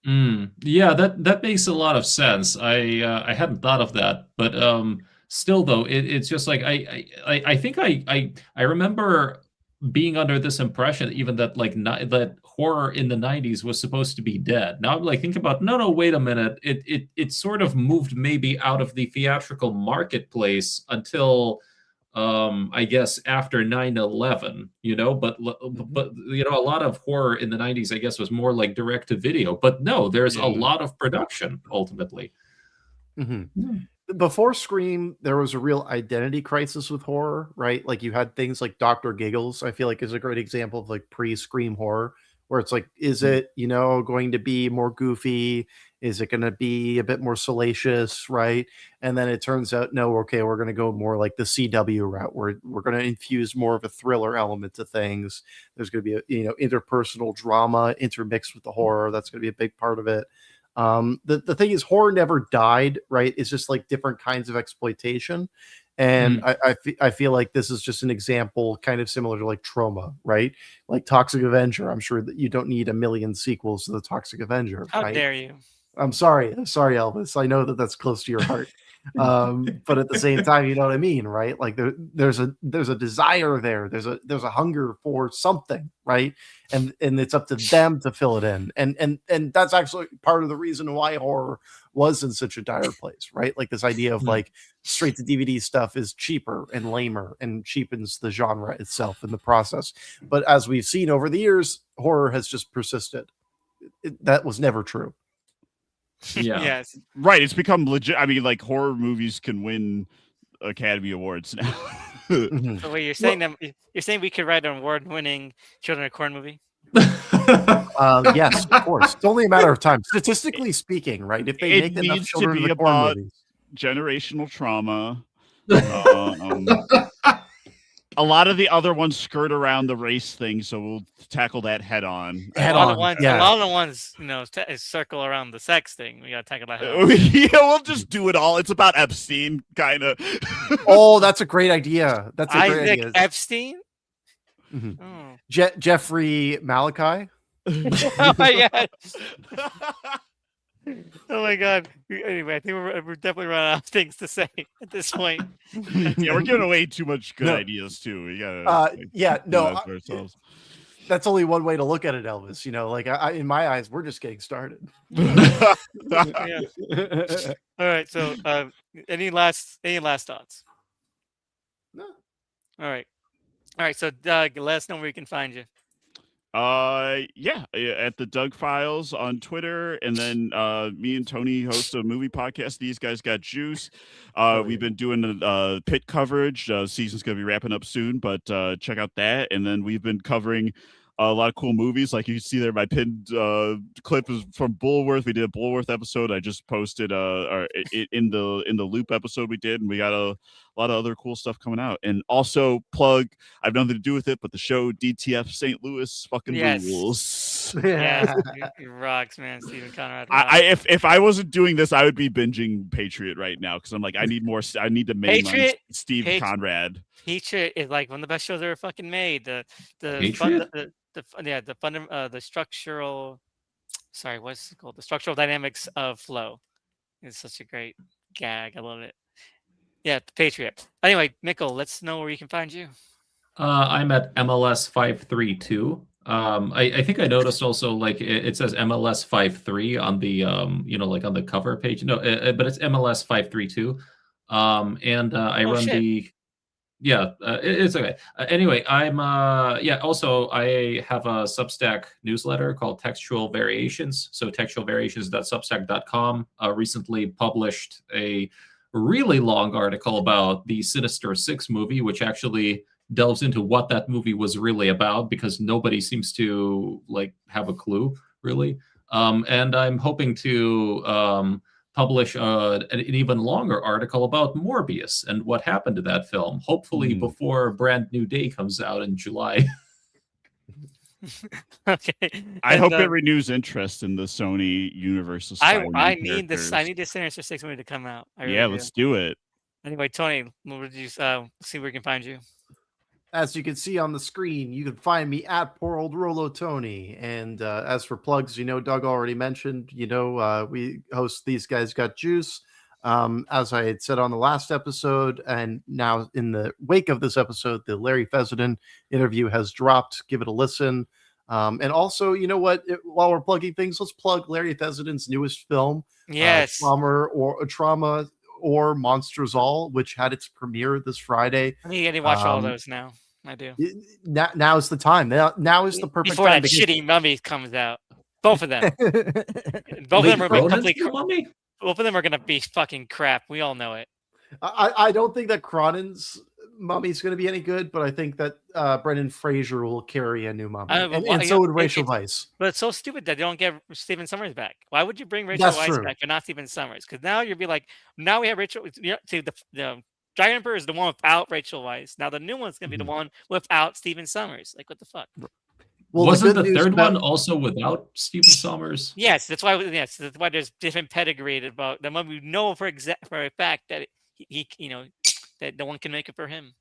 Yeah, that makes a lot of sense. I hadn't thought of that, but still though, it's just like I think I remember being under this impression even that that horror in the 90s was supposed to be dead. Now I'm like thinking about no, wait a minute. It sort of moved maybe out of the theatrical marketplace until I guess after 9/11, but a lot of horror in the 90s I guess was more like direct to video. But no, there's a lot of production ultimately. Before Scream, there was a real identity crisis with horror, right? Like you had things like Dr. Giggles, I feel like is a great example of like pre-Scream horror, where it's like, is it, going to be more goofy? Is it going to be a bit more salacious, right? And then it turns out, no, okay, we're going to go more like the CW route, where we're going to infuse more of a thriller element to things. There's going to be interpersonal drama intermixed with the horror. That's going to be a big part of it. The thing is, horror never died, right? It's just like different kinds of exploitation. And I feel like this is just an example kind of similar to like Trauma, right? Like Toxic Avenger. I'm sure that you don't need a million sequels to the Toxic Avenger. How dare you? I'm sorry, Elvis. I know that that's close to your heart. But at the same time, you know what I mean, right? Like there's a desire there. There's a hunger for something, right? And it's up to them to fill it in. And that's actually part of the reason why horror was in such a dire place, right? Like this idea of like straight to DVD stuff is cheaper and lamer and cheapens the genre itself in the process. But as we've seen over the years, horror has just persisted. That was never true. Yeah. Yes. Right. It's become legit. I mean, like horror movies can win Academy Awards now. So wait, you're saying we could write an award-winning Children of the Corn movie? Yes, of course. It's only a matter of time. Statistically speaking, right? If they It make enough needs to Children of be the Corn about movies. generational trauma. A lot of the other ones skirt around the race thing, so we'll tackle that head on. A lot of the ones, circle around the sex thing. We gotta tackle that head on. Yeah, we'll just do it all. It's about Epstein, kind of. Oh, that's a great idea. That's a great Isaac idea. Epstein? Mhm. Oh. Jeffrey Malachi. Oh my god. Oh my god. Anyway, I think we're definitely running out of things to say at this point. Yeah, we're giving away too much good ideas too. We gotta ourselves. That's only one way to look at it, Elvis. Like in my eyes, we're just getting started. Yeah. All right. So any last thoughts? No. All right. So Doug, let us know where we can find you. Yeah, at the Doug Files on Twitter, and then me and Tony host a movie podcast. These guys got juice. We've been doing pit coverage. Season's gonna be wrapping up soon, but check out that. And then we've been covering a lot of cool movies. Like you can see there, my pinned clip is from Bulworth. We did a Bulworth episode. I just posted in the Loop episode we did, and we got a a lot of other cool stuff coming out. And also plug, I've nothing to do with it, but the show DTF St. Louis fucking Yes. rules. Yeah, he rocks, man. Stephen Conrad. If I wasn't doing this, I would be binging Patriot right now because I'm like, I need more. I need to mainline Steve Conrad. Patriot is like one of the best shows ever fucking made. The structural. Sorry, what's it called? The structural dynamics of flow. It's such a great gag. I love it. Yeah, the Patriot. Anyway, Mikhail, let's know where you can find you. I'm at MLS 532. I think I noticed also like it says MLS 53 on the like on the cover page. No, but it's MLS 532. And I run shit. the it's okay. Anyway, I'm also I have a Substack newsletter called Textual Variations. So textualvariations.substack.com recently published a really long article about the Sinister Six movie, which actually delves into what that movie was really about because nobody seems to like have a clue really. And I'm hoping to publish an even longer article about Morbius and what happened to that film, hopefully before Brand New Day comes out in July. Okay. I hope it renews interest in the Sony Universal Spider-Man I need characters. I need this Sinister Six movie to come out. Let's do it. Anyway, Tony, would you see where we can find you? As you can see on the screen, you can find me at Poor Old Rolo Tony. And as for plugs, Doug already mentioned, we host These Guys Got Juice. As I had said on the last episode, and now in the wake of this episode, the Larry Fessenden interview has dropped. Give it a listen. And also, you know what? While we're plugging things, let's plug Larry Fessenden's newest film. Yes. Trauma or Monsters All, which had its premiere this Friday. I need to watch all those now. I do. Now is the time. Now is the perfect before time. That shitty mummy comes out. Both of them. Both of them are complete. Both of them are going to be fucking crap. We all know it. I don't think that Cronin's mummy is going to be any good, but I think that Brendan Fraser will carry a new mummy, and so would Rachel Weisz. But it's so stupid that they don't get Stephen Summers back. Why would you bring Rachel Weisz back but not Stephen Summers? Because now you'd be like, now we have Rachel. See, the Dragon Emperor is the one without Rachel Weisz. Now the new one's going to be the one without Stephen Summers. Like, what the fuck? Well, wasn't the third one also without Stephen Summers? Yes, that's why. Yes, that's why there's different pedigree about the one we know for a fact that he that no one can make it for him.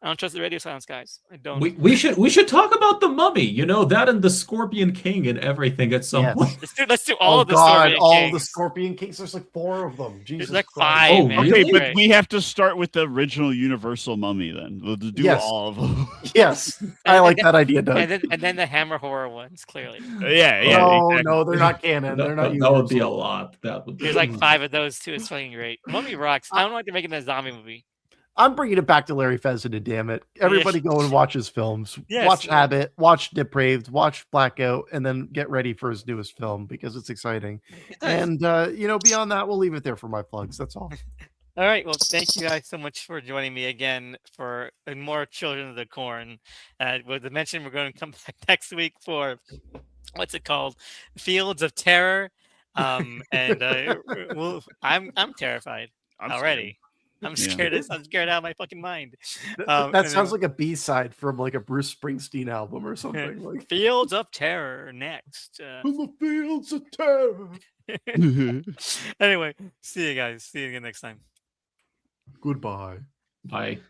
I don't trust the radio silence, guys. I don't. We should talk about the Mummy. That and the Scorpion King and everything at some point. Let's do all of the Scorpion Kings. The Scorpion Kings. There's like 4 of them. Jesus, there's like Christ. 5. Man. Okay, but we have to start with the original Universal Mummy. Then we'll do all of them. Yes, I like that idea, Doug. And then the Hammer horror ones, clearly. Yeah. Exactly. No, they're not canon. They're not. That would be a lot. There's like 5 of those too. It's fucking great. Mummy rocks. I don't like they're making a zombie movie. I'm bringing it back to Larry Fessenden, damn it. Everybody go and watch his films. Yes. Watch Habit, watch Depraved, watch Blackout, and then get ready for his newest film because it's exciting. And, beyond that, we'll leave it there for my plugs. That's all. All right. Well, thank you guys so much for joining me again for more Children of the Corn. With the mention, we're going to come back next week for, what's it called? Fields of Terror. I'm terrified already. I'm scared. I'm scared out of my fucking mind. That sounds like a B-side from like a Bruce Springsteen album or something. Like Fields of Terror next. In the Fields of Terror. Anyway, see you guys. See you again next time. Goodbye. Bye.